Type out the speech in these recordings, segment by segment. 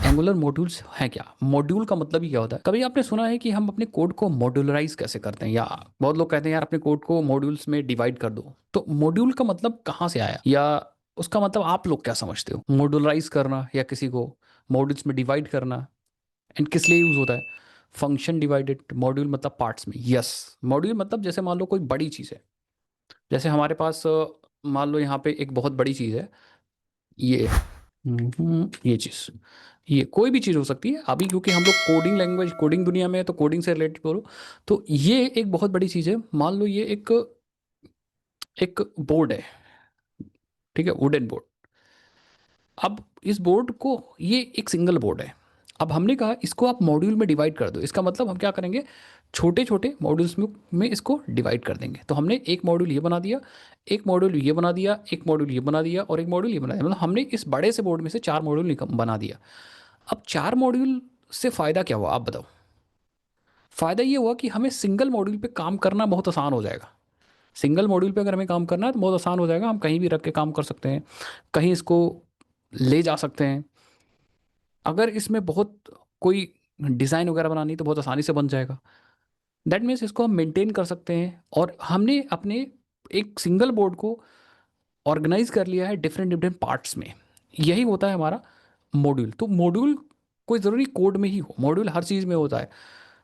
Angular modules हैं क्या? Module का मतलब ही क्या होता है? कभी आपने सुना है कि हम अपने कोड को मॉड्यूलराइज कैसे करते हैं, या बहुत लोग कहते हैं यार अपने कोड को मॉड्यूल्स में डिवाइड कर दो। तो मॉड्यूल का मतलब कहाँ से आया, या उसका मतलब आप लोग क्या समझते हो? मॉड्यूलराइज करना या किसी को मॉड्यूल्स में डिवाइड करना, एंड किस लिए यूज होता है? फंक्शन डिवाइडेड मॉड्यूल मतलब पार्ट्स में। यस, मॉड्यूल मतलब जैसे मान लो कोई बड़ी चीज़ है, जैसे हमारे पास मान लो यहाँ पे एक बहुत बड़ी चीज़ है, ये ये चीज़, ये कोई भी चीज़ हो सकती है अभी, क्योंकि हम लोग कोडिंग लैंग्वेज, कोडिंग दुनिया में है, तो कोडिंग से रिलेटेड बोलो। तो ये एक बहुत बड़ी चीज़ है। मान लो ये एक एक बोर्ड है, ठीक है, वुडन बोर्ड। अब इस बोर्ड को, ये एक सिंगल बोर्ड है। अब हमने कहा इसको आप मॉड्यूल में डिवाइड कर दो। इसका मतलब हम क्या करेंगे, छोटे छोटे मॉड्यूल्स में इसको डिवाइड कर देंगे। तो हमने एक मॉड्यूल ये बना दिया, एक मॉड्यूल ये बना दिया, एक मॉड्यूल ये बना दिया, और एक मॉड्यूल ये बना दिया। मतलब हमने इस बड़े से बोर्ड में से 4 मॉड्यूल बना दिया। अब 4 मॉड्यूल से फ़ायदा क्या हुआ, आप बताओ? फ़ायदा ये हुआ कि हमें सिंगल मॉड्यूल पे काम करना बहुत आसान हो जाएगा। सिंगल मॉड्यूल पे अगर हमें काम करना है तो बहुत आसान हो जाएगा। हम कहीं भी रख के काम कर सकते हैं, कहीं इसको ले जा सकते हैं। अगर इसमें बहुत कोई डिज़ाइन वगैरह बनानी है तो बहुत आसानी से बन जाएगा। दैट मीन्स इसको हम मेंटेन कर सकते हैं, और हमने अपने एक सिंगल बोर्ड को ऑर्गेनाइज कर लिया है डिफरेंट डिफरेंट पार्ट्स में। यही होता है हमारा मॉड्यूल। तो मॉड्यूल कोई ज़रूरी कोड में ही हो, मॉड्यूल हर चीज़ में होता है।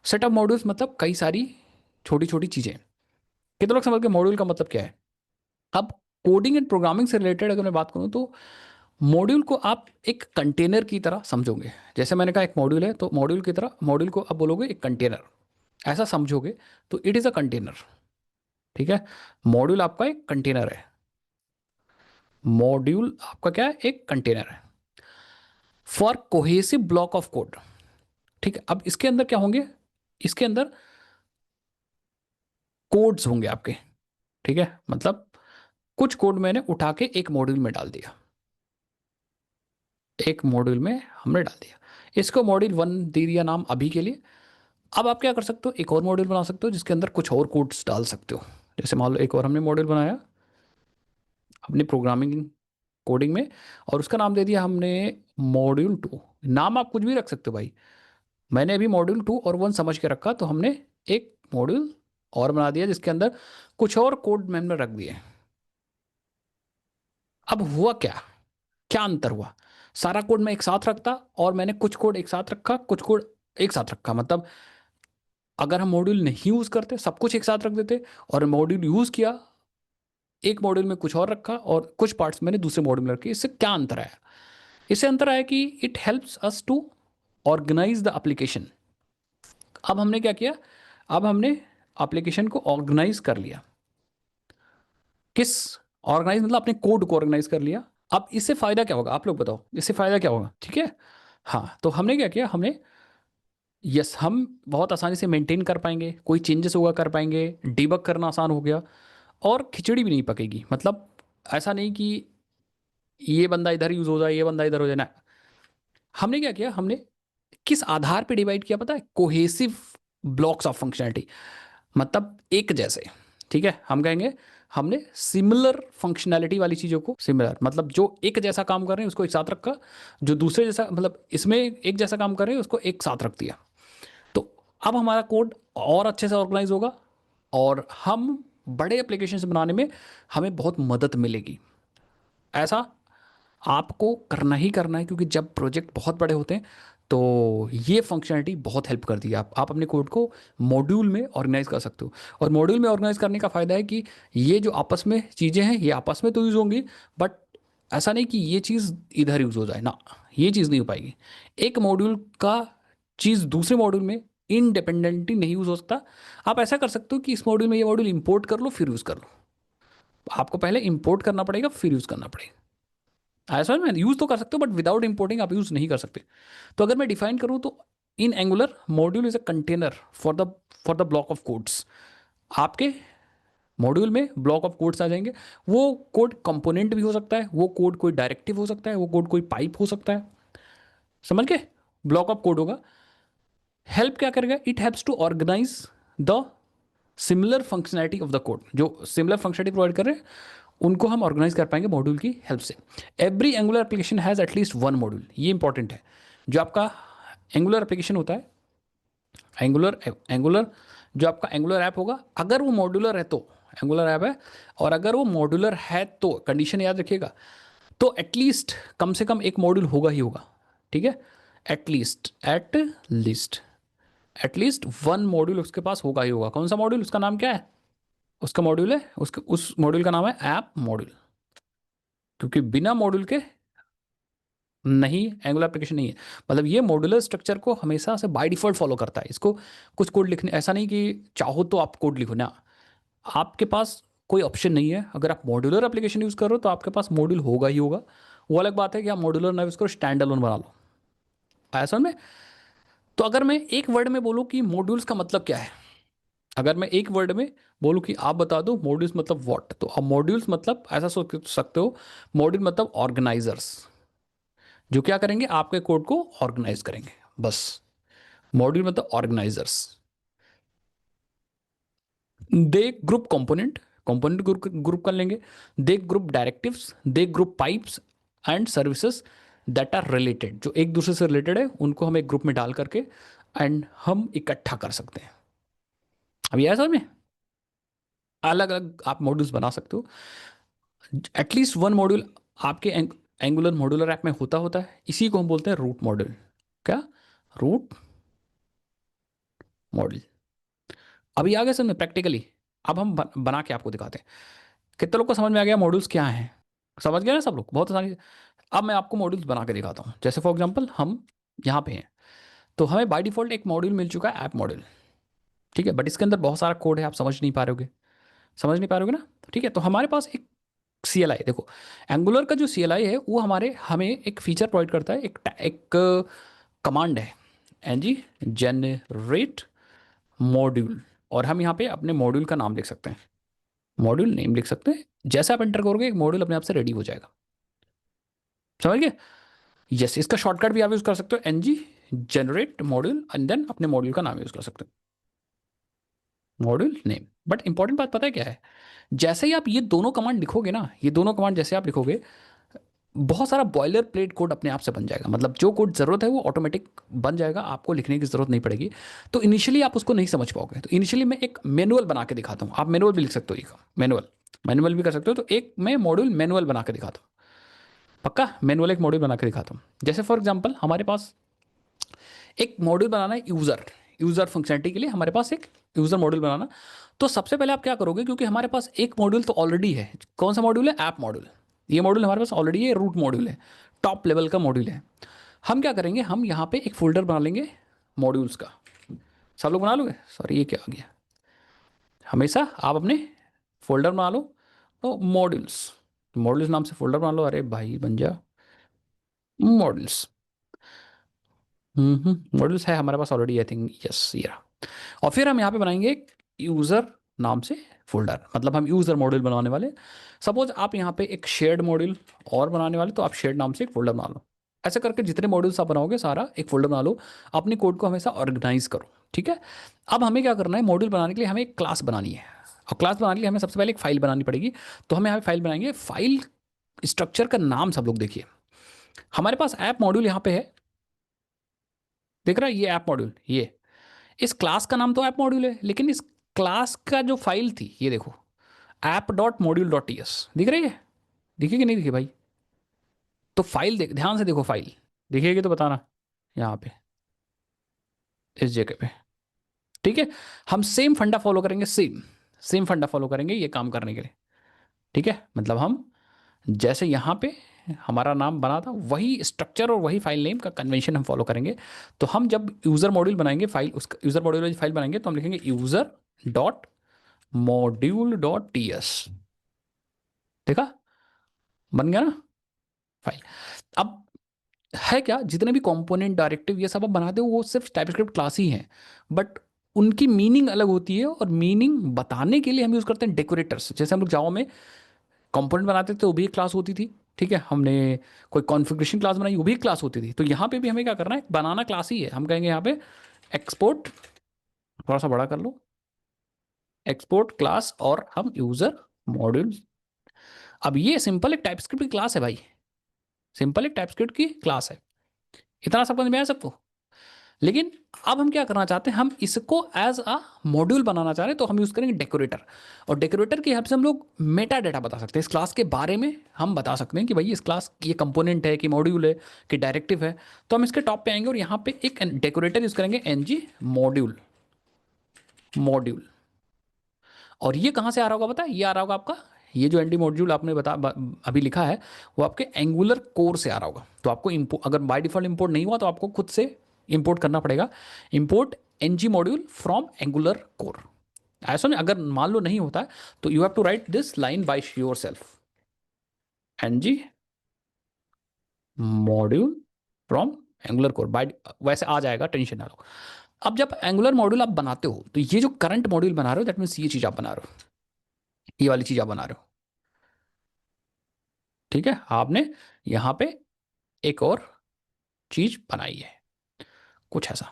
सेट ऑफ मॉड्यूल्स मतलब कई सारी छोटी छोटी चीज़ें। कितने लोग समझ गए मॉड्यूल का मतलब क्या है? अब कोडिंग एंड प्रोग्रामिंग से रिलेटेड अगर मैं बात करूँ तो मॉड्यूल को आप एक कंटेनर की तरह समझोगे। जैसे मैंने कहा एक मॉड्यूल है, तो मॉड्यूल की तरह मॉड्यूल को आप बोलोगे एक कंटेनर, ऐसा समझोगे। तो इट इज़ अ कंटेनर, ठीक है। मॉड्यूल आपका एक कंटेनर है। मॉड्यूल आपका क्या है? एक कंटेनर है for cohesive block of code. ठीक है, अब इसके अंदर क्या होंगे? इसके अंदर कोड्स होंगे आपके, ठीक है। मतलब कुछ कोड मैंने उठा के एक मॉड्यूल में डाल दिया, एक मॉड्यूल में हमने डाल दिया। इसको मॉड्यूल 1 दे दिया नाम अभी के लिए। अब आप क्या कर सकते हो, एक और मॉड्यूल बना सकते हो जिसके अंदर कुछ और कोड्स डाल सकते हो। जैसे मान लो एक और हमने मॉड्यूल बनाया अपनी प्रोग्रामिंग कोडिंग में, और उसका नाम दे दिया हमने मॉड्यूल 2। नाम आप कुछ भी रख सकते हो भाई। मैंने अभी मॉड्यूल 2 और 1 समझ के रखा, तो हमने एक मॉड्यूल और बना दिया जिसके अंदर कुछ और कोड मैंने रख दिए। अब हुआ क्या, क्या अंतर हुआ? सारा कोड मैं एक साथ रखता, और मैंने कुछ कोड एक साथ रखा, कुछ कोड एक साथ रखा। मतलब अगर हम मॉड्यूल नहीं यूज करते, सब कुछ एक साथ रख देते, और मॉड्यूल यूज किया, एक मॉड्यूल में कुछ और रखा और कुछ पार्ट्स मैंने दूसरे मॉड्यूल में रखे। इससे क्या अंतर आया? इससे अंतर आया कि it helps us to organise the application. अब हमने क्या किया, अब हमने एप्लीकेशन को ऑर्गेनाइज कर लिया। किस? ऑर्गेनाइज मतलब अपने कोड को ऑर्गेनाइज कर लिया। अब इससे फायदा क्या होगा, आप लोग बताओ, इससे फायदा क्या होगा? ठीक है, हाँ, तो हमने क्या किया, हमने, यस, हम बहुत आसानी से मेंटेन कर पाएंगे, कोई चेंजेस होगा कर पाएंगे, डिबग करना आसान हो गया, और खिचड़ी भी नहीं पकेगी। मतलब ऐसा नहीं कि ये बंदा इधर यूज हो जाए, ये बंदा इधर हो जाए ना। हमने क्या किया, हमने किस आधार पे डिवाइड किया पता है? कोहेसिव ब्लॉक्स ऑफ फंक्शनैलिटी, मतलब एक जैसे। ठीक है, हम कहेंगे हमने सिमिलर फंक्शनैलिटी वाली चीज़ों को, सिमिलर मतलब जो एक जैसा काम कर रहे हैं उसको एक साथ रखा, जो दूसरे जैसा मतलब इसमें एक जैसा काम कर रहे हैं उसको एक साथ रख दिया। तो अब हमारा कोड और अच्छे से ऑर्गेनाइज होगा, और हम बड़े एप्लीकेशन बनाने में हमें बहुत मदद मिलेगी। ऐसा आपको करना ही करना है, क्योंकि जब प्रोजेक्ट बहुत बड़े होते हैं तो ये फंक्शनलिटी बहुत हेल्प करती है। आप अपने कोड को मॉड्यूल में ऑर्गेनाइज कर सकते हो। और मॉड्यूल में ऑर्गेनाइज करने का फ़ायदा है कि ये जो आपस में चीज़ें हैं ये आपस में तो यूज़ होंगी, बट ऐसा नहीं कि ये चीज़ इधर यूज़ हो जाए ना, ये चीज़ नहीं हो पाएगी। एक मॉड्यूल का चीज़ दूसरे मॉड्यूल में इनडिपेंडेंटली नहीं यूज़ हो सकता। आप ऐसा कर सकते हो कि इस मॉड्यूल में ये मॉड्यूल इंपोर्ट कर लो फिर यूज़ कर लो। आपको पहले इंपोर्ट करना पड़ेगा फिर यूज़ करना पड़ेगा। ऐसा में यूज़ तो कर सकते हो, बट विदाउट इंपोर्टिंग आप यूज़ नहीं कर सकते। तो अगर मैं डिफाइन करूँ तो in Angular module is a container for the block of codes. आपके मॉड्यूल में ब्लॉक ऑफ कोड्स आ जाएंगे। वो कोड कंपोनेंट भी हो सकता है, वो कोड कोई डायरेक्टिव हो सकता है, वो कोड कोई पाइप हो सकता है। समझ के? ब्लॉक ऑफ कोड होगा। हेल्प क्या करेगा? It helps to organise the similar functionality of the code. जो सिमिलर फंक्शनैलिटी प्रोवाइड कर रहे हैं उनको हम ऑर्गेनाइज कर पाएंगे मॉड्यूल की हेल्प से। Every angular application has at least 1 module, ये इंपॉर्टेंट है। जो आपका एंगुलर एप्लीकेशन होता है, एंगुलर एंगुलर जो आपका एंगुलर ऐप होगा, अगर वो मॉड्यूलर है तो, एंगुलर ऐप है और अगर वो मॉड्यूलर है तो कंडीशन याद रखिएगा, तो एटलीस्ट कम से कम एक मॉड्यूल होगा ही होगा, ठीक है। एटलीस्ट एटलीस्ट वन मॉड्यूल उसके पास होगा ही होगा। कौन सा मॉड्यूल, उसका नाम क्या है, उसका मॉड्यूल है, उसके उस मॉड्यूल का नाम है ऐप मॉड्यूल, क्योंकि बिना मॉड्यूल के नहीं एंगुलर एप्लीकेशन नहीं है। मतलब ये मॉड्यूलर स्ट्रक्चर को हमेशा से बाय डिफॉल्ट फॉलो करता है। इसको कुछ कोड लिखने, ऐसा नहीं कि चाहो तो आप कोड लिखो ना, आपके पास कोई ऑप्शन नहीं है। अगर आप मॉड्यूलर एप्लीकेशन यूज़ करो तो आपके पास मॉड्यूल होगा ही होगा। वो अलग बात है कि आप मॉड्यूलर ना यूज़ करो, स्टैंड अलोन बना लो, ऐसा में। तो अगर मैं एक वर्ड में बोलूँ कि मॉड्यूल्स का मतलब क्या है, अगर मैं एक वर्ड में बोलूँ कि आप बता दो मॉड्यूल्स मतलब व्हाट, तो अब मॉड्यूल्स मतलब ऐसा सोच सकते हो, मॉड्यूल मतलब ऑर्गेनाइजर्स, जो क्या करेंगे, आपके कोड को ऑर्गेनाइज करेंगे, बस। मॉड्यूल मतलब organisers. They group component, component group group कर लेंगे। They group directives, they group pipes and services that are related, जो एक दूसरे से रिलेटेड है उनको हम एक ग्रुप में डाल करके एंड हम इकट्ठा कर सकते हैं। अब ये है समझ में, अलग अलग आप मॉड्यूल्स बना सकते हो। एटलीस्ट वन मॉड्यूल आपके एंगुलर मॉड्यूलर ऐप में होता है, इसी को हम बोलते हैं रूट मॉड्यूल। क्या, रूट मॉड्यूल। अभी आगे समझ में प्रैक्टिकली, अब हम बना के आपको दिखाते हैं। कितने लोग को समझ में आ गया मॉड्यूल्स क्या हैं, समझ गए ना सब लोग, बहुत आसानी से। अब मैं आपको मॉड्यूल्स बना के दिखाता हूँ। जैसे फॉर एग्जांपल हम यहाँ पे हैं, तो हमें बाय डिफॉल्ट एक मॉड्यूल मिल चुका है, ऐप मॉड्यूल, ठीक है। बट इसके अंदर बहुत सारा कोड है, आप समझ नहीं पा रहे होगे, समझ नहीं पा रहे होगे ना, ठीक है। तो हमारे पास एक CLI, देखो एंगुलर का जो CLI है वो हमें एक फीचर प्रोवाइड करता है, एक कमांड है, एनजी जनरेट मॉड्यूल। और हम यहाँ पे अपने मॉड्यूल का नाम लिख सकते हैं, मॉड्यूल नेम लिख सकते हैं। जैसे आप एंटर करोगे एक मॉड्यूल अपने आप से रेडी हो जाएगा, समझ गए। यस, इसका शॉर्टकट भी आप यूज कर सकते हो, NG generate module and then अपने मॉड्यूल का नाम यूज कर सकते हो, मॉड्यूल नेम। बट इंपॉर्टेंट बात पता है क्या है, जैसे ही आप ये दोनों कमांड लिखोगे ना, ये दोनों कमांड जैसे आप लिखोगे, बहुत सारा बॉयलर प्लेट कोड अपने आप से बन जाएगा। मतलब जो कोड ज़रूरत है वो ऑटोमेटिक बन जाएगा, आपको लिखने की ज़रूरत नहीं पड़ेगी। तो इनिशियली आप उसको नहीं समझ पाओगे। तो इनिशियली मैं एक मैनुअल बना के दिखाता हूँ, आप मैनुअल भी लिख सकते हो, ये मैनुअल, मैनुअल भी कर सकते हो। तो एक मैं मॉड्यूल मैनुअल बना के दिखाता हूँ, पक्का मैनुअल एक मॉड्यूल बना के दिखाता हूँ। जैसे फॉर एग्जाम्पल हमारे पास एक मॉड्यूल बनाना है, यूज़र यूज़र फंक्शनलिटी के लिए हमारे पास एक यूज़र मॉड्यूल बनाना। तो सबसे पहले आप क्या करोगे, क्योंकि हमारे पास एक मॉड्यूल तो ऑलरेडी है। कौन सा मॉड्यूल है, ऐप मॉड्यूल। ये मॉड्यूल हमारे पास ऑलरेडी है, रूट मॉड्यूल है, टॉप लेवल का मॉड्यूल है। हम क्या करेंगे, हम यहाँ पे एक फोल्डर बना लेंगे मॉड्यूल्स का। सब लोग बना लोगे, सॉरी ये क्या आ गया, हमेशा आप अपने फोल्डर बना लो। तो मॉड्यूल्स, मॉड्यूल्स नाम से फोल्डर बना लो। अरे भाई बन जा, मॉड्यूल्स। मॉड्यूल्स है हमारे पास ऑलरेडी, आई थिंक, यस ये रहा। और फिर हम यहाँ पे बनाएंगे एक यूज़र नाम से फोल्डर, मतलब हम यूज़र मॉड्यूल बनाने वाले। सपोज आप यहाँ पे एक शेयर्ड मॉड्यूल और बनाने वाले, तो आप शेयर्ड नाम से एक फोल्डर बना लो। ऐसे करके जितने मॉड्यूल्स आप बनाओगे सारा एक फोल्डर बना लो। अपनी कोड को हमेशा ऑर्गेनाइज करो, ठीक है। अब हमें क्या करना है, मॉड्यूल बनाने के लिए हमें एक क्लास बनानी है। और क्लास बनाने के लिए हमें सबसे पहले एक फाइल बनानी पड़ेगी। तो हम यहाँ पे फाइल बनाएंगे। फाइल स्ट्रक्चर का नाम सब लोग देखिए, हमारे पास ऐप मॉड्यूल यहाँ पे है, देख रहा है ये ऐप मॉड्यूल। ये इस क्लास का नाम तो ऐप मॉड्यूल है, लेकिन इस क्लास का जो फाइल थी, ये देखो, app dot module dot T S, दिख रही है, दिखेगी कि नहीं दिखी भाई। तो फाइल देख, ध्यान से देखो, फाइल दिखेगी तो बताना, यहाँ पे इस जगह पे, ठीक है। हम सेम फंडा फॉलो करेंगे, सेम सेम फंडा फॉलो करेंगे ये काम करने के लिए, ठीक है। मतलब हम जैसे यहाँ पे हमारा नाम बना था, वही स्ट्रक्चर और वही फाइल नेम का कन्वेंशन हम फॉलो करेंगे। तो हम जब यूज़र मॉड्यूल बनाएंगे, फाइल उसका यूज़र मॉड्यूल वाली फाइल बनाएंगे, तो हम लिखेंगे user dot module dot T S, देखा, बन गया ना फाइल। अब है क्या, जितने भी कंपोनेंट डायरेक्टिव ये सब आप बनाते हो वो सिर्फ टाइपस्क्रिप्ट क्लास ही है, बट उनकी मीनिंग अलग होती है। और मीनिंग बताने के लिए हम यूज़ करते हैं डेकोरेटर्स। जैसे हम लोग जावा में कंपोनेंट बनाते थे, तो वो भी एक क्लास होती थी, ठीक है। हमने कोई कॉन्फ़िगरेशन क्लास बनाई, वो भी एक क्लास होती थी। तो यहाँ पे भी हमें क्या करना है, बनाना क्लास ही है। हम कहेंगे यहाँ पे एक्सपोर्ट, थोड़ा सा बड़ा कर लो, एक्सपोर्ट क्लास, और हम यूज़र मॉड्यूल। अब ये सिंपल एक टाइपस्क्रिप्ट की क्लास है भाई, सिंपल एक टाइपस्क्रिप्ट की क्लास है। इतना समझ में आया सबको? लेकिन अब हम क्या करना चाहते हैं, हम इसको एज अ मॉड्यूल बनाना चाह रहे हैं, तो हम यूज़ करेंगे डेकोरेटर। और डेकोरेटर की हेल्प से हम लोग मेटा डेटा बता सकते हैं, इस क्लास के बारे में हम बता सकते हैं कि भाई इस क्लास ये कंपोनेंट है, कि मॉड्यूल है, कि डायरेक्टिव है। तो हम इसके टॉप पे आएंगे और यहाँ पे एक डेकोरेटर यूज़ करेंगे, एनजी मॉड्यूल। मॉड्यूल, और ये कहाँ से आ रहा होगा पता है? ये आ रहा होगा आपका, ये जो एनडी मॉड्यूल आपने अभी लिखा है, वो आपके एंगुलर कोर से आ रहा होगा। तो आपको अगर बाय डिफॉल्ट इंपोर्ट नहीं हुआ तो आपको खुद से इंपोर्ट करना पड़ेगा। Import NG module from Angular core. ऐसा नहीं, अगर मान लो नहीं होता है तो you have to write this line by yourself, NG module from Angular core. By वैसे आ जाएगा, टेंशन ना लो। अब जब एंगुलर मॉड्यूल आप बनाते हो तो ये जो करंट मॉड्यूल बना रहे हो, दैट मीन्स ये चीज आप बना रहे हो, ये वाली चीज आप बना रहे हो। ठीक है, आपने यहां पे एक और चीज बनाई है, कुछ ऐसा।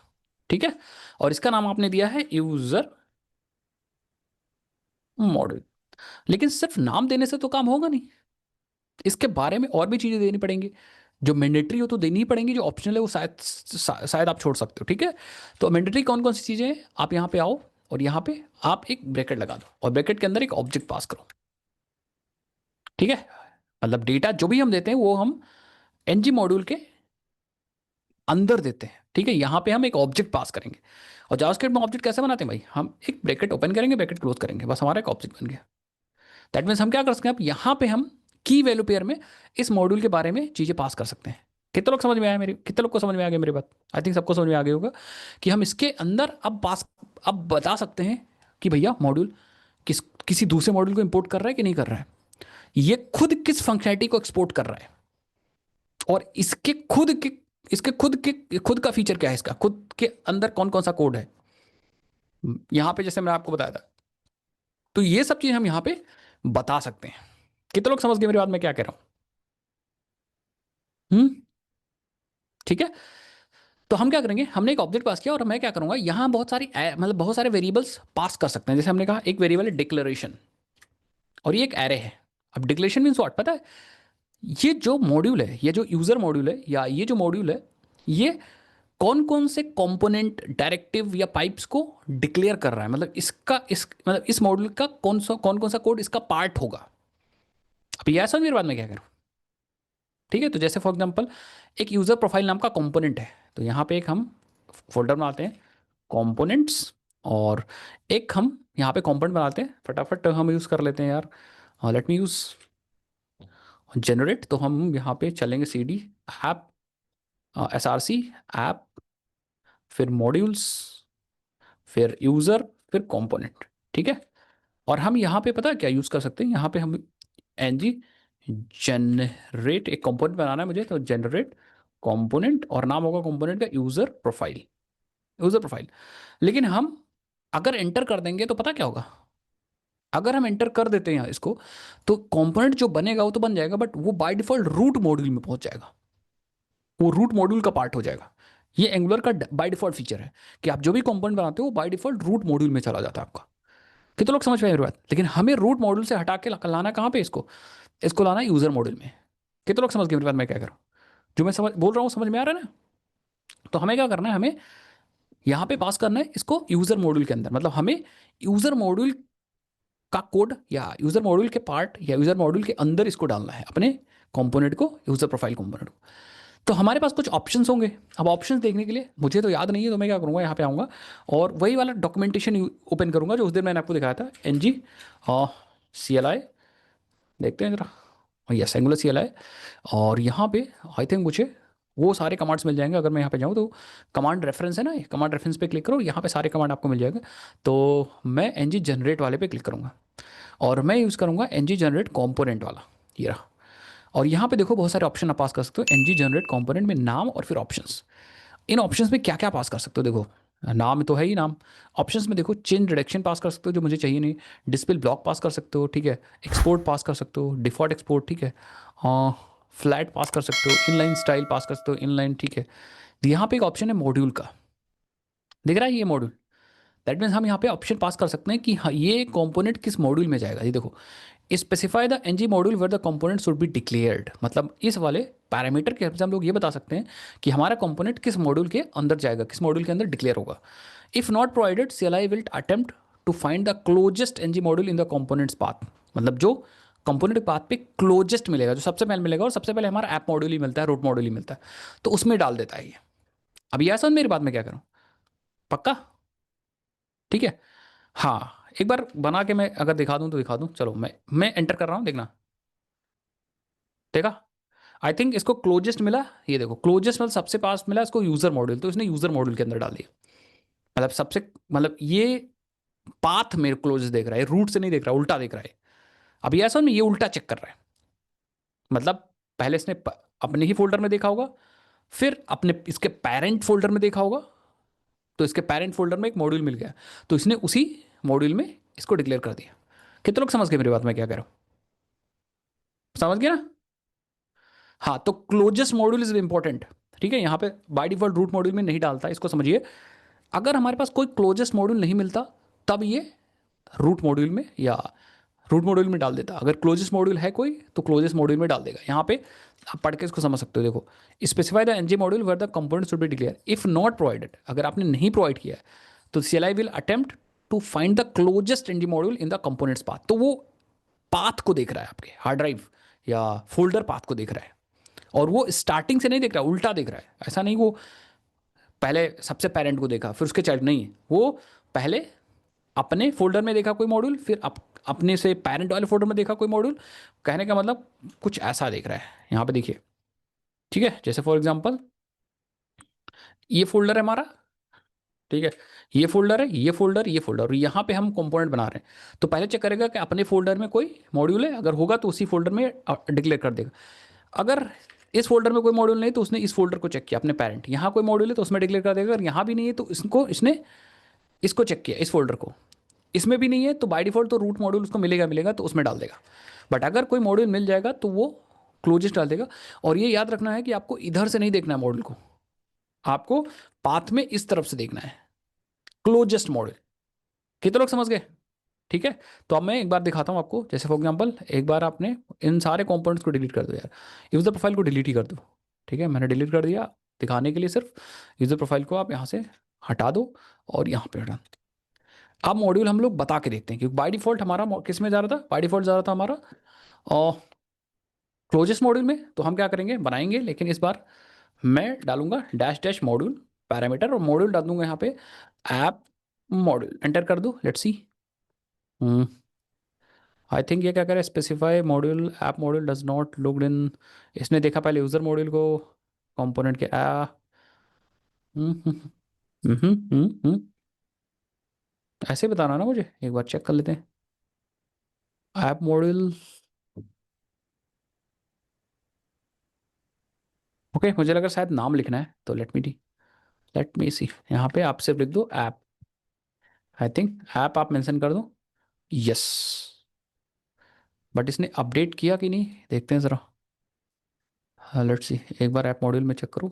ठीक है, और इसका नाम आपने दिया है यूजर मॉड्यूल। लेकिन सिर्फ नाम देने से तो काम होगा नहीं, इसके बारे में और भी चीजें देनी पड़ेंगी। जो मैंडेटरी हो तो देनी ही पड़ेंगी, जो ऑप्शनल है वो शायद आप छोड़ सकते हो। ठीक है, तो मैंडेटरी कौन कौन सी चीजें हैं, आप यहाँ पे आओ और यहाँ पे आप एक ब्रैकेट लगा दो और ब्रैकेट के अंदर एक ऑब्जेक्ट पास करो। ठीक है, मतलब डेटा जो भी हम देते हैं वो हम एनजी मॉड्यूल के अंदर देते हैं। ठीक है, यहाँ पे हम एक ऑब्जेक्ट पास करेंगे। और जावास्क्रिप्ट में ऑब्जेक्ट कैसे बनाते हैं भाई, हम एक ब्रैकेट ओपन करेंगे, ब्रैकेट क्लोज करेंगे, बस हमारा एक ऑब्जेक्ट बन गया। दैट मीन्स हम क्या कर सकते हैं, अब यहाँ पे हम की वैल्यू पेयर में इस मॉड्यूल के बारे में चीज़ें पास कर सकते हैं। कितने लोग समझ में आया मेरी, कितने लोग को समझ में आ गया मेरी बात? आई थिंक सबको समझ में आ गई होगा कि हम इसके अंदर अब बता सकते हैं कि भैया मॉड्यूल किसी दूसरे मॉड्यूल को इंपोर्ट कर रहा है कि नहीं कर रहा है, ये खुद किस फंक्शनैलिटी को एक्सपोर्ट कर रहा है, और इसके खुद का फीचर क्या है, इसका खुद के अंदर कौन कौन सा कोड है, यहां पे जैसे मैं आपको बताया था। तो ये सब चीज हम यहां पे बता सकते हैं। कितने लोग समझ गए मेरी बात, मैं क्या कह रहा हूं? ठीक है, तो हम क्या करेंगे, हमने एक ऑब्जेक्ट पास किया और मैं क्या करूंगा, यहां बहुत सारी मतलब बहुत सारे वेरिएबल्स पास कर सकते हैं। जैसे हमने कहा एक वेरिएबल है डिक्लेरेशन, और ये एक एरे है। अब डिक्लेरेशन मीन्स व्हाट पता है, ये जो मॉड्यूल है, ये जो यूजर मॉड्यूल है, या ये जो मॉड्यूल है, ये कौन कौन से कंपोनेंट, डायरेक्टिव या पाइप्स को डिक्लेयर कर रहा है, मतलब मतलब इस मॉड्यूल का कौन कौन सा कोड इसका पार्ट होगा। अब ये ऐसा मेरे बाद में क्या करूँ? ठीक है, तो जैसे फॉर एग्जांपल एक यूजर प्रोफाइल नाम का कंपोनेंट है, तो यहाँ पे एक हम फोल्डर बनाते हैं कंपोनेंट्स, और एक हम यहाँ पे कंपोनेंट बनाते हैं, फटाफट हम यूज़ कर लेते हैं यार। Let me use generate. तो हम यहाँ पे चलेंगे C D app, S R C app, फिर मॉड्यूल्स, फिर यूज़र, फिर कंपोनेंट। ठीक है, और हम यहाँ पे पता है क्या यूज़ कर सकते हैं, यहाँ पे हम एनजी जनरेट, एक कंपोनेंट बनाना है मुझे, तो जनरेट कंपोनेंट, और नाम होगा कंपोनेंट का यूज़र प्रोफाइल। यूज़र प्रोफाइल, लेकिन हम अगर एंटर कर देंगे तो पता क्या होगा, अगर हम एंटर कर देते हैं इसको, तो कंपोनेंट जो बनेगा वो तो बन जाएगा, बट वो बाय डिफॉल्ट रूट मॉड्यूल में पहुंच जाएगा, वो रूट मॉड्यूल का पार्ट हो जाएगा। ये एंगुलर का बाय डिफॉल्ट फीचर है कि आप जो भी कंपोनेंट बनाते हो वो बाय डिफॉल्ट रूट मॉड्यूल में चला जाता है आपका। कितने लोग समझ पाए मेरी बात? लेकिन हमें रूट मॉड्यूल से हटा के लाना कहाँ पे इसको, इसको लाना यूजर मॉड्यूल में। कितने लोग समझ गए मेरी बात, मैं क्या करूँ, जो मैं समझ बोल रहा हूँ समझ में आ रहा है ना? तो हमें क्या करना है, हमें यहाँ पे पास करना है इसको यूजर मॉड्यूल के अंदर, मतलब हमें यूजर मॉड्यूल का कोड या यूजर मॉड्यूल के पार्ट या यूजर मॉड्यूल के अंदर इसको डालना है, अपने कंपोनेंट को, यूजर प्रोफाइल कंपोनेंट को। तो हमारे पास कुछ ऑप्शंस होंगे। अब ऑप्शंस देखने के लिए मुझे तो याद नहीं है, तो मैं क्या करूँगा, यहाँ पे आऊँगा और वही वाला डॉक्यूमेंटेशन ओपन करूँगा जो उस दिन मैंने आपको दिखाया था, एन जी सी एल आई, देखते हैं जरा, yes Angular C L I. और यहाँ पे आई थिंक मुझे वो सारे कमांड्स मिल जाएंगे। अगर मैं यहाँ पे जाऊँ तो कमांड रेफरेंस है ना, ये कमांड रेफरेंस पे क्लिक करो, यहाँ पे सारे कमांड आपको मिल जाएगा। तो मैं एन जी जनरेट वाले पे क्लिक करूँगा और मैं यूज़ करूँगा एन जी जनरेट कॉम्पोनेंट वाला, ये रहा। और यहाँ पे देखो बहुत सारे ऑप्शन आप पास कर सकते हो, एन जी जनरेट कॉम्पोनेंट में नाम और फिर ऑप्शंस। इन ऑप्शंस में क्या क्या पास कर सकते हो, देखो नाम तो है ही नाम। ऑप्शंस में देखो चेंज डायरेक्शन पास कर सकते हो जो मुझे चाहिए नहीं, डिस्प्ले ब्लॉक पास कर सकते हो, ठीक है, एक्सपोर्ट पास कर सकते हो, डिफॉल्ट एक्सपोर्ट, ठीक है, फ्लैट पास कर सकते हो, इनलाइन स्टाइल पास कर सकते हो, इनलाइन, ठीक है। यहाँ पे एक ऑप्शन है मॉड्यूल का, दिख रहा है ये मॉड्यूल, दैट मीन्स हम यहाँ पे ऑप्शन पास कर सकते हैं कि हाँ ये कंपोनेंट किस मॉड्यूल में जाएगा। ये देखो, specify the NG module where the component should be declared, मतलब इस वाले पैरामीटर के हेल्प से हम लोग ये बता सकते हैं कि हमारा कंपोनेंट किस मॉड्यूल के अंदर जाएगा, किस मॉड्यूल के अंदर डिक्लेयर होगा। If not provided CLI will attempt to find the closest NG module in the component's path, मतलब जो कंपोनेंट पाथ पे क्लोजेस्ट मिलेगा, जो सबसे पहले मिलेगा, और सबसे पहले हमारा ऐप मॉड्यूल ही मिलता है, रूट मॉड्यूल ही मिलता है, तो उसमें डाल देता है ये। अब ये समझ मेरी बात में क्या करूँ, पक्का? ठीक है। हाँ, एक बार बना के मैं अगर दिखा दूं तो दिखा दूं। चलो मैं एंटर कर रहा हूं, देखना, देखा? आई थिंक इसको क्लोजेस्ट मिला, ये देखो क्लोजेस्ट मतलब सबसे पास मिला इसको यूजर मॉड्यूल, तो इसने यूजर मॉड्यूल के अंदर डाल दिया। मतलब सबसे, मतलब ये पाथ मेरे क्लोजेस्ट देख रहा है, रूट से नहीं देख रहा, उल्टा देख रहा है। अब ये ऐसा में ये उल्टा चेक कर रहा है, मतलब पहले इसने अपने ही फोल्डर में देखा होगा, फिर अपने इसके पेरेंट फोल्डर में देखा होगा, तो इसके पेरेंट फोल्डर में एक मॉड्यूल मिल गया, तो इसने उसी मॉड्यूल में इसको डिक्लेयर कर दिया। कितने लोग समझ गए मेरी बात में क्या कह रहा हूं? समझ गया ना? हाँ, तो क्लोजेस्ट मॉड्यूल इज इंपॉर्टेंट। ठीक है, यहाँ पे बाय डिफॉल्ट रूट मॉड्यूल में नहीं डालता, इसको समझिए। अगर हमारे पास कोई क्लोजेस्ट मॉड्यूल नहीं मिलता तब ये रूट मॉड्यूल में या रूट मॉड्यूल में डाल देता। अगर क्लोजेस्ट मॉड्यूल है कोई तो क्लोजेस्ट मॉड्यूल में डाल देगा। यहाँ पे आप पढ़ के इसको समझ सकते हो। देखो, specify the NG module where the component should be declare, if not provided, अगर आपने नहीं प्रोवाइड किया है तो CLI will attempt to find the closest NG module in the component's path, तो वो पाथ को देख रहा है, आपके हार्ड ड्राइव या फोल्डर पाथ को देख रहा है, और वो स्टार्टिंग से नहीं देख रहा, उल्टा देख रहा है। ऐसा नहीं वो पहले सबसे पेरेंट को देखा फिर उसके चाइल्ड, नहीं, वो पहले अपने फोल्डर में देखा कोई मॉड्यूल, फिर अपने से पेरेंट वाले फोल्डर में देखा कोई मॉड्यूल। कहने का मतलब कुछ ऐसा देख रहा है, यहाँ पे देखिए। ठीक है, जैसे फॉर एग्जांपल ये फोल्डर है हमारा, ठीक है, ये फोल्डर है, ये फोल्डर, ये फोल्डर, और यहाँ पे हम कंपोनेंट बना रहे हैं, तो पहले चेक करेगा कि अपने फोल्डर में कोई मॉड्यूल है, अगर होगा तो उसी फोल्डर में डिक्लेयर कर देगा। अगर इस फोल्डर में कोई मॉड्यूल नहीं तो उसने इस फोल्डर को चेक किया, अपने पेरेंट, यहाँ कोई मॉड्यूल है तो उसमें डिक्लेयर कर देगा। अगर यहाँ भी नहीं है तो इसको इसने इसको चेक किया, इस फोल्डर को, इसमें भी नहीं है तो बाय डिफॉल्ट तो रूट मॉड्यूल उसको मिलेगा मिलेगा तो उसमें डाल देगा। बट अगर कोई मॉड्यूल मिल जाएगा तो वो क्लोजेस्ट डाल देगा। और ये याद रखना है कि आपको इधर से नहीं देखना है मॉड्यूल को, आपको पाथ में इस तरफ से देखना है, क्लोजेस्ट मॉड्यूल। कितने लोग समझ गए? ठीक है, तो अब मैं एक बार दिखाता हूँ आपको। जैसे फॉर एग्जांपल एक बार आपने इन सारे कंपोनेंट्स को डिलीट कर दो यार, यूजर प्रोफाइल को डिलीट ही कर दो। ठीक है, मैंने डिलीट कर दिया दिखाने के लिए सिर्फ। यूजर प्रोफाइल को आप यहाँ से हटा दो और यहाँ पे हटा। अब मॉड्यूल हम लोग बता के देखते हैं, क्योंकि बाय डिफॉल्ट हमारा किस में जा रहा था, बाय डिफॉल्ट जा रहा था हमारा और क्लोजेस्ट मॉड्यूल में। तो हम क्या करेंगे, बनाएंगे, लेकिन इस बार मैं डालूंगा डैश डैश मॉड्यूल पैरामीटर, और मॉड्यूल डाल दूंगा यहाँ पे ऐप मॉड्यूल। एंटर कर दो, लेट्स सी। आई थिंक ये क्या करे, specify module app module does not looked in. इसने देखा पहले यूजर मॉड्यूल को, कंपोनेंट के हम्म, हम्म, ऐसे बताना ना मुझे, एक बार चेक कर लेते हैं ऐप मॉड्यूल। ओके, मुझे लगा शायद नाम लिखना है, तो लेट मी सी यहाँ पे आप सिर्फ लिख दो ऐप। आई थिंक ऐप आप मेंशन कर दो, यस। बट इसने अपडेट किया कि नहीं, देखते हैं ज़रा। हाँ, लेट्स सी, एक बार ऐप मॉड्यूल में चेक करो।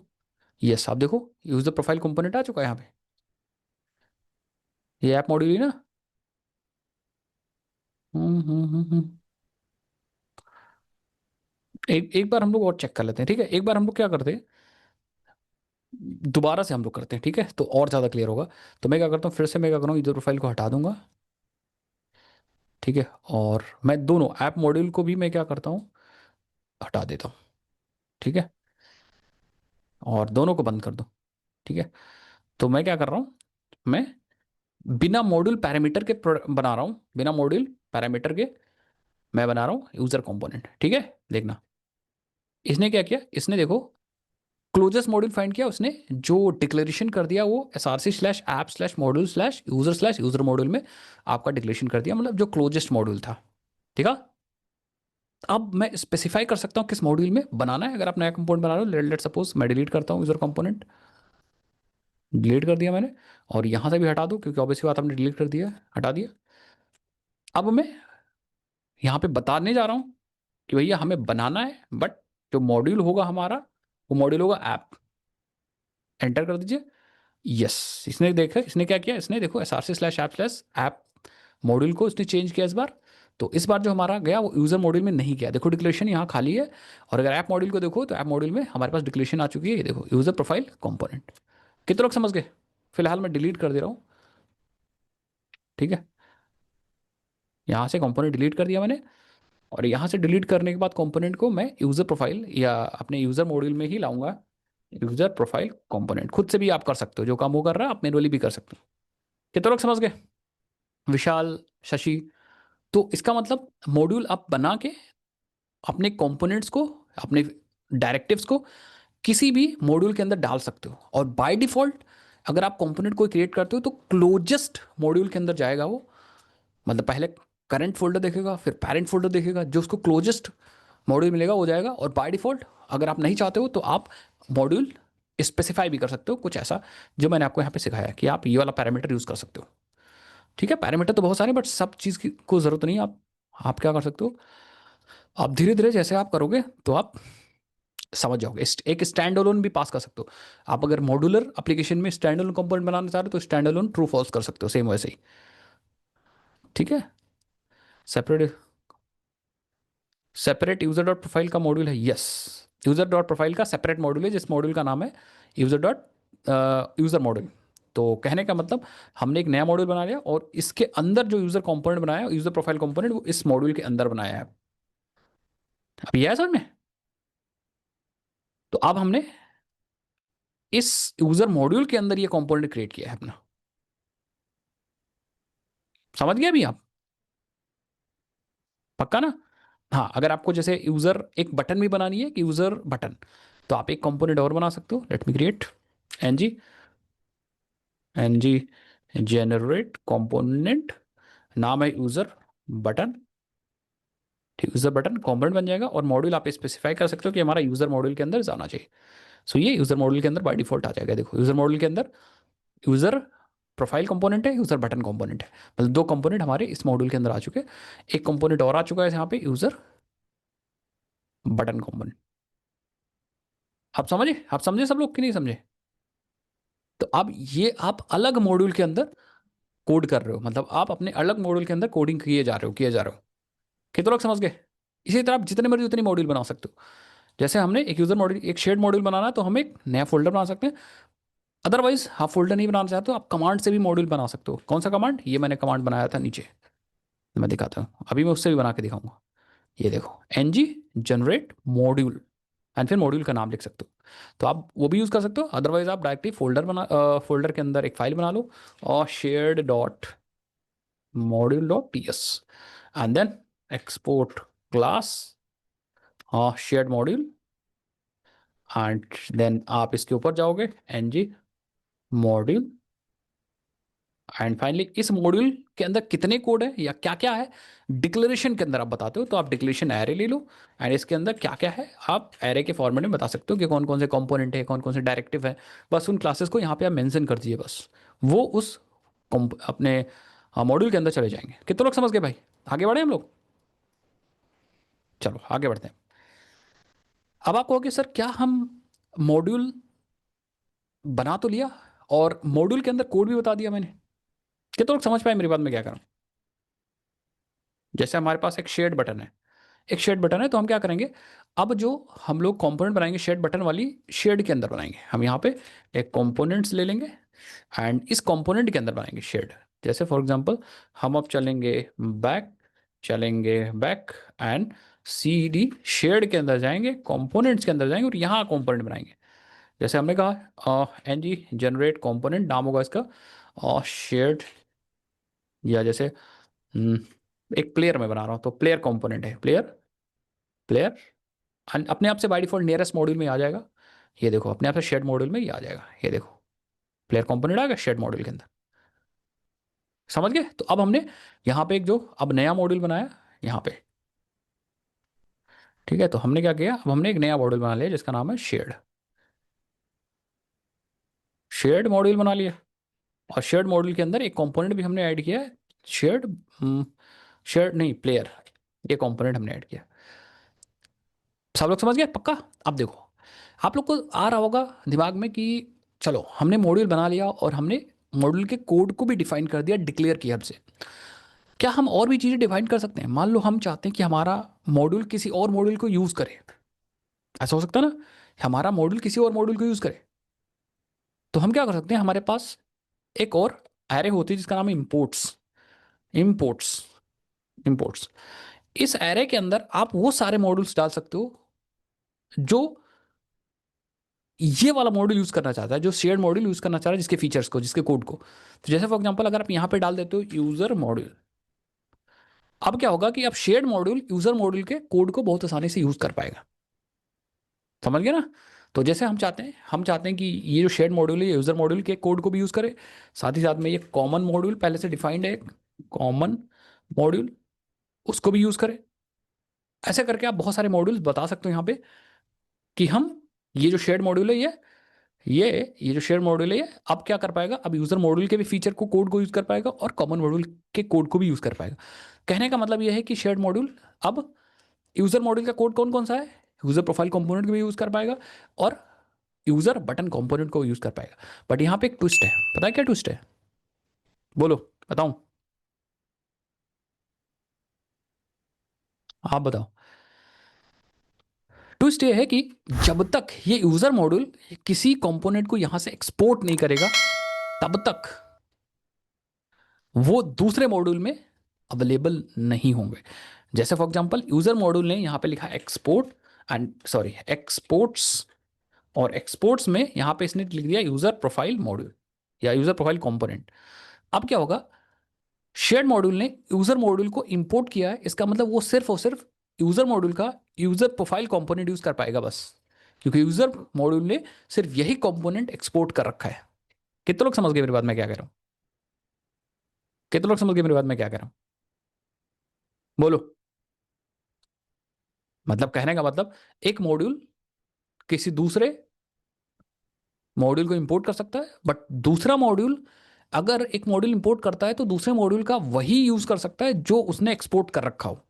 यस, आप देखो यूजर प्रोफाइल कंपोनेंट आ चुका है यहाँ पे, ये ऐप मॉड्यूल ही ना। हम्म। एक एक बार हम लोग और चेक कर लेते हैं। ठीक है, एक बार हम लोग क्या करते हैं, दोबारा से हम लोग करते हैं, ठीक है, तो और ज़्यादा क्लियर होगा। तो मैं क्या करता हूँ, फिर से मैं क्या करूँ, यूजर प्रोफाइल को हटा दूंगा। ठीक है, और मैं दोनों ऐप मॉड्यूल को भी मैं क्या करता हूँ, हटा देता हूँ। ठीक है, और दोनों को बंद कर दो। ठीक है, तो मैं क्या कर रहा हूँ, मैं बिना मॉड्यूल पैरामीटर के बना रहा हूँ, बिना मॉड्यूल पैरामीटर के मैं बना रहा हूँ यूजर कंपोनेंट। ठीक है, देखना इसने क्या किया, इसने देखो क्लोजेस्ट मॉड्यूल फाइंड किया उसने, जो डिक्लेरेशन कर दिया वो src/app/module/user/user मॉड्यूल में आपका डिक्लेरेशन कर दिया, मतलब जो क्लोजेस्ट मॉड्यूल था। ठीक है, अब मैं स्पेसिफाई कर सकता हूँ किस मॉड्यूल में बनाना है। अगर आप नया कंपोनेंट बना रहे हो, लेट सपोज मैं डिलीट करता हूँ यूजर कंपोनेंट, डिलीट कर दिया मैंने, और यहाँ से भी हटा दो क्योंकि ऑब्वियसली बात आपने डिलीट कर दिया, हटा दिया। अब मैं यहाँ पे बताने जा रहा हूँ कि भैया हमें बनाना है, बट जो मॉड्यूल होगा हमारा वो मॉड्यूल होगा ऐप। एंटर कर दीजिए, यस, इसने देखा, इसने क्या किया, इसने देखो src/app/app मॉड्यूल को इसने चेंज किया इस बार। तो इस बार जो हमारा गया वो यूज़र मॉड्यूल में नहीं गया, देखो डिक्लेरेशन यहाँ खाली है। और अगर ऐप मॉड्यूल को देखो तो ऐप मॉड्यूल में हमारे पास डिक्लेरेशन आ चुकी है, ये देखो यूज़र प्रोफाइल कंपोनेंट। कितने लोग समझ गए? फिलहाल मैं डिलीट कर दे रहा हूँ, ठीक है। यहाँ से कंपोनेंट डिलीट कर दिया मैंने, और यहाँ से डिलीट करने के बाद कंपोनेंट को मैं यूज़र प्रोफाइल या अपने यूज़र मॉड्यूल में ही लाऊंगा। यूज़र प्रोफाइल कंपोनेंट खुद से भी आप कर सकते हो, जो काम वो कर रहा है आप मैनुअली भी कर सकते हो। कितने लोग समझ गए? विशाल, शशि। तो इसका मतलब मॉड्यूल आप बना के अपने कंपोनेंट्स को, अपने डायरेक्टिव्स को किसी भी मॉड्यूल के अंदर डाल सकते हो। और बाय डिफॉल्ट अगर आप कंपोनेंट को क्रिएट करते हो तो क्लोजेस्ट मॉड्यूल के अंदर जाएगा वो। मतलब पहले करंट फोल्डर देखेगा, फिर पेरेंट फोल्डर देखेगा, जो उसको क्लोजेस्ट मॉड्यूल मिलेगा वो जाएगा। और बाय डिफॉल्ट अगर आप नहीं चाहते हो तो आप मॉड्यूल स्पेसिफाई भी कर सकते हो कुछ ऐसा, जो मैंने आपको यहाँ पे सिखाया कि आप ये वाला पैरामीटर यूज़ कर सकते हो। ठीक है, पैरामीटर तो बहुत सारे, बट सब चीज़ की को ज़रूरत नहीं है। आप क्या कर सकते हो, आप धीरे धीरे जैसे आप करोगे तो आप समझ जाओगे। एक स्टैंड अलोन भी पास कर सकते हो। आप अगर मॉड्यूलर एप्लीकेशन में स्टैंड अलोन कंपोनेंट बनाना चाह रहे हो तो स्टैंड अलोन ट्रू फॉल्स कर सकते हो, सेम वैसे ही। ठीक है, separate separate user dot profile का मॉड्यूल है, यस। यूजर डॉट प्रोफाइल का सेपरेट मॉड्यूल है, जिस मॉड्यूल का नाम है यूजर डॉट यूजर मॉड्यूल। तो कहने का मतलब हमने एक नया मॉड्यूल बना लिया और इसके अंदर जो यूजर कंपोनेंट बनाया है, यूजर प्रोफाइल कंपोनेंट, वो इस मॉड्यूल के अंदर बनाया है। अब ये है समझ में? तो अब हमने इस यूजर मॉड्यूल के अंदर ये कंपोनेंट क्रिएट किया है अपना। समझ गए अभी आप? पक्का ना? हाँ, अगर आपको जैसे यूजर एक बटन भी बनानी है कि यूजर बटन, तो आप एक कंपोनेंट और बना सकते हो। Let me create NG NG generate component, नाम है यूजर बटन। ठीक, यूजर बटन कंपोनेंट बन जाएगा और मॉड्यूल आप स्पेसिफाई कर सकते हो कि हमारा यूजर मॉड्यूल के अंदर जाना चाहिए। सो ये यूजर मॉड्यूल के अंदर बाय डिफॉल्ट आ जाएगा। देखो यूजर मॉड्यूल के अंदर यूजर प्रोफाइल कंपोनेंट है, यूजर बटन कंपोनेंट है। मतलब दो कंपोनेंट हमारे इस मॉड्यूल के अंदर आ चुके हैं। एक कंपोनेंट और आ चुका है यहाँ पे, यूजर बटन कंपोनेंट। आप समझे सब लोग कि नहीं समझे? तो अब ये आप अलग मॉड्यूल के अंदर कोड कर रहे हो, मतलब आप अपने अलग मॉड्यूल के अंदर कोडिंग किए जा रहे हो। कितने लोग समझ गए? इसी तरह आप जितने मर्जी उतनी मॉड्यूल बना सकते हो। जैसे हमने एक यूजर मॉड्यूल, एक शेड मॉड्यूल बनाना है तो हम एक नया फोल्डर बना सकते हैं। अदरवाइज आप फोल्डर नहीं बनाना चाहते हो, आप कमांड से भी मॉड्यूल बना सकते हो। कौन सा कमांड? ये मैंने कमांड बनाया था नीचे, मैं दिखाता हूँ अभी, मैं उससे भी बना के दिखाऊंगा। ये देखो एनजी जनरेट मॉड्यूल, एंड फिर मॉड्यूल का नाम लिख सकते हो। तो आप वो भी यूज़ कर सकते हो। अदरवाइज आप डायरेक्टली फोल्डर के अंदर एक फाइल बना लो, और shared dot module dot T S, and then export class shared module. And then आप इसके ऊपर जाओगे एनजी मॉड्यूल, एंड फाइनली इस मॉड्यूल के अंदर कितने कोड है या क्या क्या है डिक्लेरेशन के अंदर आप बताते हो। तो आप डिक्लेरेशन एरे ले लो, एंड इसके अंदर क्या क्या है आप एरे के फॉर्मेट में बता सकते हो कि कौन कौन से कंपोनेंट है, कौन कौन से डायरेक्टिव है। बस उन क्लासेस को यहाँ पे आप मेंशन कर दीजिए, बस वो उस अपने मॉड्यूल के अंदर चले जाएंगे। कितने लोग समझ गए भाई? आगे बढ़े हम लोग, चलो आगे बढ़ते हैं। अब आप कहोगे सर क्या हम मॉड्यूल बना तो लिया और मॉड्यूल के अंदर कोड भी बता दिया मैंने, कितने लोग समझ पाए मेरी बात में क्या करूँ? जैसे हमारे पास एक शेड बटन है, एक शेड बटन है, तो हम क्या करेंगे, अब जो हम लोग कंपोनेंट बनाएंगे शेड बटन वाली शेड के अंदर बनाएंगे। हम यहाँ पे एक कंपोनेंट्स ले लेंगे एंड इस कंपोनेंट के अंदर बनाएंगे शेड। जैसे फॉर एग्जांपल हम अब चलेंगे back end C D shared के अंदर जाएंगे, कंपोनेंट्स के अंदर जाएंगे और यहाँ कंपोनेंट बनाएंगे। जैसे हमने कहा एन जी जनरेट कंपोनेंट, नाम होगा इसका और शेड, या जैसे एक प्लेयर में बना रहा हूँ तो प्लेयर कंपोनेंट है, प्लेयर अपने आप से बाय डिफॉल्ट नियरेस्ट मॉड्यूल में आ जाएगा। ये देखो अपने आप से शेड मॉड्यूल में ही आ जाएगा, ये देखो प्लेयर कंपोनेंट आ गया शेड मॉड्यूल के अंदर। समझ गए? तो अब हमने यहाँ पे एक जो अब नया मॉड्यूल बनाया यहाँ पे, ठीक है। तो हमने क्या किया, अब हमने एक नया मॉड्यूल बना लिया जिसका नाम है शेड मॉड्यूल बना लिया। और शेड मॉड्यूल के अंदर एक कंपोनेंट भी हमने ऐड किया है, शेड शेड नहीं प्लेयर, ये कंपोनेंट हमने ऐड किया। सब लोग समझ गए पक्का? अब देखो आप लोग को आ रहा होगा दिमाग में कि चलो हमने मॉड्यूल बना लिया और हमने मॉड्यूल के कोड को भी डिफाइन कर दिया, डिक्लेयर किया हमसे। क्या हम और भी चीज़ें डिफाइन कर सकते हैं? मान लो हम चाहते हैं कि हमारा मॉड्यूल किसी और मॉड्यूल को यूज़ करे, ऐसा हो सकता है ना, हमारा मॉड्यूल किसी और मॉड्यूल को यूज़ करे। तो हम क्या कर सकते हैं, हमारे पास एक और एरे होती है जिसका नाम है इंपोर्ट्स। इंपोर्ट्स इंपोर्ट्स इस एरे के अंदर आप वो सारे मॉड्यूल्स डाल सकते हो जो ये वाला मॉड्यूल यूज करना चाहता है, जो शेयर्ड मॉड्यूल यूज करना चाह रहा है, जिसके फीचर्स को, जिसके कोड को। तो जैसे फॉर एग्जांपल अगर आप यहां पे डाल देते हो यूजर मॉड्यूल, अब क्या होगा कि अब शेयर्ड मॉड्यूल यूजर मॉड्यूल के कोड को बहुत आसानी से यूज कर पाएगा। समझ गए ना? तो जैसे हम चाहते हैं कि ये जो शेयर्ड मॉड्यूल है ये यूजर मॉड्यूल के कोड को भी यूज करे, साथ ही साथ में ये कॉमन मॉड्यूल पहले से डिफाइंड है, कॉमन मॉड्यूल, उसको भी यूज करे। ऐसे करके आप बहुत सारे मॉड्यूल्स बता सकते हो यहाँ पे कि हम ये जो शेयर्ड मॉड्यूल है ये जो शेयर मॉड्यूल है ये अब क्या कर पाएगा, अब यूजर मॉड्यूल के भी फीचर को, कोड को यूज कर पाएगा और कॉमन मॉड्यूल के कोड को भी यूज कर पाएगा। कहने का मतलब ये है कि शेयर्ड मॉड्यूल अब यूजर मॉड्यूल का कोड कौन कौन सा है, यूजर प्रोफाइल कंपोनेंट को भी यूज कर पाएगा और यूजर बटन कंपोनेंट को यूज कर पाएगा। बट यहाँ पे एक ट्विस्ट है, पता है क्या ट्विस्ट है? बोलो, बताऊं? आप बताओ। ट्विस्ट ये है कि जब तक ये यूजर मॉड्यूल किसी कंपोनेंट को यहां से एक्सपोर्ट नहीं करेगा, तब तक वो दूसरे मॉड्यूल में अवेलेबल नहीं होंगे। जैसे फॉर एग्जांपल यूजर मॉड्यूल ने यहाँ पे लिखा एक्सपोर्ट एंड सॉरी एक्सपोर्ट्स, और एक्सपोर्ट्स में यहाँ पे इसने लिख दिया यूजर प्रोफाइल मॉड्यूल या यूजर प्रोफाइल कंपोनेंट। अब क्या होगा, शेयर्ड मॉड्यूल ने यूजर मॉड्यूल को इंपोर्ट किया है, इसका मतलब वो सिर्फ और सिर्फ यूजर मॉड्यूल का यूजर प्रोफाइल कंपोनेंट यूज कर पाएगा बस, क्योंकि यूजर मॉड्यूल ने सिर्फ यही कंपोनेंट एक्सपोर्ट कर रखा है। कितने लोग समझ गए मेरी बात मैं क्या कह रहा हूँ? कितने लोग समझ गए मेरी बात मैं क्या कह रहा हूँ? बोलो। मतलब कहने का मतलब एक मॉड्यूल किसी दूसरे मॉड्यूल को इंपोर्ट कर सकता है, बट दूसरा मॉड्यूल अगर एक मॉड्यूल इंपोर्ट करता है तो दूसरे मॉड्यूल का वही यूज कर सकता है जो उसने एक्सपोर्ट कर रखा हो।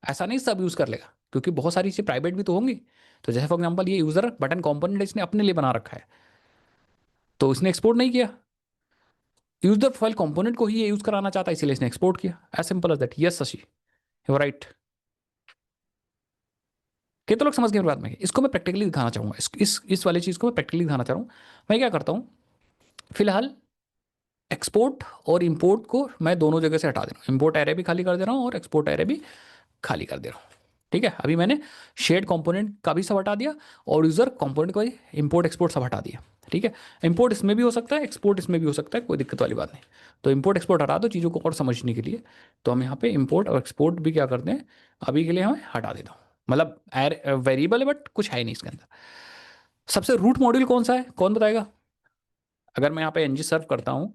ऐसा नहीं सब यूज कर लेगा, क्योंकि बहुत सारी चीजें प्राइवेट भी तो होंगी। तो जैसे फॉर एग्जांपल ये यूजर बटन कंपोनेंट इसने अपने लिए बना रखा है, तो इसने एक्सपोर्ट नहीं किया, यूजर प्रोफाइल कंपोनेंट को ही ये यूज कराना चाहता है, इसीलिए इसने एक्सपोर्ट किया। As simple as that. Yes Shashi, you right. कितने लोग समझ गए मेरी बात में? इसको मैं प्रैक्टिकली दिखाना चाहूंगा, इस वाली चीज को मैं प्रैक्टिकली दिखाना चाह रहा हूँ। मैं क्या करता हूँ, फिलहाल एक्सपोर्ट और इंपोर्ट को मैं दोनों जगह से हटा दे रहा हूँ, इंपोर्ट एरे भी खाली कर दे रहा हूँ और एक्सपोर्ट एरे भी खाली कर दे रहा हूँ। ठीक है, अभी मैंने शेड कंपोनेंट का भी सब हटा दिया और यूजर कंपोनेंट का भी इंपोर्ट एक्सपोर्ट सब हटा दिया। ठीक है, इंपोर्ट इसमें भी हो सकता है, एक्सपोर्ट इसमें भी हो सकता है, कोई दिक्कत वाली बात नहीं। तो इंपोर्ट एक्सपोर्ट हटा दो चीज़ों को और समझने के लिए। तो हम यहाँ पे इंपोर्ट और एक्सपोर्ट भी क्या करते हैं, अभी के लिए हमें हटा देता हूँ। मतलब वेरिएबल है बट कुछ है नहीं इसके अंदर। सबसे रूट मॉड्यूल कौन सा है, कौन बताएगा? अगर मैं यहाँ पे एनजी सर्व करता हूँ,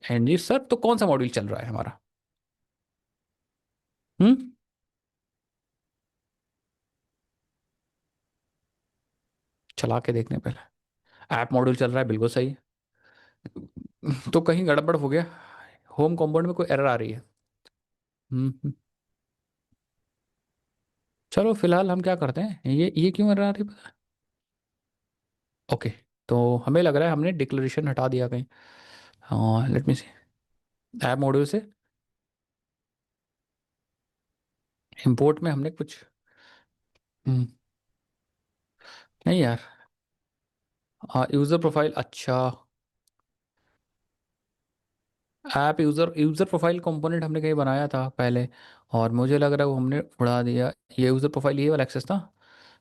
एनजी सर्व, तो कौन सा मॉड्यूल चल रहा है हमारा? हम्म, चला के देखने पहले। ऐप मॉड्यूल चल रहा है, बिल्कुल सही है। तो कहीं गड़बड़ हो गया, होम कंपाउंड में कोई एरर आ रही है। हम्म। चलो फिलहाल हम क्या करते हैं, ये क्यों एरर आ रही है? ओके, तो हमें लग रहा है हमने डिक्लेरेशन हटा दिया कहीं। हाँ, लेट मी सी। ऐप मॉड्यूल से इंपोर्ट में हमने कुछ हम्म, नहीं यार। हाँ, यूज़र प्रोफाइल, अच्छा। App user user profile component हमने कहीं बनाया था पहले, और मुझे लग रहा है वो हमने उड़ा दिया। ये यूज़र प्रोफाइल, ये वाला एक्सेस था।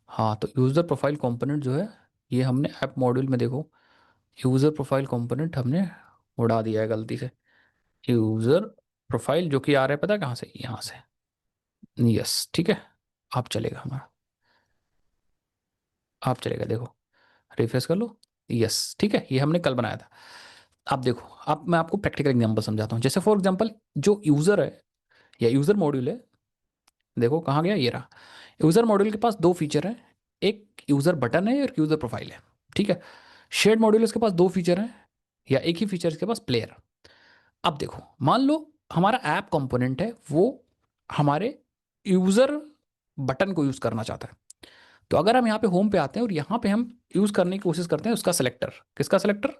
हाँ, तो यूज़र प्रोफाइल कंपोनेंट जो है ये हमने ऐप मॉड्यूल में, देखो, यूज़र प्रोफाइल कंपोनेंट हमने उड़ा दिया है गलती से। यूज़र प्रोफाइल जो कि आ रहा है पता है कहाँ से, यहाँ से। यस, ठीक है। आप चलेगा हमारा, आप चलेगा, देखो, रिफ्रेश कर लो। यस, ठीक है, ये हमने कल बनाया था। आप देखो, आप मैं आपको प्रैक्टिकल एग्जांपल समझाता हूँ। जैसे फॉर एग्जांपल जो यूज़र है या यूज़र मॉड्यूल है, देखो कहाँ गया, ये रहा। यूज़र मॉड्यूल के पास दो फीचर हैं, एक यूज़र बटन है और एक यूज़र प्रोफाइल है। ठीक है, शेयर्ड मॉड्यूल इसके पास दो फीचर हैं, या एक ही फीचर इसके पास, प्लेयर। अब देखो, मान लो हमारा ऐप कंपोनेंट है, वो हमारे यूज़र बटन को यूज़ करना चाहता है। तो अगर हम यहाँ पे होम पे आते हैं और यहाँ पे हम यूज़ करने की कोशिश करते हैं उसका सेलेक्टर, किसका सेलेक्टर,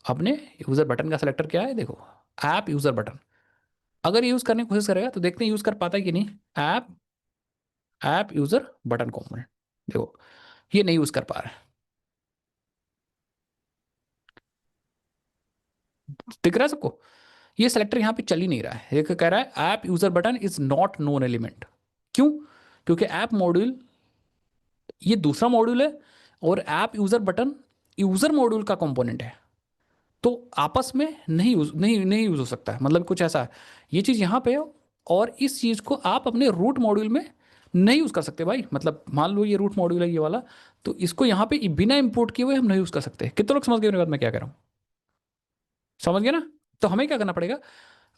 अपने यूजर बटन का सिलेक्टर क्या है, देखो ऐप यूजर बटन। अगर यूज करने की कोशिश करेगा तो देखते हैं यूज कर पाता है कि नहीं। App app user button component, देखो ये नहीं यूज कर पा रहा है। दिख रहा है सबको? ये सिलेक्टर यहाँ पे चल ही नहीं रहा है। ये कह रहा है app user button is not known element. क्यों? क्योंकि ऐप मॉड्यूल ये दूसरा मॉड्यूल है और app user button user module का कंपोनेंट है, तो आपस में नहीं यूज हो सकता है, मतलब कुछ ऐसा है। ये चीज यहाँ पे है और इस चीज को आप अपने रूट मॉड्यूल में नहीं यूज कर सकते भाई। मतलब मान लो ये रूट मॉड्यूल है ये वाला, तो इसको यहाँ पे बिना इंपोर्ट किए हुए हम नहीं यूज कर सकते। कितने लोग समझ गए मेरी बात मैं क्या कह रहा हूँ? समझ गए ना? तो हमें क्या करना पड़ेगा,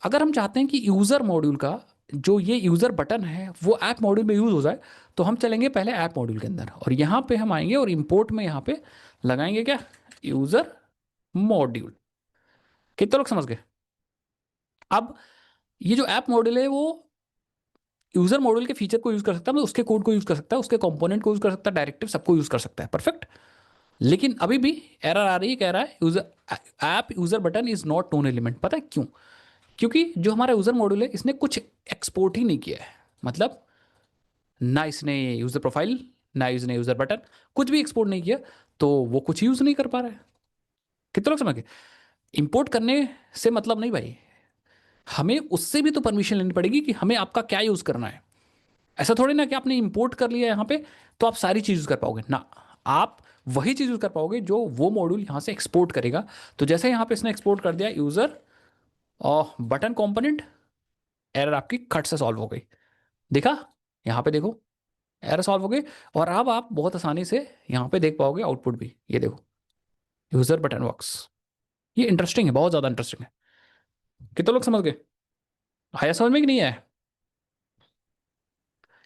अगर हम चाहते हैं कि यूजर मॉड्यूल का जो ये यूजर बटन है वो ऐप मॉड्यूल में यूज हो जाए, तो हम चलेंगे पहले ऐप मॉड्यूल के अंदर और यहाँ पे हम आएंगे और इंपोर्ट में यहाँ पे लगाएंगे क्या, यूजर मॉड्यूल। कितने लोग समझ गए? अब ये जो ऐप मॉड्यूल है वो यूजर मॉड्यूल के फीचर को यूज कर सकता है, मतलब उसके कोड को यूज कर सकता है, उसके कंपोनेंट को यूज कर सकता है, डायरेक्टिव सबको यूज कर सकता है। परफेक्ट। लेकिन अभी भी एरर आ रही है, कह रहा है user app user button is not known element. पता है क्यों? क्योंकि जो हमारा यूजर मॉड्यूल है इसने कुछ एक्सपोर्ट ही नहीं किया है। मतलब ना इसने यूजर प्रोफाइल, ना इसने यूजर बटन, कुछ भी एक्सपोर्ट नहीं किया, तो वो कुछ यूज नहीं कर पा रहा है। कितने लोग समझ गए? इंपोर्ट करने से मतलब नहीं भाई, हमें उससे भी तो परमिशन लेनी पड़ेगी कि हमें आपका क्या यूज करना है। ऐसा थोड़ी ना कि आपने इंपोर्ट कर लिया यहाँ पे तो आप सारी चीज यूज कर पाओगे ना। आप वही चीज यूज कर पाओगे जो वो मॉड्यूल यहाँ से एक्सपोर्ट करेगा। तो जैसे यहाँ पे इसने एक्सपोर्ट कर दिया यूजर और बटन कंपोनेंट, एरर आपकी खट से सॉल्व हो गई। देखा? यहाँ पे देखो एरर सॉल्व हो गई। और अब आप बहुत आसानी से यहाँ पे देख पाओगे आउटपुट भी, ये देखो यूजर बटन वर्क्स। ये इंटरेस्टिंग है, बहुत ज्यादा इंटरेस्टिंग है। कितने लोग समझ गए? आया समझ में कि नहीं आया?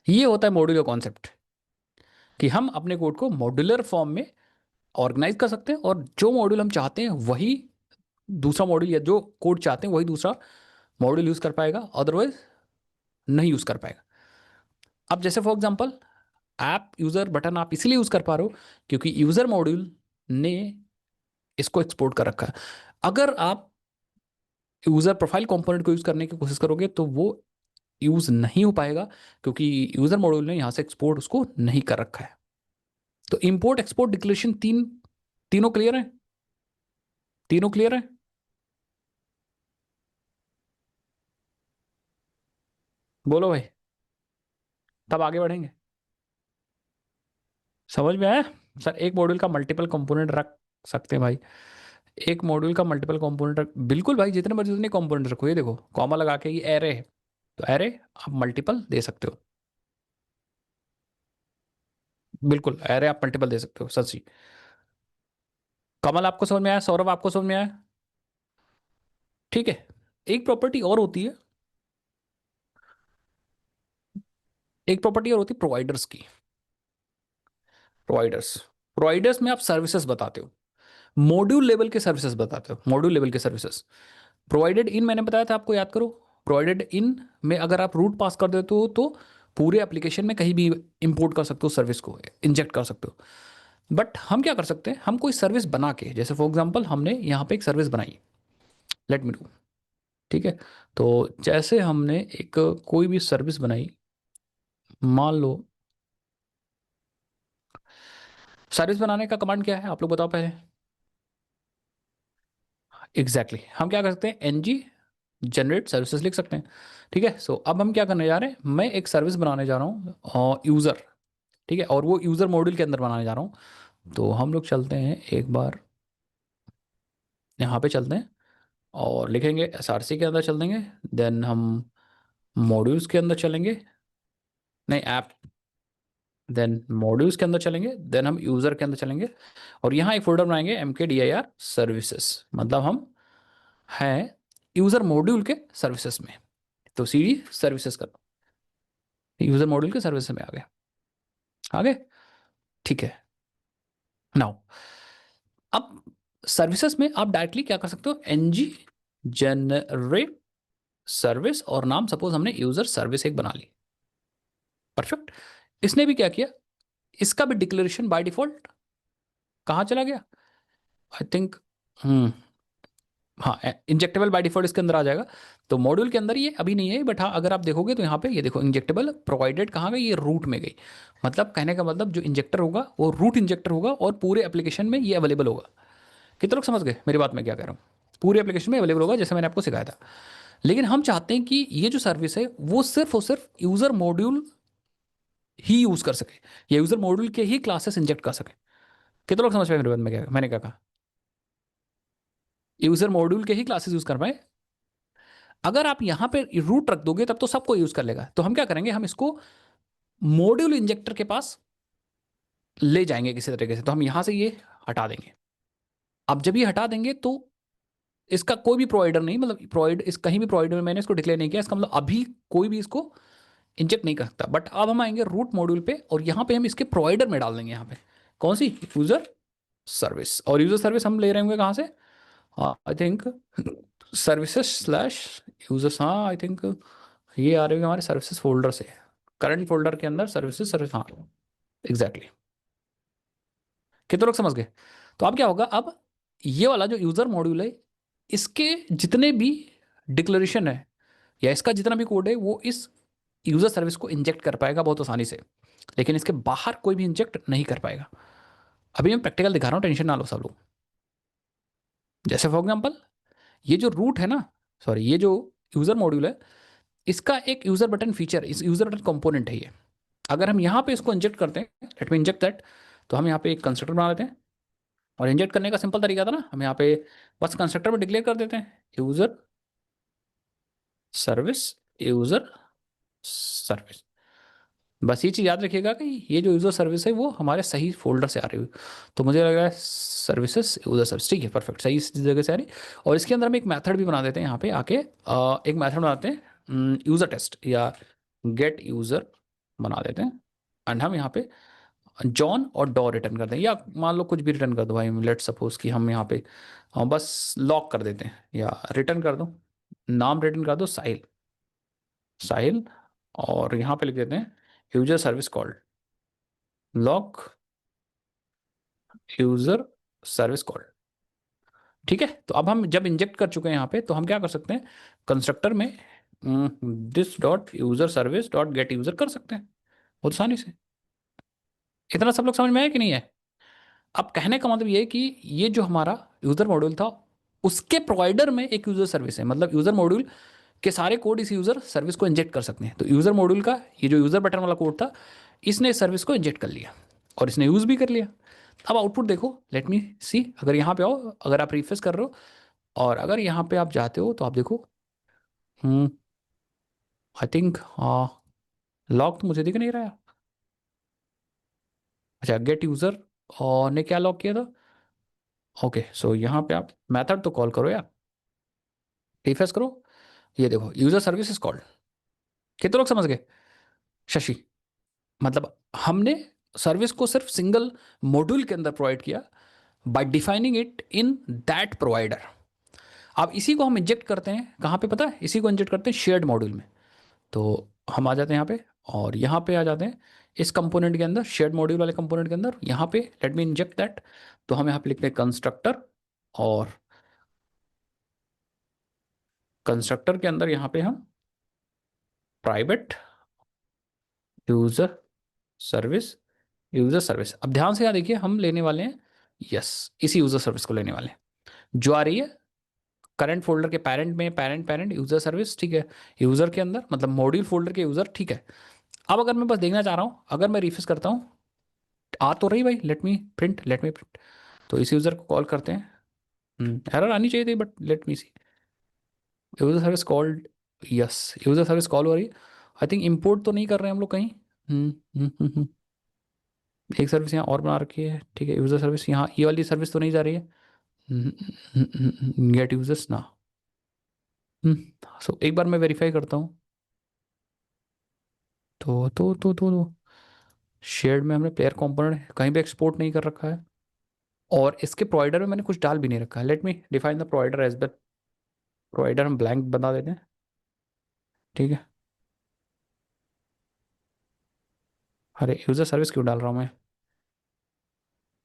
ये होता है मॉड्यूलर कॉन्सेप्ट, कि हम अपने कोड को मॉड्यूलर फॉर्म में ऑर्गेनाइज कर सकते हैं और जो मॉड्यूल हम चाहते हैं वही दूसरा मॉड्यूल, या जो कोड चाहते हैं वही दूसरा मॉड्यूल यूज कर पाएगा, अदरवाइज नहीं यूज कर पाएगा। अब जैसे for example app user button आप इसलिए यूज कर पा रहे हो क्योंकि यूजर मॉड्यूल ने इसको एक्सपोर्ट कर रखा है। अगर आप यूजर प्रोफाइल कंपोनेंट को यूज करने की कोशिश करोगे तो वो यूज नहीं हो पाएगा, क्योंकि यूजर मॉड्यूल ने यहां से एक्सपोर्ट उसको नहीं कर रखा है। तो इंपोर्ट एक्सपोर्ट डिक्लेरेशन तीनों क्लियर है? तीनों क्लियर है? बोलो भाई, तब आगे बढ़ेंगे। समझ में आया? सर एक मॉड्यूल का मल्टीपल कंपोनेंट रख सकते हैं भाई। एक मॉड्यूल का मल्टीपल कंपोनेंट रख, बिल्कुल भाई, जितने मर्जी उतने कंपोनेंट रखो। ये देखो कॉमा लगा के, ये एरे है तो एरे आप मल्टीपल दे सकते हो। बिल्कुल एरे आप मल्टीपल दे सकते हो, सच ही। कमल आपको समझ में आया? सौरभ आपको समझ में आया? ठीक है। एक प्रॉपर्टी और होती है, एक प्रॉपर्टी और होती है प्रोवाइडर्स की। प्रोवाइडर्स, प्रोवाइडर्स में आप सर्विसेज बताते हो, मॉड्यूल लेवल के सर्विसेज बताते हो, मॉड्यूल लेवल के सर्विसेज। प्रोवाइडेड इन मैंने बताया था आपको, याद करो। प्रोवाइडेड इन में अगर आप रूट पास कर देते हो तो पूरे एप्लीकेशन में कहीं भी इंपोर्ट कर सकते हो, सर्विस को इंजेक्ट कर सकते हो। बट हम क्या कर सकते हैं, हम कोई सर्विस बना के, जैसे फॉर एग्जांपल हमने यहाँ पे एक सर्विस बनाई, लेट मी डू। ठीक है, तो जैसे हमने एक कोई भी सर्विस बनाई, मान लो सर्विस बनाने का कमांड क्या है आप लोग बताओ पहले। Exactly exactly. हम क्या कर सकते हैं, एनजी जनरेट सर्विसेज लिख सकते हैं। ठीक है, सो अब हम क्या करने जा रहे हैं, मैं एक सर्विस बनाने जा रहा हूँ यूज़र। ठीक है, और वो यूज़र मॉड्यूल के अंदर बनाने जा रहा हूँ। तो हम लोग चलते हैं एक बार यहाँ पे चलते हैं और लिखेंगे एसआरसी के अंदर चल देंगे। देन हम मॉड्यूल्स के अंदर चलेंगे, नहीं ऐप, देन मॉड्यूल्स के अंदर चलेंगे, देन हम यूज़र के अंदर चलेंगे और यहाँ एक फोल्डर बनाएंगे MKDIR सर्विसेज। मतलब हम हैं यूज़र मॉड्यूल के सर्विसेज में, तो CD सर्विसेज कर, यूज़र मॉड्यूल के सर्विसेज में आ गए। आ गए? ठीक है। नाउ अब सर्विसेज में आप डायरेक्टली क्या कर सकते हो, NG जनरेट सर्विस और नाम सपोज हमने यूजर सर्विस एक बना ली। परफेक्ट। इसने भी क्या किया, इसका भी डिक्लेरेशन बाय डिफॉल्ट कहाँ चला गया, आई थिंक, हम्म हाँ, इंजेक्टेबल बाय डिफॉल्ट इसके अंदर आ जाएगा। तो मॉड्यूल के अंदर ये अभी नहीं है, बट हाँ अगर आप देखोगे तो यहाँ पे ये देखो इंजेक्टेबल प्रोवाइडेड कहाँ गई, ये रूट में गई। मतलब कहने का मतलब जो इंजेक्टर होगा वो रूट इंजेक्टर होगा और पूरे एप्लीकेशन में ये अवेलेबल होगा। कितने लोग समझ गए मेरी बात मैं क्या कह रहा हूँ? पूरे एप्लीकेशन में अवेलेबल होगा जैसे मैंने आपको सिखाया था। लेकिन हम चाहते हैं कि ये जो सर्विस है वो सिर्फ और सिर्फ यूजर मॉड्यूल ही यूज कर सके, या यूजर मॉड्यूल के ही क्लासेस इंजेक्ट कर सके। कितने लोग समझ पाए मेरे बात में क्या मैंने क्या कहा? यूजर मॉड्यूल के ही क्लासेस यूज कर पाए। अगर आप यहां पे रूट रख दोगे तब तो सबको यूज कर लेगा। तो हम क्या करेंगे, हम इसको मॉड्यूल इंजेक्टर के पास ले जाएंगे किसी तरीके से। तो हम यहां से ये हटा देंगे। अब जब ये हटा देंगे तो इसका कोई भी प्रोवाइडर नहीं, मतलब प्रोवाइड इस कहीं भी प्रोवाइडर में मैंने इसको डिक्लेयर नहीं किया, इसका मतलब अभी कोई भी इसको इंजेक्ट नहीं कर सकता। बट अब हम आएंगे रूट मॉड्यूल पे और यहाँ पे हम इसके प्रोवाइडर में डाल देंगे। यहाँ पे कौन सी? User service. और यूजर सर्विस हम ले रहे होंगे कहाँ से? I think services slash users, हाँ आई थिंक ये आ रही है हमारे सर्विसेज फोल्डर से। करंट फोल्डर के अंदर सर्विसेज सर्विस, हाँ एग्जैक्टली। कितने लोग समझ गए? तो अब क्या होगा, अब ये वाला जो यूजर मॉड्यूल है इसके जितने भी डिक्लेरेशन है या इसका जितना भी कोड है वो इस यूजर सर्विस को इंजेक्ट कर पाएगा बहुत आसानी से। लेकिन इसके बाहर कोई भी इंजेक्ट नहीं कर पाएगा। अभी मैं प्रैक्टिकल दिखा रहा हूँ, टेंशन ना लो सब लोग। जैसे फॉर एग्जाम्पल ये जो रूट है ना, सॉरी ये जो यूजर मॉड्यूल है इसका एक यूजर बटन फीचर, इस यूजर बटन कंपोनेंट है ये। अगर हम यहाँ पे इसको इंजेक्ट करते हैं, लेट मी इंजेक्ट दैट, तो हम यहाँ पे एक कंस्ट्रक्टर बना लेते हैं। और इंजेक्ट करने का सिंपल तरीका था ना, हम यहाँ पे बस कंस्ट्रक्टर में डिक्लेयर कर देते हैं यूजर सर्विस, यूजर सर्विस। बस ये चीज़ याद रखिएगा कि ये जो यूज़र सर्विस है वो हमारे सही फोल्डर से आ रही हुई। तो मुझे लग रहा है सर्विसेज यूज़र सर्विस, ठीक है परफेक्ट, सही इस जगह से आ रही। और इसके अंदर हम एक मेथड भी बना देते हैं यहाँ पे आके, एक मेथड बनाते हैं यूज़र टेस्ट या गेट यूज़र बना देते हैं। एंड हम यहाँ पे जॉन और डॉ रिटर्न कर दें, या मान लो कुछ भी रिटर्न कर दो भाई, लेट सपोज कि हम यहाँ पे बस लॉक कर देते हैं या रिटर्न कर दो, नाम रिटर्न कर दो साहिल, साहिल। और यहाँ पे लिख देते हैं user service called lock user service called. ठीक है, तो अब हम जब इंजेक्ट कर चुके हैं यहाँ पे तो हम क्या कर सकते हैं, कंस्ट्रक्टर में this dot user service dot gate user कर सकते हैं बहुत आसानी से। इतना सब लोग समझ में आया कि नहीं है? अब कहने का मतलब ये है कि ये जो हमारा यूजर मॉड्यूल था उसके प्रोवाइडर में एक यूजर सर्विस है, मतलब यूजर मॉड्यूल के सारे कोड इस यूजर सर्विस को इंजेक्ट कर सकते हैं। तो यूजर मॉड्यूल का ये जो यूजर बटन वाला कोड था इसने इस सर्विस को इंजेक्ट कर लिया और इसने यूज भी कर लिया। अब आउटपुट देखो, लेट मी सी। अगर यहाँ पे आओ, अगर आप रिफ्रेश कर रहे हो और अगर यहाँ पे आप जाते हो तो आप देखो, आई थिंक हाँ लॉक तो मुझे दिख नहीं रहा है। अच्छा गेट यूजर और ने क्या लॉक किया था? ओके सो यहाँ पे आप मेथड तो कॉल करो यार, रिफ्रेश करो, ये देखो यूजर सर्विस इज कॉल्ड। कितने लोग समझ गए? शशि, मतलब हमने सर्विस को सिर्फ सिंगल मॉड्यूल के अंदर प्रोवाइड किया bye defining it in that provider. अब इसी को हम इंजेक्ट करते हैं कहाँ पे पता है? इसी को इंजेक्ट करते हैं शेयर्ड मॉड्यूल में। तो हम आ जाते हैं यहाँ पे और यहाँ पे आ जाते हैं इस कंपोनेंट के अंदर, शेयर्ड मॉड्यूल वाले कंपोनेंट के अंदर। यहाँ पे लेट मी इंजेक्ट दैट। तो हम यहाँ पे लिखते हैं कंस्ट्रक्टर और कंस्ट्रक्टर के अंदर यहाँ पे हम private user service, user service. अब ध्यान से यहाँ देखिए हम लेने वाले हैं, यस इसी यूजर सर्विस को लेने वाले हैं जो आ रही है करंट फोल्डर के पैरेंट में, पैरेंट पैरेंट यूजर सर्विस, ठीक है। यूजर के अंदर मतलब मॉड्यूल फोल्डर के यूजर, ठीक है। अब अगर मैं बस देखना चाह रहा हूँ, अगर मैं रिफ्रेश करता हूँ, आ तो रही भाई, लेट मी प्रिंट। तो इस यूजर को कॉल करते हैं, एरर आनी चाहिए थी but let me see. User service called, yes user service call हो रही है। आई थिंक इंपोर्ट तो नहीं कर रहे हैं हम लोग कहीं। हम्म हम्म हम्म हम्म। एक सर्विस यहाँ और बना रखी है, ठीक है। यूजर सर्विस यहाँ ये वाली सर्विस तो नहीं जा रही है, गेट यूजर्स ना। सो एक बार मैं वेरीफाई करता हूँ। तो शेयर्ड में हमने प्लेयर कंपोनेंट कहीं भी एक्सपोर्ट नहीं कर रखा है और इसके प्रोवाइडर में मैंने कुछ डाल भी नहीं रखा है। Let me define the provider as well. Provider हम ब्लैंक बना देते हैं, ठीक है। अरे यूजर सर्विस क्यों डाल रहा हूँ मैं?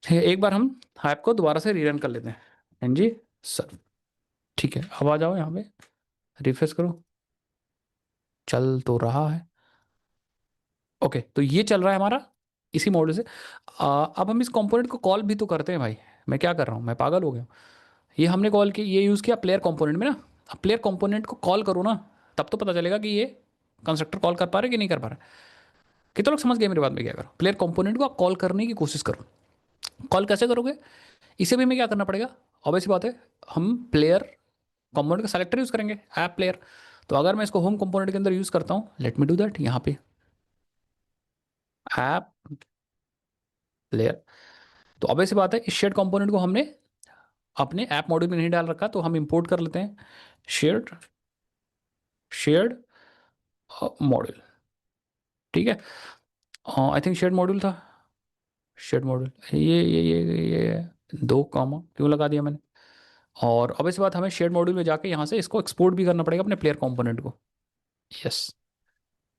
ठीक है, एक बार हम ऐप को दोबारा से रीरन कर लेते हैं। एनजी सर, ठीक है, अब आ जाओ यहाँ पे, रिफ्रेश करो, चल तो रहा है। ओके, तो ये चल रहा है हमारा इसी मॉड्यूल से। अब हम इस कंपोनेंट को कॉल भी तो करते हैं भाई। मैं क्या कर रहा हूँ, मैं पागल हो गया हूँ। ये हमने कॉल की, ये यूज़ किया प्लेयर कंपोनेंट में ना। अब प्लेयर कंपोनेंट को कॉल करो ना, तब तो पता चलेगा कि ये कंस्ट्रक्टर कॉल कर पा रहे कि नहीं कर पा रहे। कितने लोग समझ गए मेरी बात में? क्या करो, प्लेयर कंपोनेंट को आप कॉल करने की कोशिश करो। कॉल कैसे करोगे? इसे भी हमें क्या करना पड़ेगा? ऑब्वियस बात है, हम प्लेयर कंपोनेंट का सेलेक्टर यूज़ करेंगे, ऐप प्लेयर। तो अगर मैं इसको होम कंपोनेंट के अंदर यूज़ करता हूँ, लेट मी डू दैट, यहाँ पे ऐप प्लेयर। तो ऑब्वियस सी बात है, इस शेड कंपोनेंट को हमने अपने ऐप मॉड्यूल में नहीं डाल रखा, तो हम इंपोर्ट कर लेते हैं शेयर्ड शेयर्ड मॉड्यूल। ठीक है, आई थिंक शेयर्ड मॉड्यूल था, शेयर्ड मॉड्यूल। ये दो कॉमा क्यों लगा दिया मैंने? और अब इस बात, हमें शेयर्ड मॉड्यूल में जाके यहाँ से इसको एक्सपोर्ट भी करना पड़ेगा अपने प्लेयर कंपोनेंट को। यस,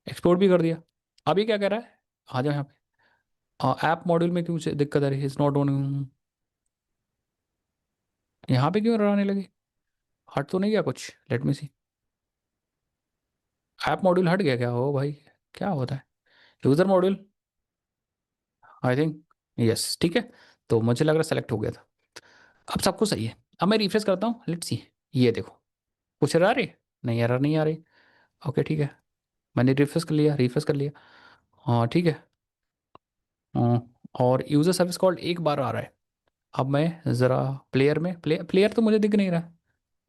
एक्सपोर्ट भी कर दिया। अब ये क्या कह रहा है, आ जाओ यहाँ पे। ऐप मॉड्यूल में क्यों दिक्कत आ रही है? Is not on. यहाँ पे क्यों आने लगी? हट तो नहीं गया कुछ? लेट मी सी। ऐप मॉड्यूल हट गया क्या? हो भाई, क्या होता है? User module, I think, yes, ठीक है। तो मुझे लग रहा है सेलेक्ट हो गया था। अब सब कुछ सही है। अब मैं रिफ्रेश करता हूँ, लेट्स सी। ये देखो, कुछ एरर आ रही? नहीं, एरर नहीं आ रही। ओके, ठीक है, मैंने रिफ्रेश कर लिया, रिफ्रेश कर लिया। हाँ, ठीक है। और यूजर सर्विस कॉल एक बार आ रहा है। अब मैं ज़रा प्लेयर में, प्लेयर तो मुझे दिख नहीं रहा,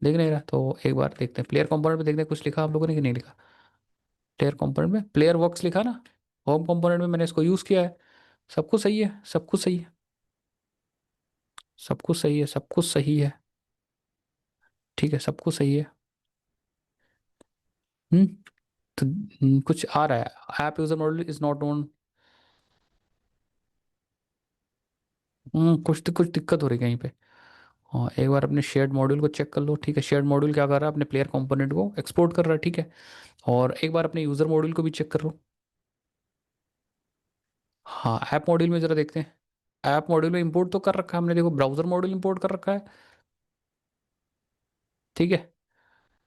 दिख नहीं रहा। तो एक बार देखते हैं प्लेयर कंपोनेंट में, देखते हैं कुछ लिखा आप लोगों ने कि नहीं लिखा। प्लेयर कंपोनेंट में प्लेयर वर्क्स लिखा ना, होम कंपोनेंट में मैंने इसको यूज़ किया है। सब कुछ सही है, सब कुछ सही है, सब कुछ सही है, सब कुछ सही है। ठीक है, सब कुछ सही है। हम्म। तो कुछ आ रहा है, app user model is not on. कुछ दिक्कत हो रही है कहीं पे। हाँ, एक बार अपने शेयर्ड मॉड्यूल को चेक कर लो। ठीक है, शेयर्ड मॉड्यूल क्या कर रहा है, अपने प्लेयर कंपोनेंट को एक्सपोर्ट कर रहा है। ठीक है, और एक बार अपने यूजर मॉड्यूल को भी चेक कर लो। हाँ, ऐप मॉड्यूल में जरा देखते हैं। ऐप मॉड्यूल में इंपोर्ट तो कर रखा है हमने, देखो ब्राउजर मॉड्यूल इंपोर्ट कर रखा है। ठीक है,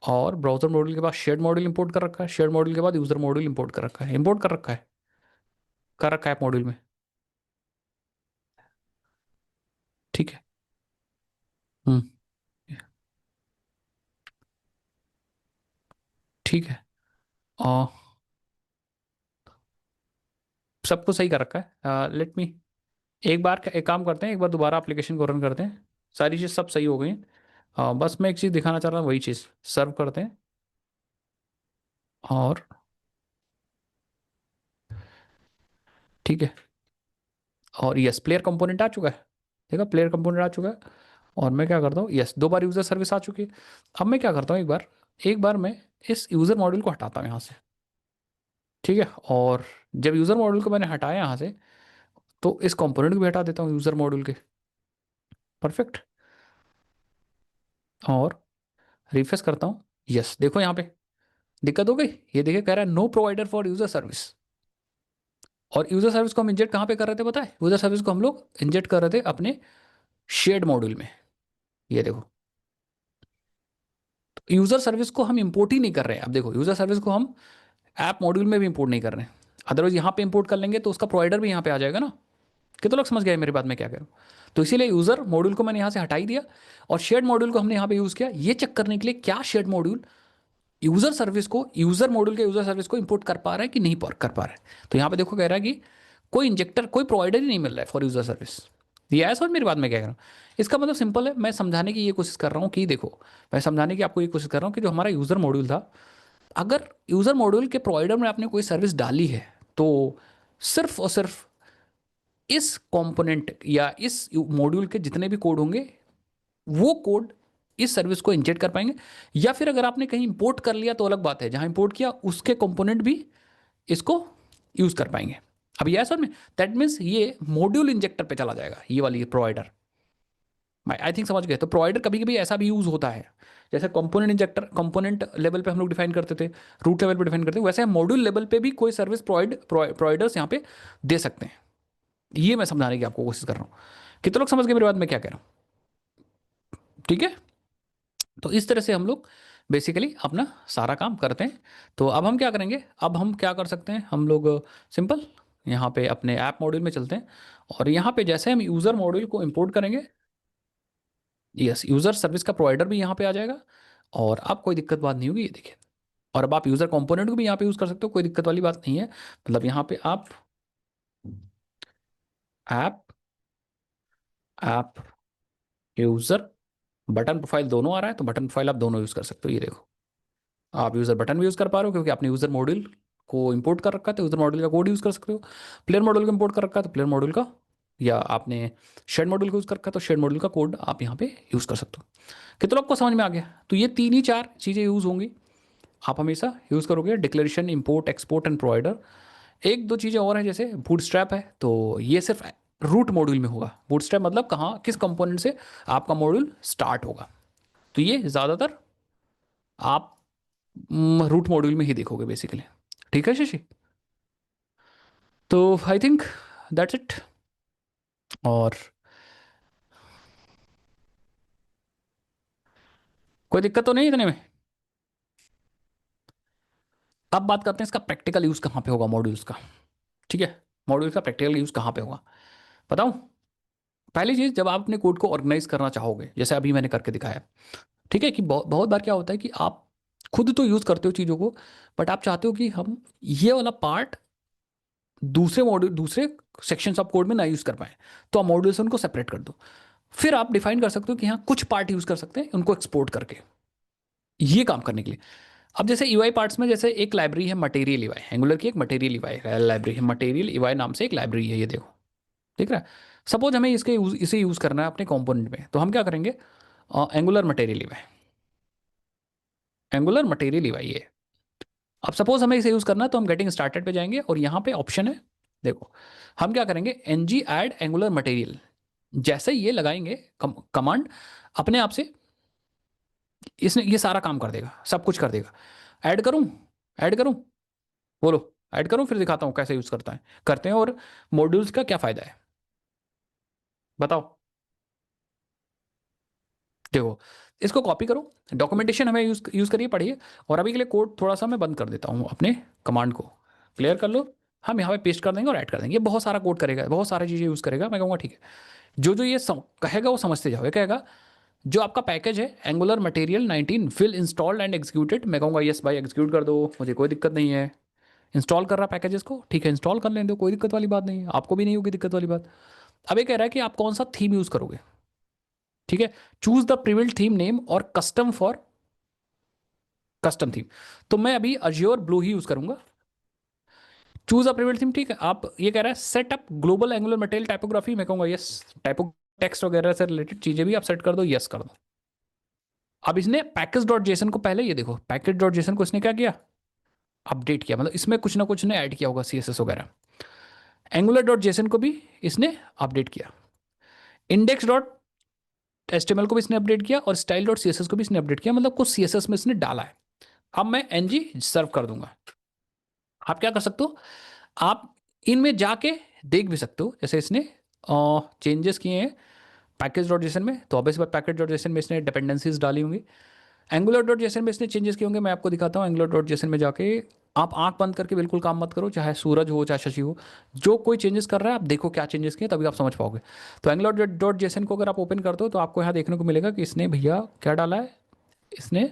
और ब्राउजर मॉड्यूल के बाद शेयर्ड मॉड्यूल इंपोर्ट कर रखा है, शेयर्ड मॉड्यूल के बाद यूजर मॉड्यूल इंपोर्ट कर रखा है, इंपोर्ट कर रखा है ऐप मॉड्यूल में। ठीक है। हम्म। ठीक है, और सब कुछ सही कर रखा है। लेट मी, एक बार एक काम करते हैं, एक बार दोबारा एप्लीकेशन को रन करते हैं। सारी चीज़ सब सही हो गई। बस मैं एक चीज़ दिखाना चाह रहा हूँ, वही चीज़ सर्व करते हैं। और ठीक है, और यस, प्लेयर कंपोनेंट आ चुका है। देखा, प्लेयर कंपोनेंट आ चुका है। और मैं क्या करता हूँ, यस, दो बार यूज़र सर्विस आ चुकी है। अब मैं क्या करता हूँ, एक बार मैं इस यूज़र मॉड्यूल को हटाता हूँ यहाँ से। ठीक है, और जब यूज़र मॉड्यूल को मैंने हटाया यहाँ से, तो इस कंपोनेंट को भी हटा देता हूँ यूज़र मॉड्यूल के। परफेक्ट। और रिफ्रेश करता हूँ। यस, देखो यहाँ पे दिक्कत हो गई। ये देखिए, कह रहा है no provider for user service. और यूज़र सर्विस को हम इंजेक्ट कहाँ पे कर रहे थे पता है? यूज़र सर्विस को हम लोग इंजेक्ट कर रहे थे अपने शेयर्ड मॉड्यूल में। ये देखो, यूज़र सर्विस को हम इंपोर्ट ही नहीं कर रहे हैं। अब देखो, यूज़र सर्विस को हम ऐप मॉड्यूल में भी इंपोर्ट नहीं कर रहे हैं। अदरवाइज यहाँ पे इंपोर्ट कर लेंगे तो उसका प्रोवाइडर भी यहाँ पे आ जाएगा ना। कितने लोग समझ गए मेरी बात में क्या कह रहा हूँ? तो इसीलिए यूज़र मॉड्यूल को मैंने यहाँ से हटा ही दिया, और शेयर्ड मॉड्यूल को हमने यहाँ पे यूज़ किया, ये चेक करने के लिए क्या शेयर्ड मॉड्यूल यूज़र सर्विस को, यूज़र मॉड्यूल के यूज़र सर्विस को इंपोर्ट कर पा रहा है कि नहीं कर पा रहा है। तो यहाँ पे देखो, कह रहा है कि कोई इंजेक्टर, कोई प्रोवाइडर ही नहीं मिल रहा है फॉर यूज़र सर्विस। ये ऐसा, और मेरी बात में क्या कह रहा हूँ, इसका मतलब सिंपल है। मैं समझाने की ये कोशिश कर रहा हूँ कि देखो, मैं समझाने की आपको ये कोशिश कर रहा हूँ कि जो हमारा यूज़र मॉड्यूल था, अगर यूज़र मॉड्यूल के प्रोवाइडर में आपने कोई सर्विस डाली है, तो सिर्फ और सिर्फ इस कंपोनेंट या इस मॉड्यूल के जितने भी कोड होंगे, वो कोड इस सर्विस को इंजेक्ट कर पाएंगे। या फिर अगर आपने कहीं इंपोर्ट कर लिया तो अलग बात है, जहां इंपोर्ट किया उसके कंपोनेंट भी इसको यूज कर पाएंगे। अब ये सर में, दैट मीन्स ये मॉड्यूल इंजेक्टर पे चला जाएगा, ये वाली प्रोवाइडर। आई थिंक समझ गए। तो प्रोवाइडर कभी कभी ऐसा भी यूज होता है, जैसे कंपोनेंट इंजेक्टर कंपोनेंट लेवल पे हम लोग डिफाइन करते थे, रूट लेवल पे डिफाइन करते थे, वैसे मॉड्यूल लेवल पे भी कोई सर्विस प्रोवाइडर्स यहाँ पे दे सकते हैं। ये मैं समझाने की आपको कोशिश कर रहा हूँ। कितने लोग समझ गए मेरी बात में क्या कह रहा हूँ? ठीक है, तो इस तरह से हम लोग बेसिकली अपना सारा काम करते हैं। तो अब हम क्या करेंगे, अब हम क्या कर सकते हैं, हम लोग सिंपल यहाँ पे अपने ऐप मॉड्यूल में चलते हैं और यहाँ पे जैसे हम यूज़र मॉड्यूल को इंपोर्ट करेंगे, यस, यूज़र सर्विस का प्रोवाइडर भी यहाँ पे आ जाएगा और अब कोई दिक्कत बात नहीं होगी, ये देखिए। और अब आप यूज़र कंपोनेंट को भी यहाँ पे यूज़ कर सकते हो, कोई दिक्कत वाली बात नहीं है। मतलब यहाँ पे आप app app user button profile दोनों आ रहा है, तो बटन प्रोफाइल आप दोनों यूज़ कर सकते हो। ये देखो, आप यूज़र बटन भी यूज़ कर पा रहे हो क्योंकि आपने यूज़र मॉड्यूल को इंपोर्ट कर रखा है, तो यूज़र मॉड्यूल का कोड यूज़ कर सकते हो। प्लेयर मॉड्यूल को इंपोर्ट कर रखा है तो प्लेयर मॉड्यूल का, या आपने शेड मॉड्यूल को यूज़ कर रखा है तो शेड मॉड्यूल का कोड आप यहाँ पे यूज़ कर सकते हो। कितना आपको समझ में आ गया? तो ये तीन ही चार चीज़ें यूज़ होंगी, आप हमेशा यूज़ करोगे। Declaration, import, export and provider. एक दो चीज़ें और हैं, जैसे बूटस्ट्रैप है, तो ये सिर्फ रूट मॉड्यूल में होगा। बूटस्ट्रैप मतलब कहाँ, किस कंपोनेंट से आपका मॉड्यूल स्टार्ट होगा, तो ये ज़्यादातर आप रूट मॉड्यूल में ही देखोगे बेसिकली। ठीक है शशि? तो आई थिंक दैट्स इट। और कोई दिक्कत तो नहीं इतने में? अब बात करते हैं इसका प्रैक्टिकल यूज़ कहाँ पे होगा मॉड्यूल्स का। ठीक है, मॉड्यूल्स का प्रैक्टिकल यूज़ कहाँ पे होगा बताऊँ? पहली चीज़, जब आप अपने कोड को ऑर्गेनाइज करना चाहोगे, जैसे अभी मैंने करके दिखाया, ठीक है, कि बहुत बहुत बार क्या होता है कि आप खुद तो यूज़ करते हो चीज़ों को, बट आप चाहते हो कि हम ये वाला पार्ट दूसरे मॉड्यूल, दूसरे सेक्शंस ऑफ कोड में ना यूज़ कर पाए, तो आप मॉड्यूल से उनको सेपरेट कर दो। फिर आप डिफाइन कर सकते हो कि हाँ, कुछ पार्ट यूज़ कर सकते हैं उनको एक्सपोर्ट करके, ये काम करने के लिए। अब जैसे यूआई पार्ट्स में, जैसे एक लाइब्रेरी है मटेरियल ईवाई, एंगुलर की एक मटेरियल ईवाई लाइब्रेरी है, मटेरियल ईवाई नाम से एक लाइब्रेरी है, ये देखो, ठीक है। सपोज हमें इसे यूज़ करना है अपने कंपोनेंट में, तो हम क्या करेंगे, angular material EY, angular material EY ये। अब सपोज हमें इसे यूज़ करना है, तो हम गेटिंग स्टार्टेड पे जाएंगे और यहाँ पे ऑप्शन है, देखो, हम क्या करेंगे, N G add Angular material, जैसे ये लगाएंगे कमांड, अपने आप से इसने ये सारा काम कर देगा, सब कुछ कर देगा। ऐड करूं, ऐड करूं, बोलो, ऐड करूं, फिर दिखाता हूं कैसे यूज करता है, करते हैं, और मॉड्यूल्स का क्या फायदा है बताओ। देखो, इसको कॉपी करो, डॉक्यूमेंटेशन हमें यूज यूज करिए, पढ़िए, और अभी के लिए कोड थोड़ा सा मैं बंद कर देता हूँ, अपने कमांड को क्लियर कर लो। हम यहाँ पे पेस्ट कर देंगे और ऐड कर देंगे, ये बहुत सारा कोड करेगा, बहुत सारी चीज़ें यूज़ करेगा। मैं कहूँगा ठीक है, जो जो ये कहेगा वो समझते जाओ। ये कहेगा जो आपका पैकेज है एंगुलर मटेरियल 19 फिल इंस्टॉल्ड एंड एग्जीक्यूटेड, मैं कहूँगा यस भाई एग्जीक्यूट कर दो, मुझे कोई दिक्कत नहीं है। इंस्टॉल कर रहा पैकेजेस को, ठीक है, इंस्टॉल कर लें दो, कोई दिक्कत वाली बात नहीं है, आपको भी नहीं होगी दिक्कत वाली बात। अब ये कह रहा है कि आप कौन सा थीम यूज़ करोगे, ठीक है, चूज द प्रिविल्ड थीम नेम और कस्टम फॉर कस्टम थीम। तो मैं अभी अज्योर ब्लू ही यूज़ करूंगा। चूज अ प्रिविल्ड थीम, ठीक है। आप ये कह रहा है set up global angular material typography, मैं कहूँगा यस, टाइपो टेक्स्ट वगैरह से रिलेटेड चीज़ें भी आप सेट कर दो, यस कर दो। अब इसने पैकेज डॉट जेसन को, पहले ये देखो, पैकेज डॉट जेसन को इसने क्या किया, अपडेट किया, मतलब इसमें कुछ ना कुछ ने ऐड किया होगा, सीएसएस वगैरह। एंगुलर डॉट जेसन को भी इसने अपडेट किया, इंडेक्स डॉट एचटीएमएल को भी इसने अपडेट किया, और स्टाइल डॉट सीएसएस को भी इसने अपडेट किया, मतलब कुछ सीएसएस में इसने डाला है। अब मैं एनजी सर्व कर दूंगा। आप क्या कर सकते हो, आप इनमें जाके देख भी सकते हो, जैसे इसने चेंजेस किए हैं पैकेज डॉट जेसन में, तो ऑब्वियस बात पैकेज डॉट जेसन में इसने डिपेंडेंसीज डाली होंगी। एंगुलर डॉट जेसन में इसने चेंजेस किए होंगे, मैं आपको दिखाता हूँ। एंगुलर डॉट जेसन में जाके आप आंख बंद करके बिल्कुल काम मत करो, चाहे सूरज हो चाहे शशि हो, जो कोई चेंजेस कर रहा है आप देखो क्या चेंजेस किए, तभी आप समझ पाओगे। तो एंगुलर डॉट जेसन को अगर आप ओपन कर दो, तो आपको यहाँ देखने को मिलेगा कि इसने भैया क्या डाला है, इसने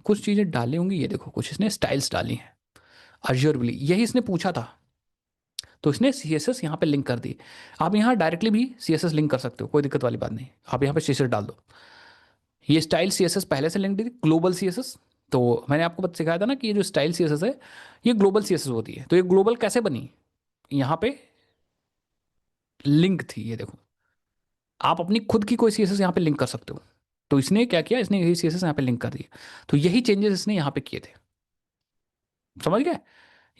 कुछ चीज़ें डाली होंगी, ये देखो, कुछ इसने स्टाइल्स डाली हैं अज्योरबली, यही इसने पूछा था, तो इसने सी एस एस यहाँ पे लिंक कर दी। आप यहाँ डायरेक्टली भी सी एस एस लिंक कर सकते हो, कोई दिक्कत वाली बात नहीं, आप यहाँ पे सी एस एस डाल दो। ये स्टाइल सी एस एस पहले से लिंक थी, ग्लोबल सी एस एस, तो मैंने आपको बता सिखाया था ना कि ये जो स्टाइल सी एस एस है, ये ग्लोबल सी एस एस होती है। तो ये ग्लोबल कैसे बनी, यहाँ पे लिंक थी, ये देखो, आप अपनी खुद की कोई सी एस एस यहाँ पे लिंक कर सकते हो। तो इसने क्या किया, इसने यही सी एस एस यहाँ पे लिंक कर दिया, तो यही चेंजेस इसने यहाँ पे किए थे, समझ गए।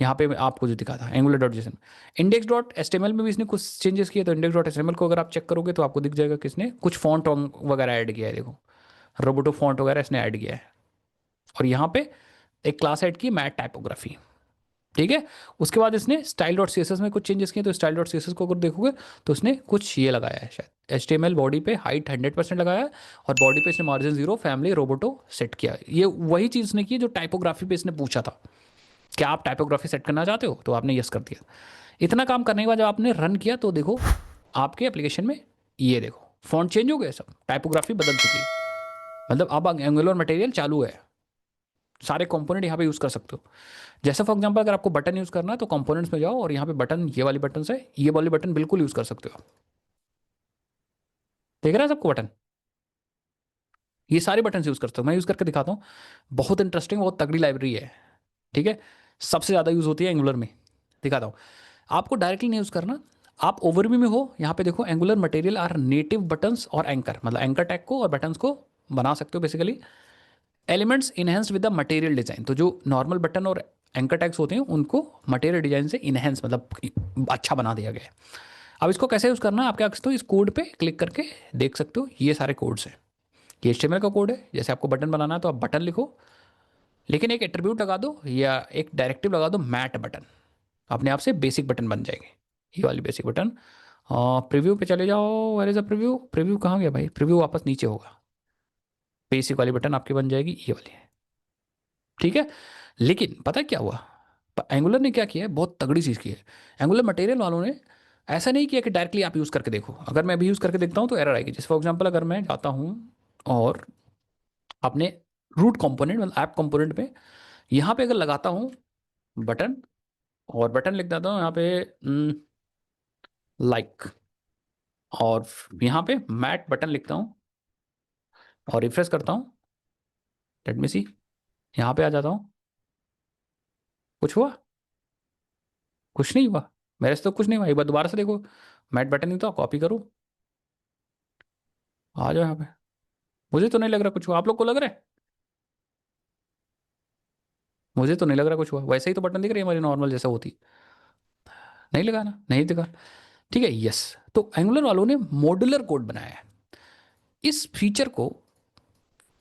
यहाँ पे मैं आपको जो दिखा था angular dot JSON, index dot HTML में भी इसने कुछ चेंजेस किए, तो इंडेक्स डॉट एचटीएमएल को अगर आप चेक करोगे तो आपको दिख जाएगा कि इसने कुछ फॉन्ट वगैरह ऐड किया है, देखो, रोबोटो फॉन्ट वगैरह इसने ऐड किया है। और यहाँ पे एक क्लास ऐड की मैट टाइपोग्राफी, ठीक है। उसके बाद इसने style dot C S S में कुछ चेंजेस किए, तो style dot C S S को अगर देखोगे तो उसने कुछ ये लगाया है शायद, H T M L body पे हाइट 100% लगाया है, और बॉडी पे इसने मार्जिन 0 फैमिली रोबोटो सेट किया है। ये वही चीज़ इसने की जो टाइपोग्राफी पे इसने पूछा था, क्या आप टाइपोग्राफी सेट करना चाहते हो, तो आपने यस कर दिया। इतना काम करने के बाद जब आपने रन किया तो देखो आपके एप्लीकेशन में ये देखो फॉन्ट चेंज हो गया, सब टाइपोग्राफी बदल चुकी है। मतलब अब एंगुलर मटेरियल चालू है, सारे कंपोनेंट यहाँ पे यूज़ कर सकते हो। जैसे फॉर एग्जांपल अगर आपको बटन यूज़ करना है तो कंपोनेंट्स में जाओ और यहाँ पे बटन, ये वाली बटन से ये वाली बटन बिल्कुल यूज़ कर सकते हो। देख रहा है सबको बटन, ये सारे बटन यूज़ कर सकते हो। मैं यूज़ करके दिखाता हूँ, बहुत इंटरेस्टिंग, बहुत तगड़ी लाइब्रेरी है। ठीक है, सबसे ज़्यादा यूज़ होती है एंगुलर में। दिखाता हूँ, आपको डायरेक्टली नहीं यूज़ करना। आप ओवरव्यू में हो, यहाँ पे देखो Angular material are native buttons और एंकर, मतलब एंकर टैग को और बटन्स को बना सकते हो basically. Elements enhanced with the material design, तो जो नॉर्मल बटन और एंकर टैग्स होते हैं उनको मटेरियल डिजाइन से इनहेंस मतलब अच्छा बना दिया गया है। अब इसको कैसे यूज़ करना है, आप क्या कर सकते हो, इस कोड पे क्लिक करके देख सकते हो, ये सारे कोड्स हैं। ये HTML का कोड है, जैसे आपको बटन बनाना है तो आप बटन लिखो, लेकिन एक एट्रीब्यूट लगा दो या एक डायरेक्टिव लगा दो मैट बटन, अपने आप से बेसिक बटन बन जाएंगे, ये वाली बेसिक बटन। प्रीव्यू पे चले जाओ, where is a preview, preview कहाँ गया भाई, प्रीव्यू वापस नीचे होगा, बेसिक वाली बटन आपकी बन जाएगी ये वाली है। ठीक है, लेकिन पता है क्या हुआ, एंगुलर ने क्या किया है, बहुत तगड़ी चीज़ की है। एंगुलर मटेरियल वालों ने ऐसा नहीं किया कि डायरेक्टली आप यूज़ करके देखो, अगर मैं अभी यूज़ करके देखता हूँ तो एरर आएगी। जैसे फॉर एग्जांपल अगर मैं जाता हूँ और अपने रूट कंपोनेंट मतलब ऐप कंपोनेंट में यहाँ पे अगर लगाता हूँ बटन, और बटन लिख देता हूँ यहाँ पे लाइक, और यहाँ पे मैट बटन लिखता हूँ और रिफ्रेश करता हूँ, लेट मी सी, यहाँ पे आ जाता हूँ, कुछ हुआ, कुछ नहीं हुआ, मेरे से तो कुछ नहीं हुआ। एक बार दोबारा से देखो, मैट बटन नहीं, तो कॉपी करो, आ जाओ यहाँ पे। मुझे तो नहीं लग रहा कुछ हुआ, आप लोग को लग रहा है? मुझे तो नहीं लग रहा कुछ हुआ, वैसे ही तो बटन दिख रही है हमारी नॉर्मल जैसा होती, नहीं लगा ना, नहीं दिखा। ठीक है, यस। तो एंगुलर वालों ने मॉड्यूलर कोड बनाया है, इस फीचर को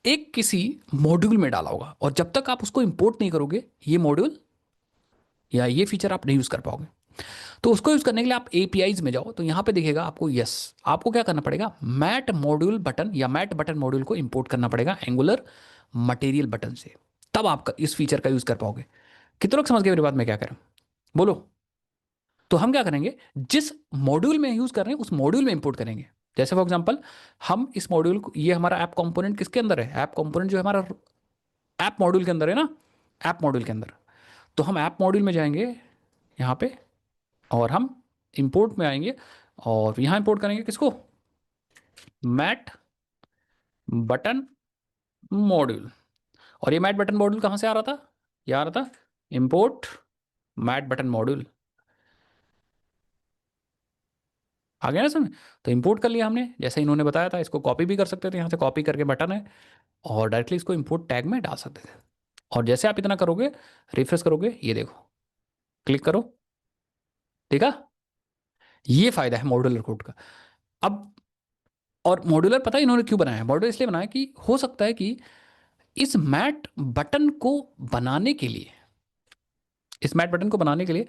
एक किसी मॉड्यूल में डाला होगा, और जब तक आप उसको इंपोर्ट नहीं करोगे ये मॉड्यूल या ये फीचर आप नहीं यूज कर पाओगे। तो उसको यूज करने के लिए आप एपीआईज में जाओ, तो यहां पे दिखेगा आपको, यस, आपको क्या करना पड़ेगा, मैट मॉड्यूल बटन या मैट बटन मॉड्यूल को इंपोर्ट करना पड़ेगा एंगुलर मटेरियल बटन से, तब आप इस फीचर का यूज कर पाओगे। कितने लोग समझ गए मेरी बात, मैं क्या करूं, बोलो। तो हम क्या करेंगे, जिस मॉड्यूल में यूज कर रहे हैं उस मॉड्यूल में इंपोर्ट करेंगे। जैसे फॉर एग्जांपल हम इस मॉड्यूल को, ये हमारा ऐप कंपोनेंट किसके अंदर है, ऐप कंपोनेंट जो हमारा ऐप मॉड्यूल के अंदर है ना, ऐप मॉड्यूल के अंदर। तो हम ऐप मॉड्यूल में जाएंगे यहाँ पे, और हम इंपोर्ट में आएंगे और यहाँ इंपोर्ट करेंगे किसको, मैट बटन मॉड्यूल। और ये मैट बटन मॉड्यूल कहाँ से आ रहा था, ये आ रहा था इंपोर्ट मैट बटन मॉड्यूल, आ गया ना समझ। तो इंपोर्ट कर लिया हमने, जैसे इन्होंने बताया था, इसको कॉपी भी कर सकते थे, यहाँ से कॉपी करके बटन है और डायरेक्टली इसको इंपोर्ट टैग में डाल सकते थे। और जैसे आप इतना करोगे, रिफ्रेश करोगे, ये देखो, क्लिक करो, ठीक है। ये फायदा है मॉड्यूलर कोड का। अब, और मॉड्यूलर पता है इन्होंने क्यों बनाया है, मॉड्यूलर इसलिए बनाया कि हो सकता है कि इस मैट बटन को बनाने के लिए, इस मैट बटन को बनाने के लिए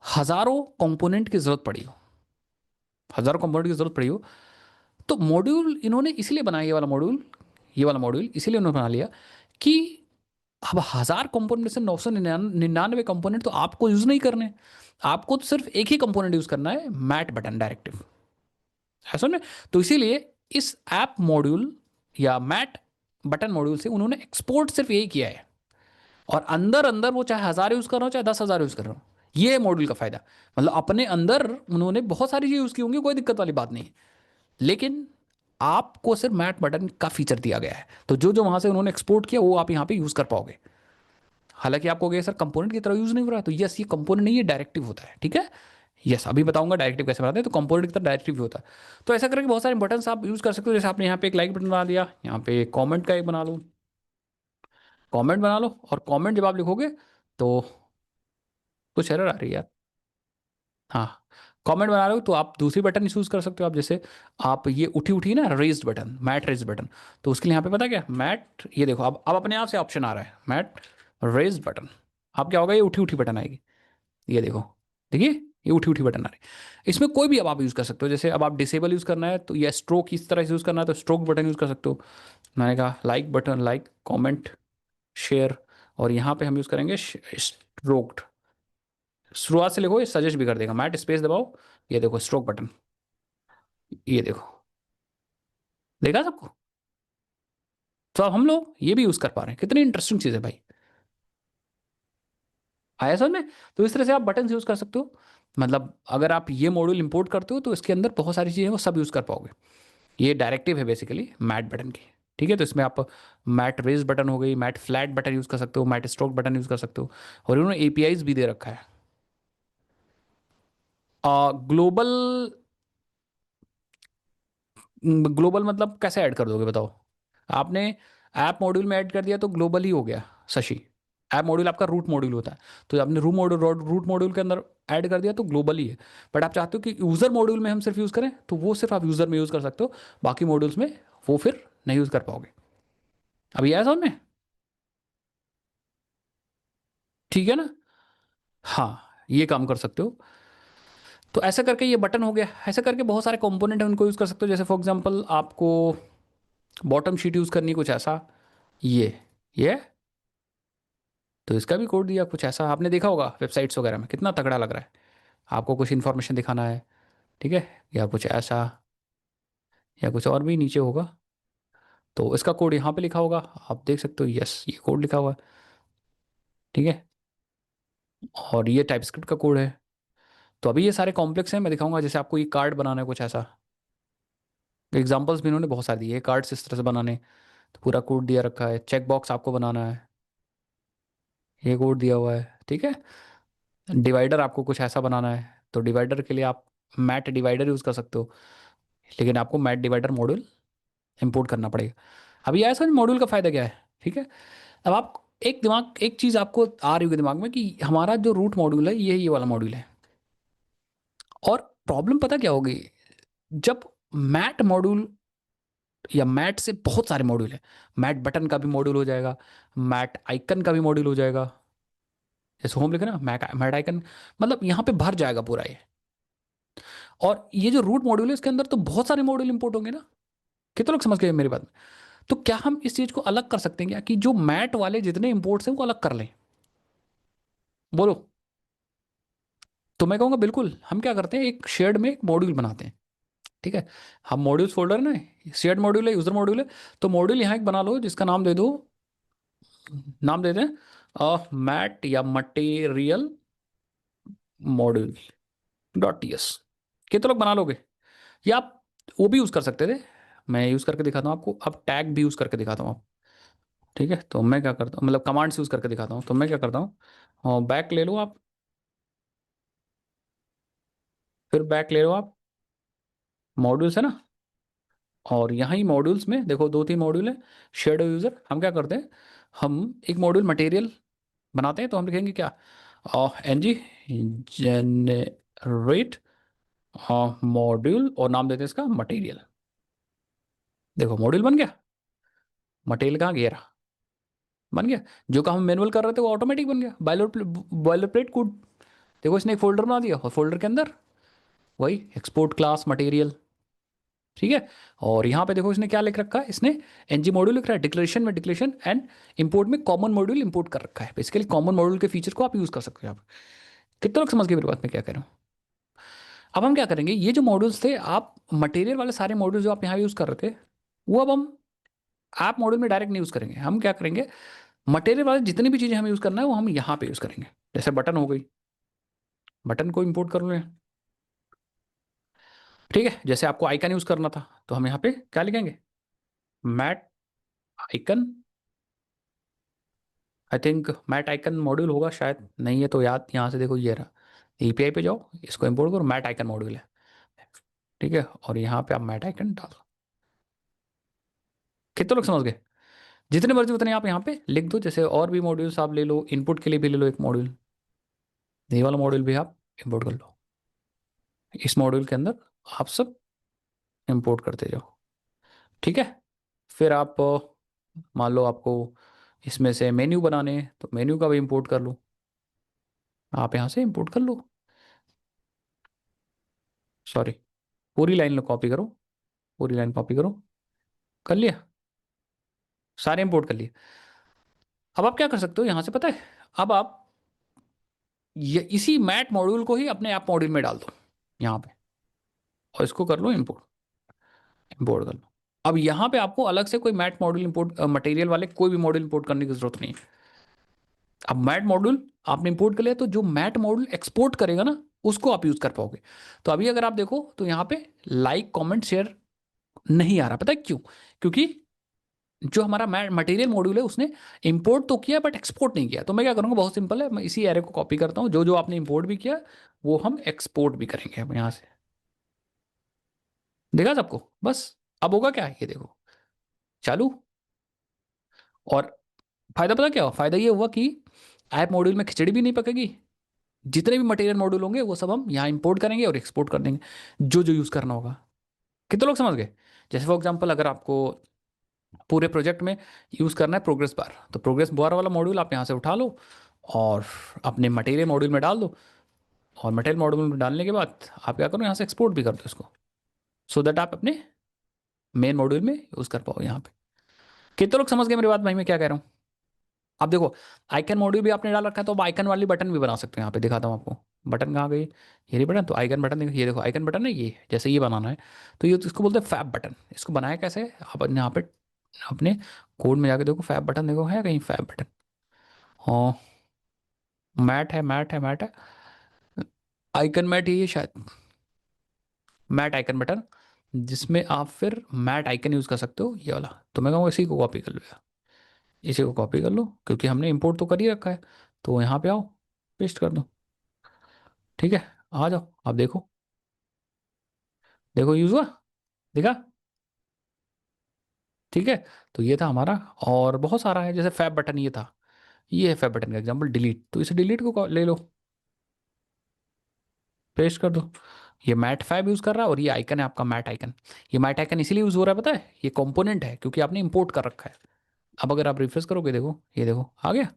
हजारों कंपोनेंट की जरूरत पड़ी हो, हजारों कंपोनेंट की जरूरत पड़ी हो। तो मॉड्यूल इन्होंने इसलिए बनाया, ये वाला मॉड्यूल, ये वाला मॉड्यूल इसीलिए उन्होंने बना लिया कि अब 1000 कंपोनेंट में से 999 कंपोनेंट तो आपको यूज नहीं करने, आपको तो सिर्फ एक ही कंपोनेंट यूज करना है, मैट बटन डायरेक्टिव, ऐसा ना। तो इसीलिए इस ऐप मॉड्यूल या मैट बटन मॉड्यूल से उन्होंने एक्सपोर्ट सिर्फ यही किया है, और अंदर अंदर वो चाहे 1000 यूज कर रहा हो चाहे 10,000 यूज कर रहा हो, ये मॉड्यूल का फायदा। मतलब अपने अंदर उन्होंने बहुत सारी चीज यूज की होंगी, कोई दिक्कत वाली बात नहीं, लेकिन आपको सिर्फ मैट बटन का फीचर दिया गया है, तो जो जो वहां से उन्होंने एक्सपोर्ट किया वो आप यहाँ पे यूज कर पाओगे। हालांकि आपको कहे सर कंपोनेंट की तरह यूज नहीं हो रहा, तो यस, ये कंपोनेंट नहीं, ये डायरेक्टिव होता है, ठीक है। यस, अभी बताऊंगा डायरेक्टिव कैसे बनाते हैं, तो कंपोनेंट की तरह डायरेक्टिव भी होता है। तो ऐसा करके बहुत सारे बटन्स आप यूज कर सकते हो, जैसे आपने यहाँ पे एक लाइक बटन बना दिया, यहाँ पे कॉमेंट का एक बना लो, कॉमेंट बना लो, और कॉमेंट जब आप लिखोगे तो कुछ एरर आ रही है यार, हाँ, कमेंट बना रहे हो तो आप दूसरी बटन यूज कर सकते हो। आप जैसे आप ये उठी उठी ना raised button, mat raised button, तो उसके लिए यहाँ पे पता क्या, मैट, ये देखो अब अपने आप से ऑप्शन आ रहा है मैट रेज्ड बटन। अब क्या होगा, ये उठी उठी बटन आएगी, ये देखो, देखिए ये उठी उठी बटन आ रही है। इसमें कोई भी अब आप यूज़ कर सकते हो। जैसे अब आप डिसेबल यूज़ करना है तो, या स्ट्रोक इस तरह से यूज़ करना है तो स्ट्रोक बटन यूज़ कर सकते हो। मैंने कहा like button, like, comment, share, और यहाँ पे हम यूज़ करेंगे स्ट्रोक्ड। शुरुआत से लिखो, ये सजेस्ट भी कर देगा। मैट स्पेस दबाओ, ये देखो स्ट्रोक बटन, ये देखो, देखा सबको। तो अब हम लोग ये भी यूज़ कर पा रहे हैं। कितनी इंटरेस्टिंग चीज़ है भाई, आया समझ में। तो इस तरह से आप बटन यूज़ कर सकते हो। मतलब अगर आप ये मॉड्यूल इंपोर्ट करते हो तो इसके अंदर बहुत सारी चीज़ें वो सब यूज़ कर पाओगे। ये डायरेक्टिव है बेसिकली मैट बटन की। ठीक है, तो इसमें आप मैट रेज बटन हो गई, मैट फ्लैट बटन यूज़ कर सकते हो, मैट स्ट्रोक बटन यूज़ कर सकते हो। और इन्होंने एपीआईज भी दे रखा है। ग्लोबल, ग्लोबल मतलब कैसे ऐड कर दोगे बताओ। आपने ऐप मॉड्यूल में ऐड कर दिया तो ग्लोबल ही हो गया शशि। ऐप मॉड्यूल आपका रूट मॉड्यूल होता है, तो आपने रूट मॉड्यूल के अंदर ऐड कर दिया तो ग्लोबल ही है। बट आप चाहते हो कि यूज़र मॉड्यूल में हम सिर्फ यूज़ करें, तो वो सिर्फ आप यूज़र में यूज़ कर सकते हो, बाकी मॉड्यूल्स में वो फिर नहीं यूज़ कर पाओगे। अभी आया समझ में। ठीक है ना। हाँ, ये काम कर सकते हो। तो ऐसा करके ये बटन हो गया। ऐसा करके बहुत सारे कंपोनेंट हैं, उनको यूज़ कर सकते हो। जैसे फॉर एग्जांपल आपको बॉटम शीट यूज़ करनी है, कुछ ऐसा, ये तो इसका भी कोड दिया कुछ ऐसा। आपने देखा होगा वेबसाइट्स वगैरह में, कितना तगड़ा लग रहा है। आपको कुछ इन्फॉर्मेशन दिखाना है, ठीक है, या कुछ ऐसा, या कुछ और भी नीचे होगा, तो इसका कोड यहाँ पे लिखा होगा, आप देख सकते हो। यस, ये कोड लिखा हुआ है, ठीक है। और ये टाइपस्क्रिप्ट का कोड है। तो अभी ये सारे कॉम्प्लेक्स हैं, मैं दिखाऊंगा। जैसे आपको ये कार्ड बनाना है कुछ ऐसा, एग्जाम्पल्स भी इन्होंने बहुत सारे दिए। कार्ड्स इस तरह से बनाने, तो पूरा कोड दिया रखा है। चेक बॉक्स आपको बनाना है, ये कोड दिया हुआ है, ठीक है। डिवाइडर आपको कुछ ऐसा बनाना है, तो डिवाइडर के लिए आप मैट डिवाइडर यूज़ कर सकते हो, लेकिन आपको मैट डिवाइडर मॉड्यूल इंपोर्ट करना पड़ेगा। अभी आया समझ मॉड्यूल का फ़ायदा क्या है, ठीक है। अब आप एक चीज़ आपको आ रही होगी दिमाग में कि हमारा जो रूट मॉड्यूल है ये वाला मॉड्यूल है। और प्रॉब्लम पता क्या होगी, जब मैट मॉड्यूल या मैट से बहुत सारे मॉड्यूल है, मैट बटन का भी मॉड्यूल हो जाएगा, मैट आइकन का भी मॉड्यूल हो जाएगा। जैसे होम लिखे ना, मैट आइकन, मतलब यहाँ पे भर जाएगा पूरा ये। और ये जो रूट मॉड्यूल है इसके अंदर तो बहुत सारे मॉड्यूल इंपोर्ट होंगे ना। कितने लोग समझ गए मेरी बात में। तो क्या हम इस चीज को अलग कर सकते हैं क्या, कि जो मैट वाले जितने इंपोर्ट्स हैं वो अलग कर लें। बोलो। तो मैं कहूँगा बिल्कुल, हम क्या करते हैं, एक शेयर्ड में एक मॉड्यूल बनाते हैं, ठीक है। हम मॉड्यूल्स फोल्डर ना, शेयर्ड मॉड्यूल है, यूजर मॉड्यूल है। तो मॉड्यूल यहाँ एक बना लो जिसका नाम दे दो, नाम दे दें मैट या material module dot T S. कितने लोग बना लोगे। या आप वो भी यूज़ कर सकते थे, मैं यूज़ करके दिखाता हूँ आपको। अब टैग भी यूज़ करके दिखाता हूँ आप, ठीक है। तो मैं क्या करता हूँ, मतलब कमांड्स यूज़ करके दिखाता हूँ। तो मैं क्या करता हूँ, बैक ले लो आप, फिर बैक ले लो आप, मॉड्यूल्स है ना, और यहाँ ही मॉड्यूल्स में देखो दो तीन मॉड्यूल है। शेडो यूज़र, हम क्या करते हैं, हम एक मॉड्यूल मटेरियल बनाते हैं। तो हम लिखेंगे क्या, एन जी जेनरेट मॉड्यूल, और नाम देते हैं इसका मटेरियल। देखो मॉड्यूल बन गया, मटेरियल कहाँ गया, बन गया। जो काम हम मैनुअल कर रहे थे वो ऑटोमेटिक बन गया। Boiler plate code. देखो इसने एक फोल्डर बना दिया, और फोल्डर के अंदर वही एक्सपोर्ट क्लास मटेरियल, ठीक है। और यहाँ पे देखो इसने क्या लिख रखा है, इसने एनजी मॉड्यूल लिख रहा है। डिक्लेरेशन में डिक्लेरेशन, एंड इंपोर्ट में कॉमन मॉड्यूल इंपोर्ट कर रखा है। बेसिकली कॉमन मॉड्यूल के फीचर को आप यूज कर सकते हो। आप कितने लोग समझ गए मेरी बात में क्या कह रहा हूँ। अब हम क्या करेंगे, ये जो मॉड्यूल्स थे, आप मटेरियल वाले सारे मॉड्यूल जो आप यहाँ यूज कर रहे थे, वो अब हम ऐप मॉड्यूल में डायरेक्ट नहीं यूज करेंगे। हम क्या करेंगे, मटेरियल वाले जितनी भी चीजें हमें यूज करना है वो हम यहाँ पे यूज करेंगे। जैसे बटन हो गई, बटन को इंपोर्ट कर लें, ठीक है। जैसे आपको आइकन यूज करना था, तो हम यहाँ पे क्या लिखेंगे, mat icon. I think mat icon module होगा शायद, नहीं है तो याद, यहाँ से देखो ये रहा, एपीआई पे जाओ, इसको इंपोर्ट करो, मैट आइकन मॉड्यूल है, ठीक है। और यहाँ पे आप मैट आइकन डालो। कितने लोग समझ गए। जितने मर्जी उतने आप यहाँ पे लिख दो। जैसे और भी मॉड्यूल्स आप ले लो, इनपुट के लिए भी ले लो एक मॉड्यूल, ये वाला मॉड्यूल भी आप इंपोर्ट कर लो। इस मॉड्यूल के अंदर आप सब इंपोर्ट करते जाओ, ठीक है। फिर आप मान लो आपको इसमें से मेन्यू बनाने हैं, तो मेन्यू का भी इंपोर्ट कर लो। आप यहाँ से इंपोर्ट कर लो, सॉरी, पूरी लाइन लो, कॉपी करो, पूरी लाइन कॉपी करो, कर लिया, सारे इंपोर्ट कर लिए। अब आप क्या कर सकते हो यहाँ से पता है, अब आप ये इसी मैट मॉड्यूल को ही अपने ऐप मॉड्यूल में डाल दो यहाँ पे, और इसको कर लो इंपोर्ट, इंपोर्ट कर लो। अब यहाँ पे आपको अलग से कोई मैट मॉड्यूल इंपोर्ट, मटेरियल वाले कोई भी मॉड्यूल इंपोर्ट करने की जरूरत नहीं है। अब मैट मॉड्यूल आपने इंपोर्ट कर लिया, तो जो मैट मॉड्यूल एक्सपोर्ट करेगा ना, उसको आप यूज कर पाओगे। तो अभी अगर आप देखो तो यहाँ पे लाइक कमेंट शेयर नहीं आ रहा, पता है क्यों? क्योंकि जो हमारा मटेरियल मॉड्यूल है उसने इंपोर्ट तो किया बट एक्सपोर्ट नहीं किया। तो मैं क्या करूँगा, बहुत सिंपल है, मैं इसी एरे को कॉपी करता हूँ, जो जो आपने इंपोर्ट भी किया वो हम एक्सपोर्ट भी करेंगे हम यहाँ से। देखा सबको? बस अब होगा क्या, ये देखो चालू। और फायदा पता क्या हुआ? फायदा ये हुआ कि ऐप मॉड्यूल में खिचड़ी भी नहीं पकेगी, जितने भी मटेरियल मॉड्यूल होंगे वो सब हम यहाँ इंपोर्ट करेंगे और एक्सपोर्ट कर देंगे, जो जो यूज़ करना होगा। कितने लोग समझ गए? जैसे फॉर एग्जांपल अगर आपको पूरे प्रोजेक्ट में यूज़ करना है प्रोग्रेस बार, तो प्रोग्रेस बार वाला मॉड्यूल आप यहाँ से उठा लो और अपने मटेरियल मॉड्यूल में डाल दो, और मटेरियल मॉड्यूल में डालने के बाद आप क्या करो, यहाँ से एक्सपोर्ट भी कर दो इसको, सो दैट आप अपने मेन मॉड्यूल में यूज़ कर पाओ यहाँ पे। कितने लोग समझ गए मेरी बात भाई, मैं क्या कह रहा हूँ? अब देखो, आइकन मॉड्यूल भी आपने डाल रखा है, तो अब आइकन वाली बटन भी बना सकते हो। यहाँ पे दिखाता हूँ आपको, बटन कहाँ गई, ये रही बटन, तो आइकन बटन देखो, ये देखो आइकन बटन है ये, जैसे ये बनाना है, तो ये तो इसको बोलते हैं फैब बटन। इसको बनाया कैसे, आप यहाँ पे अपने कोड में जाके देखो, फैब बटन देखो, है कहीं फैब बटन? हाँ, मैट है, मैट है, मैट है, आइकन मैट ये शायद, मैट आइकन बटन, जिसमें आप फिर मैट आइकन यूज़ कर सकते हो, ये वाला। तो मैं कहूँगा इसी को कॉपी कर लो यार, इसी को कॉपी कर लो, क्योंकि हमने इंपोर्ट तो कर ही रखा है। तो यहाँ पे आओ, पेस्ट कर दो, ठीक है, आ जाओ, आप देखो, देखो यूज़ हुआ, देखा? ठीक है, तो ये था हमारा, और बहुत सारा है, जैसे फैब बटन ये था, ये है फैब बटन का एग्जांपल, डिलीट, तो इसे डिलीट को ले लो, पेस्ट कर दो। ये मैट फैब यूज़ कर रहा है, और ये आइकन है आपका मैट आइकन। ये मैट आइकन इसीलिए यूज़ हो रहा है, पता है, ये कंपोनेंट है क्योंकि आपने इंपोर्ट कर रखा है। अब अगर आप रिफ्रेश करोगे, देखो ये देखो आ गया,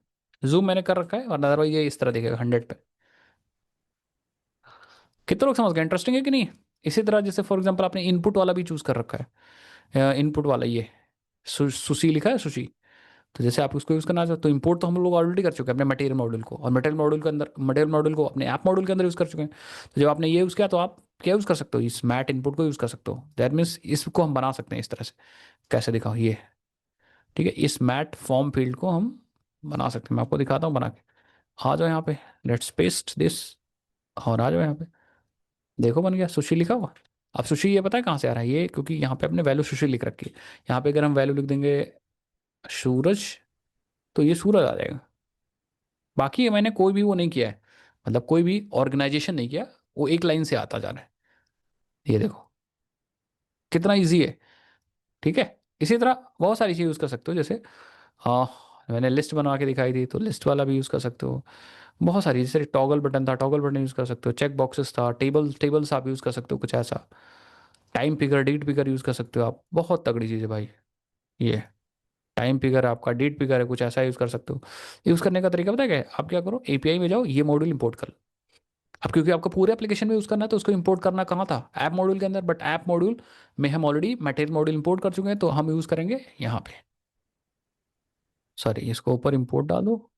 जूम मैंने कर रखा है, और अदरवाइज ये इस तरह दिखेगा 100 पे। कितने लोग समझ गए? इंटरेस्टिंग है कि नहीं? इसी तरह जैसे फॉर एग्जांपल आपने इनपुट वाला भी चूज कर रखा है, इनपुट वाला ये सुशी लिखा है, सुशी। तो जैसे आप उसको यूज़ करना चाहते हो, तो इंपोर्ट तो हम लोग ऑलरेडी कर चुके हैं अपने मटेरियल मॉड्यूल को, और मटेरियल मॉड्यूल के अंदर, मटेरियल मॉड्यूल को अपने ऐप मॉड्यूल के अंदर यूज़ कर चुके हैं। तो जब आपने ये यूज़ किया, तो आप क्या यूज़ कर सकते हो, इस मैट इनपुट को यूज़ कर सकते हो। दैट मीन्स इसको हम बना सकते हैं इस तरह से, कैसे दिखाओ ये, ठीक है, इस मैट फॉर्म फील्ड को हम बना सकते हैं। मैं आपको दिखाता हूँ बना के, आ जाओ यहाँ पे, लेट्स पेस्ट दिस, और आ जाओ यहाँ पे, देखो बन गया, सुशी लिखा हुआ। अब सुशी ये पता है कहाँ से आ रहा है, ये क्योंकि यहाँ पे अपने वैल्यू सुशी लिख रखी है। यहाँ पे अगर हम वैल्यू लिख देंगे सूरज, तो ये सूरज आ जाएगा। बाकी ये मैंने कोई भी वो नहीं किया है, मतलब कोई भी ऑर्गेनाइजेशन नहीं किया, वो एक लाइन से आता जा रहा है, ये देखो कितना इजी है। ठीक है, इसी तरह बहुत सारी चीज़ यूज़ कर सकते हो, जैसे मैंने लिस्ट बनवा के दिखाई थी, तो लिस्ट वाला भी यूज़ कर सकते हो। बहुत सारी, जैसे टॉगल बटन था, टॉगल बटन यूज़ कर सकते हो, चेक बॉक्सेस था, टेबल्स आप यूज़ कर सकते हो कुछ ऐसा, time picker, date picker use कर सकते हो आप, बहुत तगड़ी चीज़ है भाई ये। टाइम पिकर आपका, डेट पिकर है, कुछ ऐसा यूज़ कर सकते हो। यूज़ करने का तरीका पता है क्या है? आप क्या करो, एपीआई में जाओ, ये मॉड्यूल इंपोर्ट कर लो। अब क्योंकि आपको पूरे एप्लीकेशन में यूज़ करना है, तो उसको इंपोर्ट करना कहाँ था, ऐप मॉड्यूल के अंदर, बट ऐप मॉड्यूल में हम ऑलरेडी मटेरियल मॉड्यूल इंपोर्ट कर चुके हैं, तो हम यूज़ करेंगे यहाँ पे, सॉरी, इसको ऊपर इंपोर्ट डालो,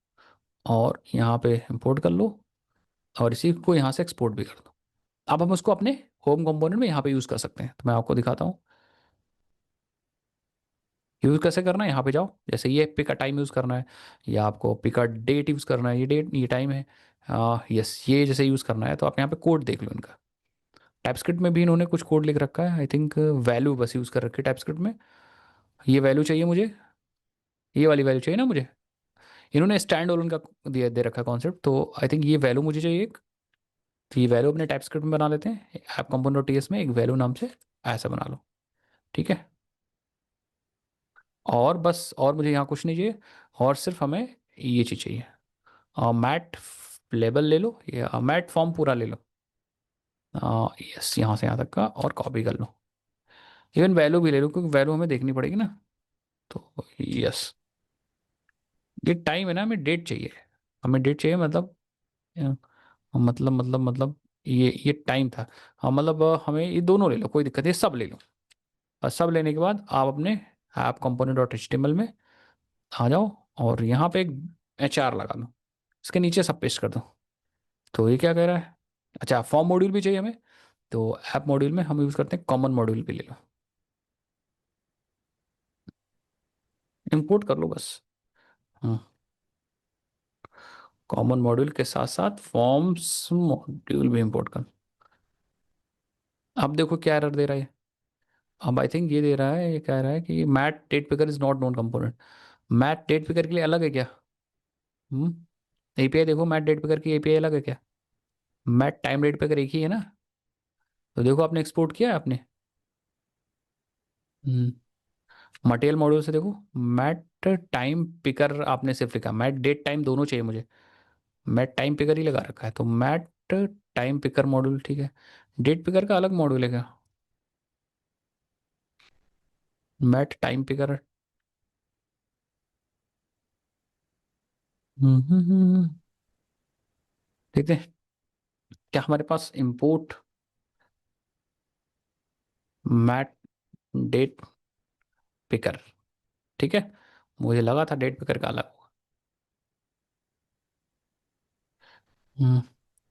और यहाँ पे इंपोर्ट कर लो, और इसी को यहाँ से एक्सपोर्ट भी कर दो। अब हम उसको अपने होम कंपोनेंट में यहाँ पे यूज़ कर सकते हैं, तो मैं आपको दिखाता हूँ यूज़ कैसे करना है। यहाँ पे जाओ, जैसे ये पिक अ टाइम यूज़ करना है, या आपको पिक अ डेट यूज़ करना है, ये डेट, ये टाइम है, यस, ये जैसे यूज़ करना है, तो आप यहाँ पे कोड देख लो इनका। टाइपस्क्रिप्ट में भी इन्होंने कुछ कोड लिख रखा है, आई थिंक वैल्यू बस यूज़ कर रखी है टाइपस्क्रिप्ट में। ये वैल्यू चाहिए मुझे, ये वाली वैल्यू चाहिए ना मुझे, इन्होंने स्टैंड ऑन का दे रखा है कॉन्सेप्ट, तो आई थिंक ये वैल्यू मुझे चाहिए एक। तो ये वैल्यू अपने टाइपस्क्रिप्ट में बना लेते हैं, ऐप कंपोनेंट टीएस में एक वैल्यू नाम से ऐसा बना लो, ठीक है। और बस, और मुझे यहाँ कुछ नहीं चाहिए, और सिर्फ हमें ये चीज़ चाहिए, मैट लेबल ले लो, या मैट फॉर्म पूरा ले लो, यस, यहाँ से यहाँ तक का, और कॉपी कर लो। इवन वैल्यू भी ले लो, क्योंकि वैल्यू हमें देखनी पड़ेगी ना, तो यस, ये टाइम है ना, हमें डेट चाहिए, हमें डेट चाहिए, मतलब मतलब ये टाइम था। हाँ मतलब हमें ये दोनों ले लो, कोई दिक्कत नहीं, सब ले लो। और सब लेने के बाद आप अपने ऐप कंपोनेंट डॉट एचटीएमएल में आ जाओ, और यहाँ पे एक HR लगा दो, इसके नीचे सब पेस्ट कर दो। तो ये क्या कह रहा है, अच्छा फॉर्म मॉड्यूल भी चाहिए हमें, तो ऐप मॉड्यूल में हम यूज़ करते हैं कॉमन मॉड्यूल भी ले लो, इंपोर्ट कर लो बस। हाँ, कॉमन मॉड्यूल के साथ साथ फॉर्म्स मॉड्यूल भी इंपोर्ट कर। अब देखो क्या एरर दे रहा है। अब आई थिंक ये दे रहा है, ये कह रहा है कि mat date picker is not known component. Mat date picker के लिए अलग है क्या? एपीआई देखो, मैट डेट पिकर की एपीआई अलग है क्या? मैट टाइम डेट पिकर एक ही है ना? तो देखो आपने एक्सपोर्ट किया है आपने। मटेरियल मॉड्यूल से देखो, मैट टाइम पिकर आपने सिर्फ लिखा, मैट डेट टाइम दोनों चाहिए मुझे, मैट टाइम पिकर ही लगा रखा है, तो मैट टाइम पिकर मॉड्यूल ठीक है। डेट पिकर का अलग मॉड्यूल है क्या? Mat time picker. देखते हैं क्या हमारे पास इंपोर्ट मैट डेट पिकर, ठीक है। मुझे लगा था डेट पिकर का अलग होगा। हम्म,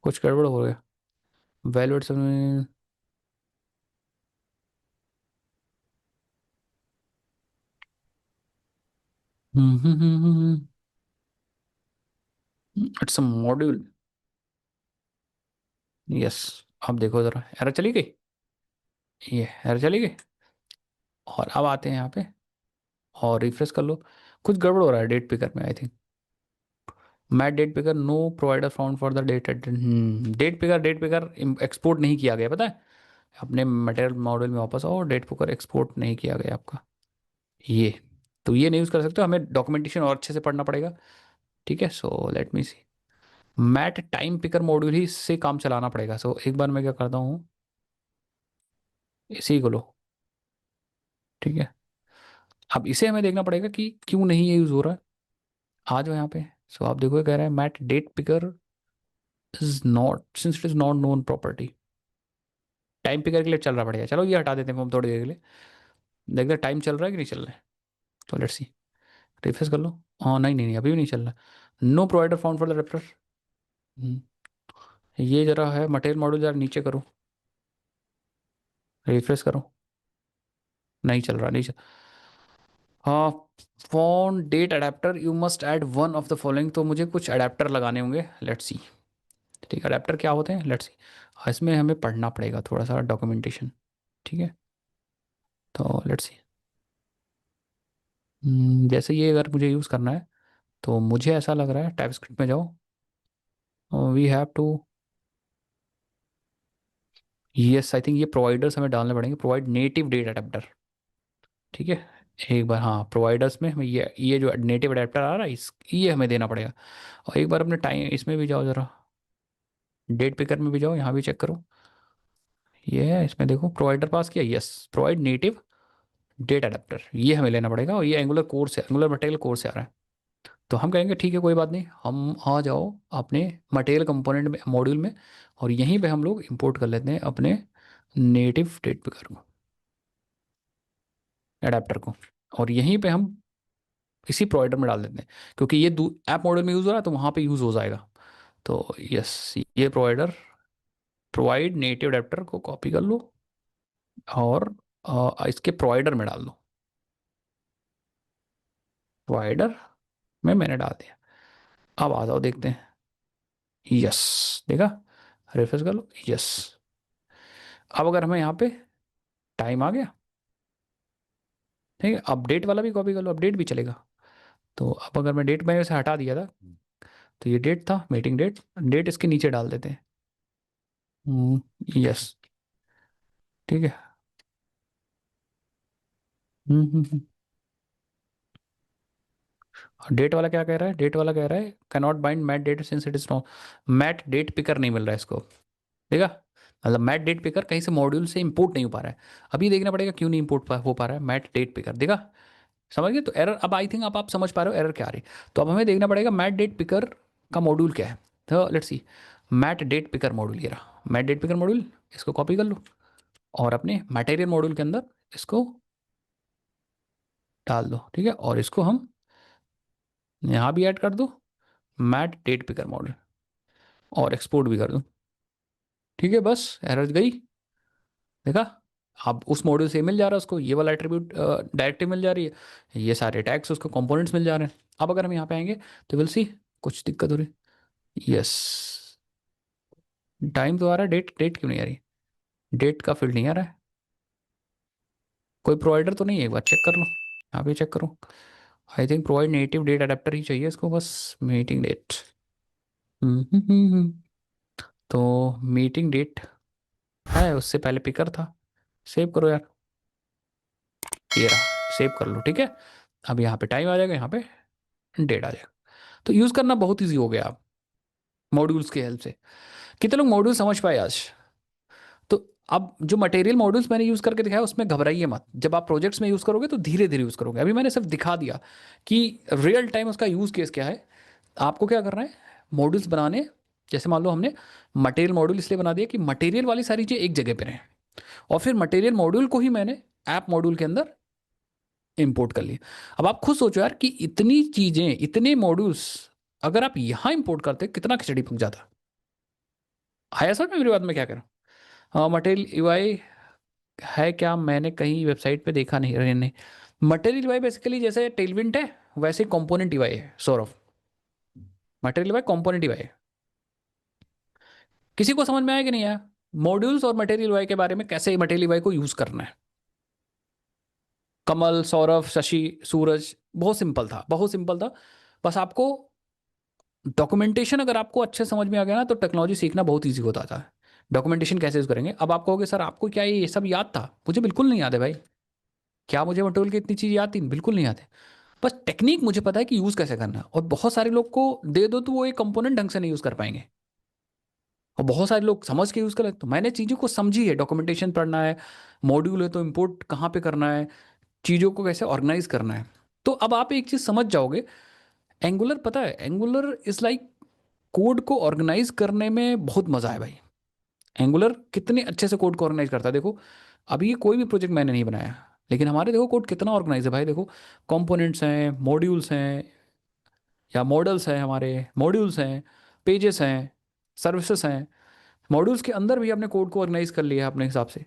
कुछ गड़बड़ हो गया। वैल्यूड समय। It's a module. यस। अब देखो जरा, एरर चली गई, ये एरर चली गई। और अब आते हैं यहाँ पे और रिफ्रेश कर लो। कुछ गड़बड़ हो रहा है डेट पिकर में I think. Mat date picker no provider found for the date picker export नहीं किया गया, पता है। अपने मटेरियल मॉडल में वापस आओ, डेट पिकर एक्सपोर्ट नहीं किया गया आपका ये। तो ये नहीं यूज़ कर सकते, हमें डॉक्यूमेंटेशन और अच्छे से पढ़ना पड़ेगा। ठीक है, सो लेट मी सी। मैट टाइम पिकर मॉड्यूल ही से काम चलाना पड़ेगा। सो एक बार मैं क्या करता हूँ, इसी को लो, ठीक है। अब इसे हमें देखना पड़ेगा कि क्यों नहीं ये यूज़ हो रहा है। आ जाओ यहाँ पे। सो आप देखो, ये कह रहा है mat date picker is not, since it is not known property. Time picker के लिए चल रहा बढ़िया, चलो ये हटा देते हैं हम थोड़ी देर के लिए। देखते हैं टाइम चल रहा है कि नहीं चल रहा है। तो लेट्स सी, रिफ्रेश कर लो। हाँ नहीं नहीं नहीं, अभी भी नहीं चल रहा। No provider found for the refer. ये जरा है मटेरियल मॉड्यूल, जरा नीचे करो, रिफ्रेश करो। नहीं चल रहा, नहीं चल। हाँ, found date adapter you must add one of the following, तो मुझे कुछ अडेप्टर लगाने होंगे, लेट्स सी। ठीक है, अडेप्टर क्या होते हैं लेट्स सी। इसमें हमें पढ़ना पड़ेगा थोड़ा सा डॉक्यूमेंटेशन, ठीक है। तो लेट्स सी। जैसे ये अगर मुझे यूज़ करना है, तो मुझे ऐसा लग रहा है टाइपस्क्रिप्ट में जाओ, we have to, yes I think ये प्रोवाइडर्स हमें डालने पड़ेंगे, प्रोवाइड नेटिव डेट अडेप्टर, ठीक है। एक बार हाँ, प्रोवाइडर्स में हमें ये जो नेटिव अडेप्टर आ रहा है इस ये हमें देना पड़ेगा। और एक बार अपने टाइम इसमें भी जाओ जरा, डेट पिकर में भी जाओ, यहाँ भी चेक करो। ये है, इसमें देखो प्रोवाइडर पास किया, yes provide native date adapter, ये हमें लेना पड़ेगा। और ये एंगुलर कोर से, एंगुलर मटेरियल कोर से आ रहा है। तो हम कहेंगे ठीक है कोई बात नहीं, हम आ जाओ अपने मटेरियल कंपोनेंट में मॉड्यूल में, और यहीं पे हम लोग इंपोर्ट कर लेते हैं अपने नेटिव डेट पिकर को, अडेप्टर को। और यहीं पे हम इसी प्रोवाइडर में डाल देते हैं, क्योंकि ये ऐप मॉडल में यूज़ हो रहा है तो वहाँ पे यूज़ हो जाएगा। तो यस, ये प्रोवाइडर, प्रोवाइड नेटिव अडेप्टर को कॉपी कर लो, और इसके प्रोवाइडर में डाल दो। प्रोवाइडर में मैंने डाल दिया। अब आ जाओ देखते हैं। यस, देखा, रिफ्रेश कर लो, यस। अब अगर हमें यहाँ पे टाइम आ गया, ठीक है, अपडेट वाला भी कॉपी कर लो, अपडेट भी चलेगा। तो अब अगर मैं डेट मैंने से हटा दिया था, तो ये डेट था, मीटिंग डेट, डेट इसके नीचे डाल देते हैं। यस, ठीक है। डेट वाला क्या कह रहा है, डेट वाला कह रहा है cannot bind mat date since it is not, mat date picker नहीं मिल रहा है इसको, देखा। मतलब मैट डेट पिकर कहीं से मॉड्यूल से इंपोर्ट नहीं हो पा रहा है। अभी देखना पड़ेगा क्यों नहीं इंपोर्ट हो पा रहा है मैट डेट पिकर, देखा। समझ गए, तो एरर अब आई थिंक अब आप समझ पा रहे हो एरर क्या आ रही है। तो अब हमें देखना पड़ेगा मैट डेट पिकर का मॉड्यूल क्या है। तो let's see, mat date picker module, ये रहा मैट डेट पिकर मॉड्यूल, इसको कॉपी कर लो और अपने मटेरियल मॉड्यूल के अंदर इसको डाल दो, ठीक है। और इसको हम यहाँ भी ऐड कर दो, मैट डेट पिकर मॉड्यूल, और एक्सपोर्ट भी कर दो, ठीक है। बस एरर गई, देखा। अब उस मॉड्यूल से मिल जा रहा है उसको, ये वाला एट्रीब्यूट डायरेक्टिव मिल जा रही है, ये सारे टैग्स उसको कंपोनेंट्स मिल जा रहे हैं। अब अगर हम यहाँ पे आएंगे तो विल सी कुछ दिक्कत हो रही है। यस, टाइम तो आ रहा है, डेट डेट क्यों नहीं आ रही, डेट का फील्ड नहीं आ रहा है, कोई प्रोवाइडर तो नहीं है, एक बार चेक कर लो, यहाँ पे चेक करो। I think provide native date adapter ही चाहिए इसको, बस मीटिंग डेट। तो मीटिंग डेट है, उससे पहले पिकर था। सेव करो यार, ये रहा, सेव कर लो, ठीक है। अब यहाँ पे टाइम आ जाएगा, यहाँ पे डेट आ जाएगा। तो यूज़ करना बहुत ईजी हो गया अब मॉड्यूल्स की हेल्प से। कितने लोग मॉड्यूल समझ पाए आज? तो अब जो मटेरियल मॉड्यूल्स मैंने यूज़ करके दिखाया उसमें घबराइए मत, जब आप प्रोजेक्ट्स में यूज़ करोगे तो धीरे धीरे यूज़ करोगे। अभी मैंने सिर्फ दिखा दिया कि रियल टाइम उसका यूज़ केस क्या है। आपको क्या करना है, मॉड्यूल्स बनाने, जैसे मान लो हमने मटेरियल मॉड्यूल इसलिए बना दिया कि मटेरियल वाली सारी चीज़ें एक जगह पे रहें, और फिर मटेरियल मॉड्यूल को ही मैंने ऐप मॉड्यूल के अंदर इंपोर्ट कर लिया। अब आप खुद सोचो यार कि इतनी चीज़ें, इतने मॉड्यूल्स अगर आप यहाँ इंपोर्ट करते कितना खिचड़ी पक जाता। आया सर मैं मेरी बात में क्या करूँ? हाँ, मटेरियल यूआई है क्या, मैंने कहीं वेबसाइट पे देखा नहीं, अरे नहीं। मटेरियल यूआई बेसिकली जैसे टेलविंट है वैसे कंपोनेंट यूआई है, Saurabh. Material UI component UI है। किसी को समझ में आया कि नहीं आया मॉड्यूल्स और मटेरियल यूआई के बारे में, कैसे मटेरियल यूआई को यूज करना है? कमल, सौरभ, शशि, सूरज, बहुत सिंपल था, बहुत सिंपल था। बस आपको डॉक्यूमेंटेशन अगर आपको अच्छे समझ में आ गया ना तो टेक्नोलॉजी सीखना बहुत ईजी होता था। डॉक्यूमेंटेशन कैसे यूज करेंगे? अब आप कहोगे सर आपको क्या ये सब याद था? मुझे बिल्कुल नहीं याद है भाई। क्या मुझे मटेरियल की इतनी चीज याद थी? बिल्कुल नहीं याद है। बस टेक्निक मुझे पता है कि यूज कैसे करना है, और बहुत सारे लोग को दे दो तो वो एक कंपोनेंट ढंग से नहीं यूज कर पाएंगे, और बहुत सारे लोग समझ के यूज कर। तो मैंने चीजों को समझी है, डॉक्यूमेंटेशन पढ़ना है, मॉड्यूल है तो इंपोर्ट कहाँ पे करना है, चीजों को कैसे ऑर्गेनाइज करना है। तो अब आप एक चीज समझ जाओगे, एंगुलर, पता है एंगुलर इज लाइक कोड को ऑर्गेनाइज करने में बहुत मजा है भाई। एंगुलर कितने अच्छे से कोड को ऑर्गेनाइज करता है, देखो। अभी ये कोई भी प्रोजेक्ट मैंने नहीं बनाया, लेकिन हमारे देखो कोड कितना ऑर्गेनाइज है भाई, देखो। कंपोनेंट्स हैं, मॉड्यूल्स हैं, या मॉडल्स हैं, हमारे मॉड्यूल्स हैं, पेजेस हैं, सर्विसेज हैं। मॉड्यूल्स के अंदर भी हमने कोड को ऑर्गेनाइज कर लिया है अपने हिसाब से।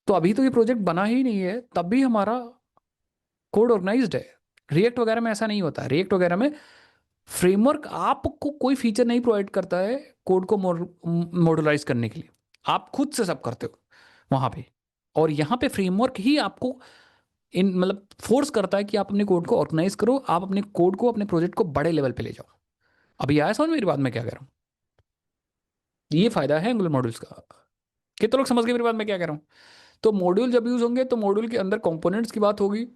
तो अभी तो ये प्रोजेक्ट बना ही नहीं है, तब भी हमारा कोड ऑर्गेनाइज्ड है। रिएक्ट वगैरह में ऐसा नहीं होता, रिएक्ट वगैरह में फ्रेमवर्क आपको कोई फीचर नहीं प्रोवाइड करता है कोड को मॉड्यूलराइज करने के लिए, आप खुद से सब करते हो वहां पे। और यहाँ पे फ्रेमवर्क ही आपको इन मतलब फोर्स करता है कि आप अपने कोड को ऑर्गेनाइज करो, आप अपने कोड को, अपने प्रोजेक्ट को बड़े लेवल पे ले जाओ। अभी आया समझ मेरी बात में क्या कह रहा हूँ? ये फायदा है एंगुलर मॉड्यूल्स का। कितने लोग समझ गए मेरी बात में क्या कह रहा हूँ? तो मॉड्यूल जब यूज होंगे तो मॉड्यूल के अंदर कंपोनेंट्स की बात होगी,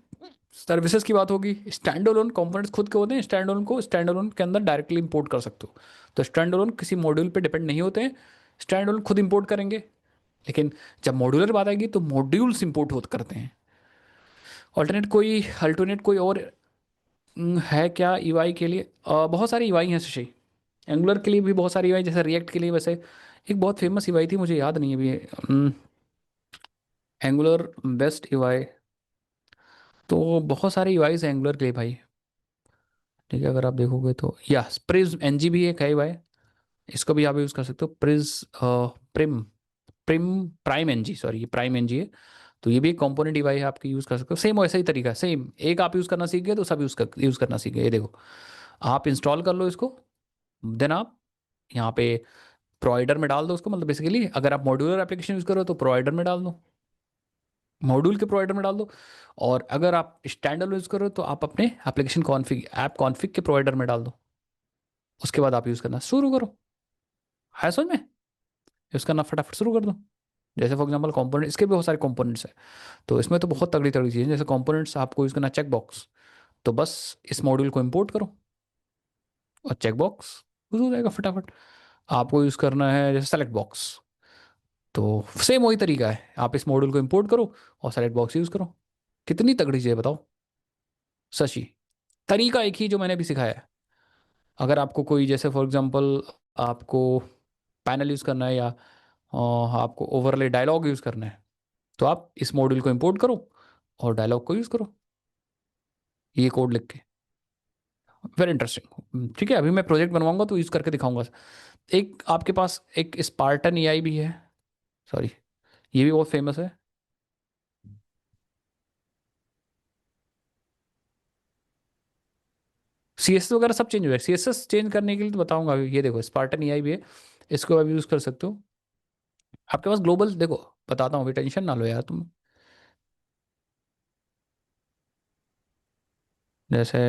सर्विसेज की बात होगी। स्टैंड अलोन कंपोनेंट्स खुद के होते हैं, स्टैंड अलोन को स्टैंड अलोन के अंदर डायरेक्टली इंपोर्ट कर सकते हो। तो स्टैंड अलोन किसी मॉड्यूल पे डिपेंड नहीं होते हैं, स्टैंड अलोन खुद इंपोर्ट करेंगे। लेकिन जब मॉड्यूलर बात आएगी तो मॉड्यूल्स इंपोर्ट होते करते हैं। अल्टरनेट कोई और है क्या ईवाई के लिए? बहुत सारी ईवाई हैं शशि, एंगुलर के लिए भी बहुत सारी ईवाई, जैसे रिएक्ट के लिए वैसे एक बहुत फेमस ईवाई थी, मुझे याद नहीं है अभी। एंगुलर बेस्ट ईवाई, तो बहुत सारे ईवाईज हैं एंगुलर के लिए भाई, ठीक है। अगर आप देखोगे तो या प्रिज्म एनजी भी एक है भाई, इसको भी आप यूज़ कर सकते हो। Prim prim prime NG, sorry ये प्राइम एनजी है। तो ये भी एक कंपोनेंट डिवाइस है, आपकी यूज़ कर सकते हो। सेम वैसा ही तरीका, सेम एक आप यूज़ करना सीख गए तो सब यूज़ करना सीख गए। ये देखो, आप इंस्टॉल कर लो इसको, देन आप यहाँ पे प्रोवाइडर में डाल दो उसको, मतलब बेसिकली अगर आप मॉड्यूलर एप्लीकेशन यूज़ करो तो प्रोवाइडर में डाल दो, मॉड्यूल के प्रोवाइडर में डाल दो। और अगर आप स्टैंड यूज़ करो तो आप अपने एप्लीकेशन कॉन्फ़िग, ऐप कॉन्फ़िग के प्रोवाइडर में डाल दो। उसके बाद आप यूज़ करना शुरू करो। है समझ में? यूज़ करना फटाफट शुरू कर दो। जैसे फॉर एग्जांपल कंपोनेंट, इसके भी बहुत सारे कंपोनेंट्स हैं, तो इसमें तो बहुत तगड़ी तगड़ी चीज़ें, जैसे कंपोनेंट्स आपको यूज़ करना चेक बॉक्स, तो बस इस मॉड्यूल को इंपोर्ट करो और चेक बॉक्स यूज़ हो जाएगा फटाफट। आपको यूज़ करना है जैसे सेलेक्ट बॉक्स, तो सेम वही तरीका है, आप इस मॉड्यूल को इंपोर्ट करो और सेलेक्ट बॉक्स यूज़ करो। कितनी तगड़ी चीज़ है बताओ शशि? तरीका एक ही जो मैंने भी सिखाया है। अगर आपको कोई, जैसे फॉर एग्जांपल आपको पैनल यूज़ करना है या आपको ओवरले डायलॉग यूज़ करना है, तो आप इस मॉड्यूल को इंपोर्ट करो और डायलॉग को यूज़ करो ये कोड लिख के। Very interesting. ठीक है, अभी मैं प्रोजेक्ट बनवाऊंगा तो यूज़ करके दिखाऊंगा। एक आपके पास एक स्पार्टन एआई भी है, सॉरी, ये भी बहुत फेमस है। सीएसएस वगैरह सब चेंज हुआ है, सीएसएस चेंज करने के लिए तो बताऊंगा अभी। ये देखो स्पार्टन एआई भी है, इसको आप यूज़ कर सकते हो। आपके पास ग्लोबल, देखो बताता हूँ, अभी टेंशन ना लो यार तुम। जैसे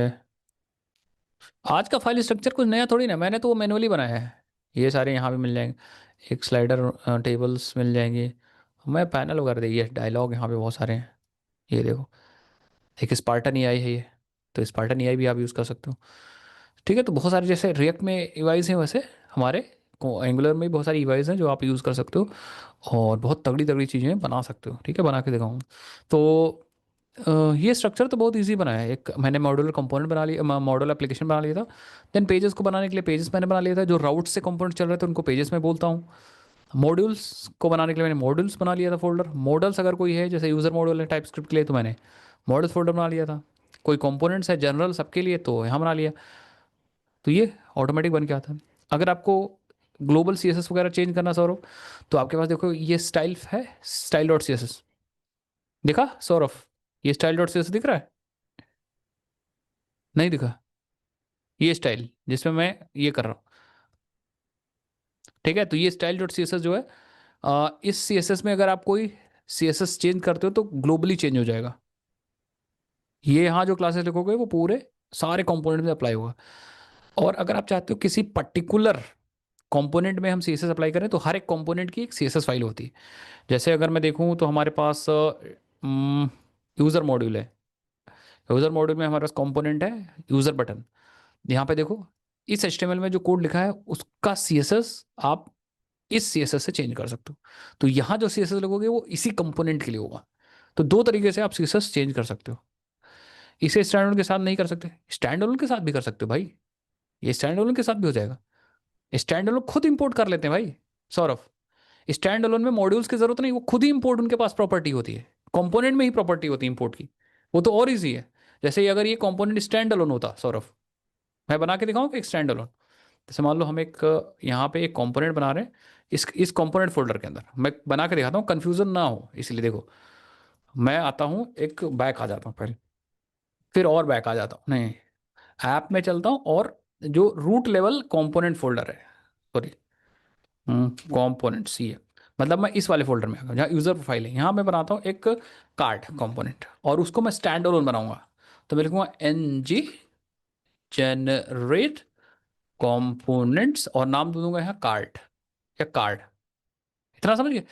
आज का फाइल स्ट्रक्चर कुछ नया थोड़ी ना, मैंने तो वो मैनुअली बनाया है। ये सारे यहाँ पे मिल जाएंगे, एक स्लाइडर टेबल्स मिल जाएंगे। मैं पैनल वगैरह देखिए, डायलॉग यहाँ पे बहुत सारे हैं। ये देखो एक स्पार्टन एआई है ये, तो स्पार्टन एआई भी आप यूज़ कर सकते हो। ठीक है, तो बहुत सारे जैसे रिएक्ट में ईवाइज हैं, वैसे हमारे एंगुलर में भी बहुत सारी ईवाइज हैं जो आप यूज़ कर सकते हो और बहुत तगड़ी तगड़ी चीज़ें बना सकते हो। ठीक है, बना के दिखाऊँ तो ये स्ट्रक्चर तो बहुत इजी बना है। एक मैंने मॉड्यूलर कंपोनेंट बना लिया, मॉड्यूलर एप्लीकेशन बना लिया था। देन पेजेस को बनाने के लिए पेजेस मैंने बना लिया था, जो राउट से कंपोनेंट चल रहे थे उनको पेजेस में बोलता हूँ। मॉड्यूल्स को बनाने के लिए मैंने मॉड्यूल्स बना लिया था फोल्डर। मॉडल्स अगर कोई है, जैसे यूज़र मॉड्यूल है टाइप स्क्रिप्ट के लिए, तो मैंने मॉडल्स फोल्डर बना लिया था। कोई कंपोनेंट्स है जनरल सबके लिए, तो यहाँ बना लिया। तो ये ऑटोमेटिक बन के आता है। अगर आपको ग्लोबल सीएसएस वगैरह चेंज करना सौरभ, तो आपके पास देखो ये स्टाइल है, style dot C S S, दिखा सौरभ? ये style dot C S S दिख रहा है? नहीं दिखा? ये स्टाइल जिसमें मैं ये कर रहा हूँ। ठीक है, तो ये style dot C S S जो है, इस सी एस एस में अगर आप कोई सी एस एस चेंज करते हो तो ग्लोबली चेंज हो जाएगा। ये यहाँ जो क्लासेस लिखोगे वो पूरे सारे कंपोनेंट में अप्लाई होगा। और अगर आप चाहते हो किसी पर्टिकुलर कंपोनेंट में हम सी एस एस अप्लाई करें, तो हर एक कंपोनेंट की एक सी एस एस फाइल होती है। जैसे अगर मैं देखूँ तो हमारे पास यूज़र मॉड्यूल है। यूज़र मॉड्यूल में हमारे पास कंपोनेंट है यूज़र बटन। यहाँ पे देखो, इस HTML में जो कोड लिखा है उसका CSS आप इस CSS से चेंज कर सकते हो। तो यहाँ जो CSS लगोगे वो इसी कंपोनेंट के लिए होगा। तो दो तरीके से आप CSS चेंज कर सकते हो। इसे स्टैंड के साथ नहीं कर सकते, स्टैंड के साथ भी कर सकते हो भाई। ये स्टैंड के साथ भी हो जाएगा। स्टैंड खुद इंपोर्ट कर लेते हैं भाई सौरभ। स्टैंड अलोन में मॉड्यूल्स की जरूरत नहीं, वो खुद ही इंपोर्ट, उनके पास प्रॉपर्टी होती है, कंपोनेंट में ही प्रॉपर्टी होती है इंपोर्ट की। वो तो और इजी है। जैसे अगर ये कंपोनेंट स्टैंड अलोन होता सौरभ, मैं बना के दिखाऊँ कि एक स्टैंड अलोन। जैसे मान लो हम एक यहाँ पे एक कंपोनेंट बना रहे हैं, इस कंपोनेंट फोल्डर के अंदर मैं बना के दिखाता हूँ, कंफ्यूजन ना हो इसलिए। देखो मैं आता हूँ, एक बैक आ जाता हूँ पहले, फिर और बैक आ जाता हूँ, नहीं ऐप में चलता हूँ, और जो रूट लेवल कंपोनेंट फोल्डर है, सॉरी कंपोनेंट सी है, मतलब मैं इस वाले फोल्डर में आ गया जहाँ यूजर प्रोफाइल है। यहाँ मैं बनाता हूँ एक कार्ड कंपोनेंट, और उसको मैं स्टैंड अलोन बनाऊंगा। तो मैं लिखूंगा NG जनरेट कंपोनेंट्स और नाम दे दूंगा यहाँ कार्ड या कार्ड। इतना समझ गए?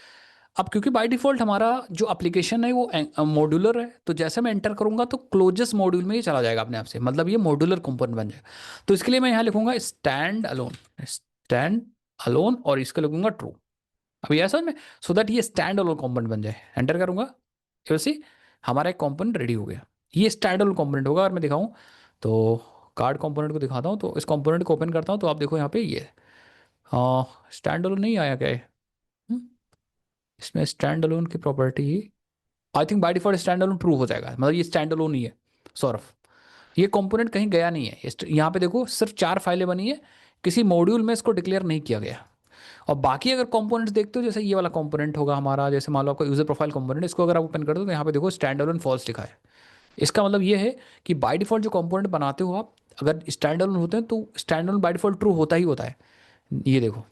अब क्योंकि बाय डिफॉल्ट हमारा जो एप्लीकेशन है वो मॉड्यूलर है, तो जैसे मैं एंटर करूंगा तो क्लोजेस्ट मॉड्यूल में ही चला जाएगा अपने आप से, मतलब ये मॉड्यूलर कंपोनेंट बन जाएगा। तो इसके लिए मैं यहाँ लिखूंगा स्टैंड अलोन, स्टैंड अलोन, और इसको लिखूंगा ट्रू। अभी ऐसा समझ में, सो दैट ये स्टैंड अलोन कंपोनेंट बन जाए। एंटर करूंगा, वैसे हमारा एक कंपोनेंट रेडी हो गया। ये स्टैंड अलोन कंपोनेंट होगा। और मैं दिखाऊं तो कार्ड कंपोनेंट को दिखाता हूँ, तो इस कंपोनेंट को ओपन करता हूँ, तो आप देखो यहाँ पे ये स्टैंड अलोन नहीं आया क्या है? हम्म, इसमें स्टैंड अलोन की property, I think by default stand alone true हो जाएगा, मतलब ये स्टैंड अलोन ही है सौरभ। ये कंपोनेंट कहीं गया नहीं है। यहाँ पे देखो सिर्फ 4 फाइलें बनी है, किसी मॉड्यूल में इसको डिक्लेयर नहीं किया गया। और बाकी अगर कंपोनेंट्स देखते हो, जैसे ये वाला कंपोनेंट होगा हमारा, जैसे मान लो आपका यूजर प्रोफाइल कंपोनेंट, इसको अगर आप ओपन कर दो तो यहाँ पे देखो स्टैंड अलोन फॉल्स लिखा है। इसका मतलब ये है कि बाय डिफॉल्ट जो कंपोनेंट बनाते हो आप, अगर स्टैंड अलोन होते हैं तो stand alone by default true होता ही होता है। ये देखो,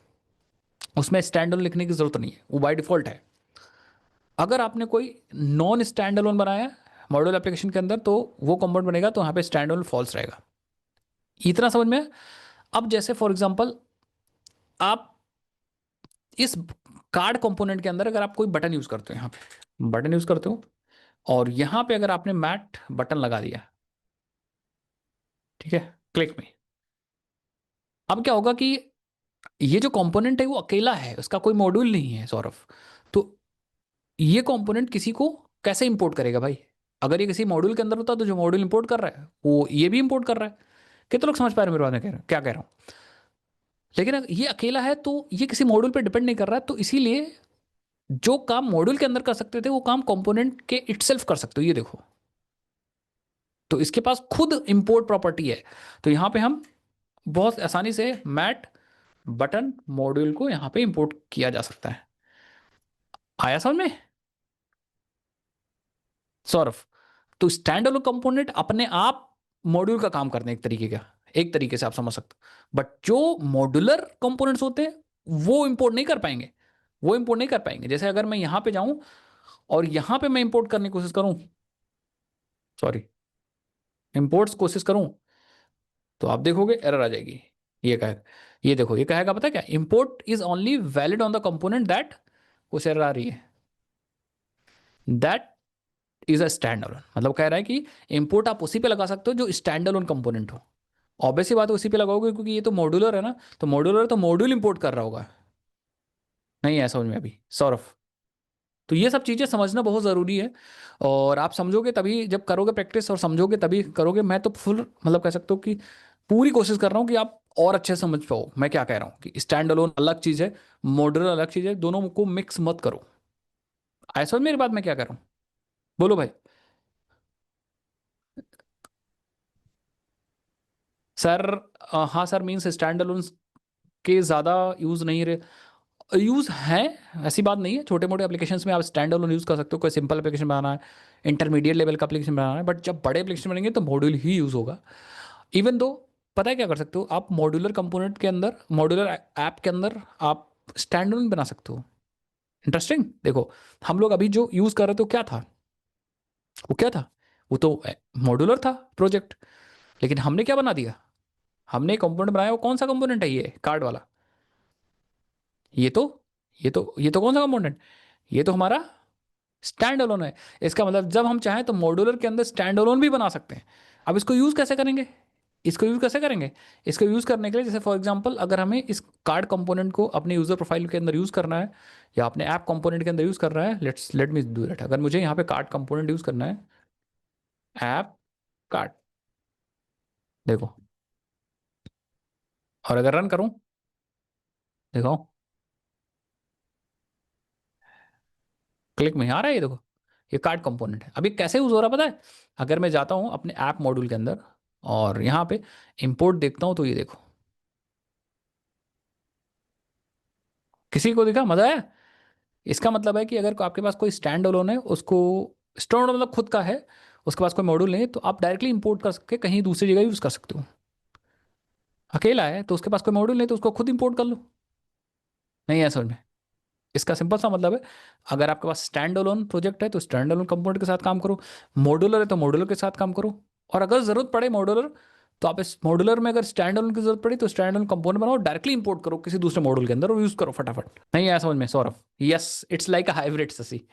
उसमें स्टैंड अलोन लिखने की जरूरत नहीं है, वो बाय डिफॉल्ट है। अगर आपने कोई नॉन स्टैंड अलोन बनाया मॉड्यूल एप्लीकेशन के अंदर, तो वो कंपोनेंट बनेगा, तो यहाँ पे स्टैंड अलोन फॉल्स रहेगा। इतना समझ में? अब जैसे फॉर एग्जांपल आप इस कार्ड कंपोनेंट के अंदर अगर आप कोई बटन यूज करते हो, यहाँ पे बटन यूज करते हो, और यहाँ पे अगर आपने मैट बटन लगा दिया, ठीक है, क्लिक में, अब क्या होगा कि ये जो कंपोनेंट है वो अकेला है, उसका कोई मॉड्यूल नहीं है सौरभ। तो ये कंपोनेंट किसी को कैसे इंपोर्ट करेगा भाई? अगर ये किसी मॉड्यूल के अंदर होता तो जो मॉड्यूल इंपोर्ट कर रहा है वो ये भी इंपोर्ट कर रहा है। कितने लोग समझ पा रहे हैं मेरे बात में, कह रहा क्या कह रहा हूँ? लेकिन अगर ये अकेला है तो ये किसी मॉड्यूल पे डिपेंड नहीं कर रहा है, तो इसीलिए जो काम मॉड्यूल के अंदर कर सकते थे वो काम कंपोनेंट के इटसेल्फ कर सकते हो, ये देखो। तो इसके पास खुद इंपोर्ट प्रॉपर्टी है। तो यहां पे हम बहुत आसानी से मैट बटन मॉड्यूल को यहां पे इंपोर्ट किया जा सकता है। आया समझ में सौरभ? तो स्टैंड अलोन कंपोनेंट अपने आप मॉड्यूल का काम करते हैं एक तरीके का, एक तरीके से आप समझ सकते हो। बट जो मॉड्यूलर कंपोनेंट्स होते हैं वो इंपोर्ट नहीं कर पाएंगे, वो इंपोर्ट नहीं कर पाएंगे। जैसे अगर मैं यहां पे जाऊं और यहां पे मैं इंपोर्ट करने की कोशिश करूं, सॉरी, इंपोर्ट्स कोशिश करूं, तो आप देखोगे एरर आ जाएगी। ये कहेगा, ये देखो ये कहेगा पता है क्या, import is only valid on the component that, कुछ एरर आ रही है, that is a stand alone. मतलब कह रहा है कि इंपोर्ट आप उसी पे लगा सकते हो जो स्टैंड अलोन कंपोनेंट हो। ऑब्वियसली बात है उसी पे लगाओगे क्योंकि ये तो मॉड्यूलर है ना, तो मॉड्यूलर तो मॉड्यूल इंपोर्ट कर रहा होगा। नहीं है समझ में अभी सौरभ? तो ये सब चीज़ें समझना बहुत ज़रूरी है, और आप समझोगे तभी, जब करोगे प्रैक्टिस और समझोगे तभी करोगे। मैं तो फुल मतलब कह सकता हूँ कि पूरी कोशिश कर रहा हूँ कि आप और अच्छे से समझ पाओ मैं क्या कह रहा हूँ, कि स्टैंड अलोन अलग चीज़ है, मॉड्यूलर अलग चीज़ है, दोनों को मिक्स मत करो। ऐसा समझ मेरी बात मैं क्या कर रहा हूँ? बोलो भाई। सर हाँ सर, मीन्स स्टैंड अलोन के ज़्यादा यूज़ नहीं रहे, यूज़ है, ऐसी बात नहीं है। छोटे मोटे एप्लीकेशंस में आप स्टैंड अलोन यूज़ कर सकते हो, कोई सिंपल एप्लीकेशन बनाना है, इंटरमीडिएट लेवल का एप्लीकेशन बनाना है, बट जब बड़े एप्लीकेशन बनेंगे तो मॉड्यूल ही यूज़ होगा। इवन दो, पता है क्या कर सकते हो आप, मॉड्यूलर कंपोनेंट के अंदर, मॉड्यूलर ऐप के अंदर आप स्टैंड अलोन बना सकते हो। इंटरेस्टिंग। देखो हम लोग अभी जो यूज़ कर रहे थे वो क्या था, वो क्या था, वो तो मॉड्यूलर था प्रोजेक्ट, लेकिन हमने क्या बना दिया, हमने कंपोनेंट बनाया। वो कौन सा कंपोनेंट है, ये कार्ड वाला, ये तो ये तो कौन सा कंपोनेंट, ये तो हमारा स्टैंड अलोन है। इसका मतलब जब हम चाहें तो मॉड्यूलर के अंदर स्टैंड अलोन भी बना सकते हैं। अब इसको यूज़ कैसे करेंगे, इसको यूज़ कैसे करेंगे, इसको यूज़ करने के लिए जैसे फॉर एग्जांपल अगर हमें इस कार्ड कंपोनेंट को अपने यूज़र प्रोफाइल के अंदर यूज़ करना है, या अपने ऐप कंपोनेंट के अंदर यूज़ करना है, लेट मी डू दैट। अगर मुझे यहाँ पे कार्ड कंपोनेंट यूज़ करना है, ऐप कार्ड, देखो, और अगर रन करूँ, देखो क्लिक में आ रहा है, ये देखो ये कार्ड कंपोनेंट है। अभी कैसे यूज़ हो रहा है पता है, अगर मैं जाता हूँ अपने ऐप मॉड्यूल के अंदर और यहाँ पे इंपोर्ट देखता हूँ, तो ये देखो, किसी को दिखा, मजा आया। इसका मतलब है कि अगर आपके पास कोई स्टैंड अलोन है, उसको स्टैंड मतलब खुद का है, उसके पास कोई मॉड्यूल नहीं है, तो आप डायरेक्टली इंपोर्ट कर सकते कहीं दूसरी जगह यूज़ कर सकते हो। अकेला है तो उसके पास कोई मॉड्यूल नहीं, तो उसको खुद इंपोर्ट कर लो। नहीं है समझ में? इसका सिंपल सा मतलब है, अगर आपके पास स्टैंड अलोन प्रोजेक्ट है तो स्टैंड अलोन कंपोनेंट के साथ काम करो, मॉड्यूलर है तो मॉड्यूलर के साथ काम करो, और अगर जरूरत पड़े मॉड्यूलर, तो आप इस मॉड्यूलर में अगर स्टैंड अलोन की जरूरत पड़ी तो स्टैंड अलोन कंपोनेंट बनाओ, डायरेक्टली इंपोर्ट करो किसी दूसरे मॉड्यूल के अंदर और यूज करो फटाफट। नहीं आया समझ में Saurabh? Yes, it's like a hybrid ससी।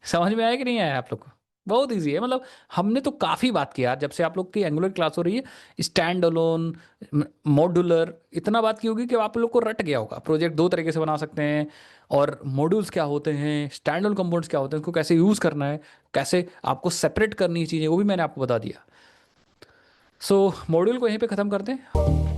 समझ में आया कि नहीं आया आप लोग को? बहुत ईजी है। मतलब हमने तो काफ़ी बात की यार, जब से आप लोग की एंगुलर क्लास हो रही है, स्टैंड अलोन, मॉड्यूलर, इतना बात की होगी कि आप लोग को रट गया होगा। प्रोजेक्ट दो तरीके से बना सकते हैं, और मॉड्यूल्स क्या होते हैं, स्टैंड अलोन कंपोनेंट्स क्या होते हैं, उसको कैसे यूज़ करना है, कैसे आपको सेपरेट करनी है चीज़ें, वो भी मैंने आपको बता दिया। सो मॉड्यूल को यहीं पे ख़त्म करते हैं।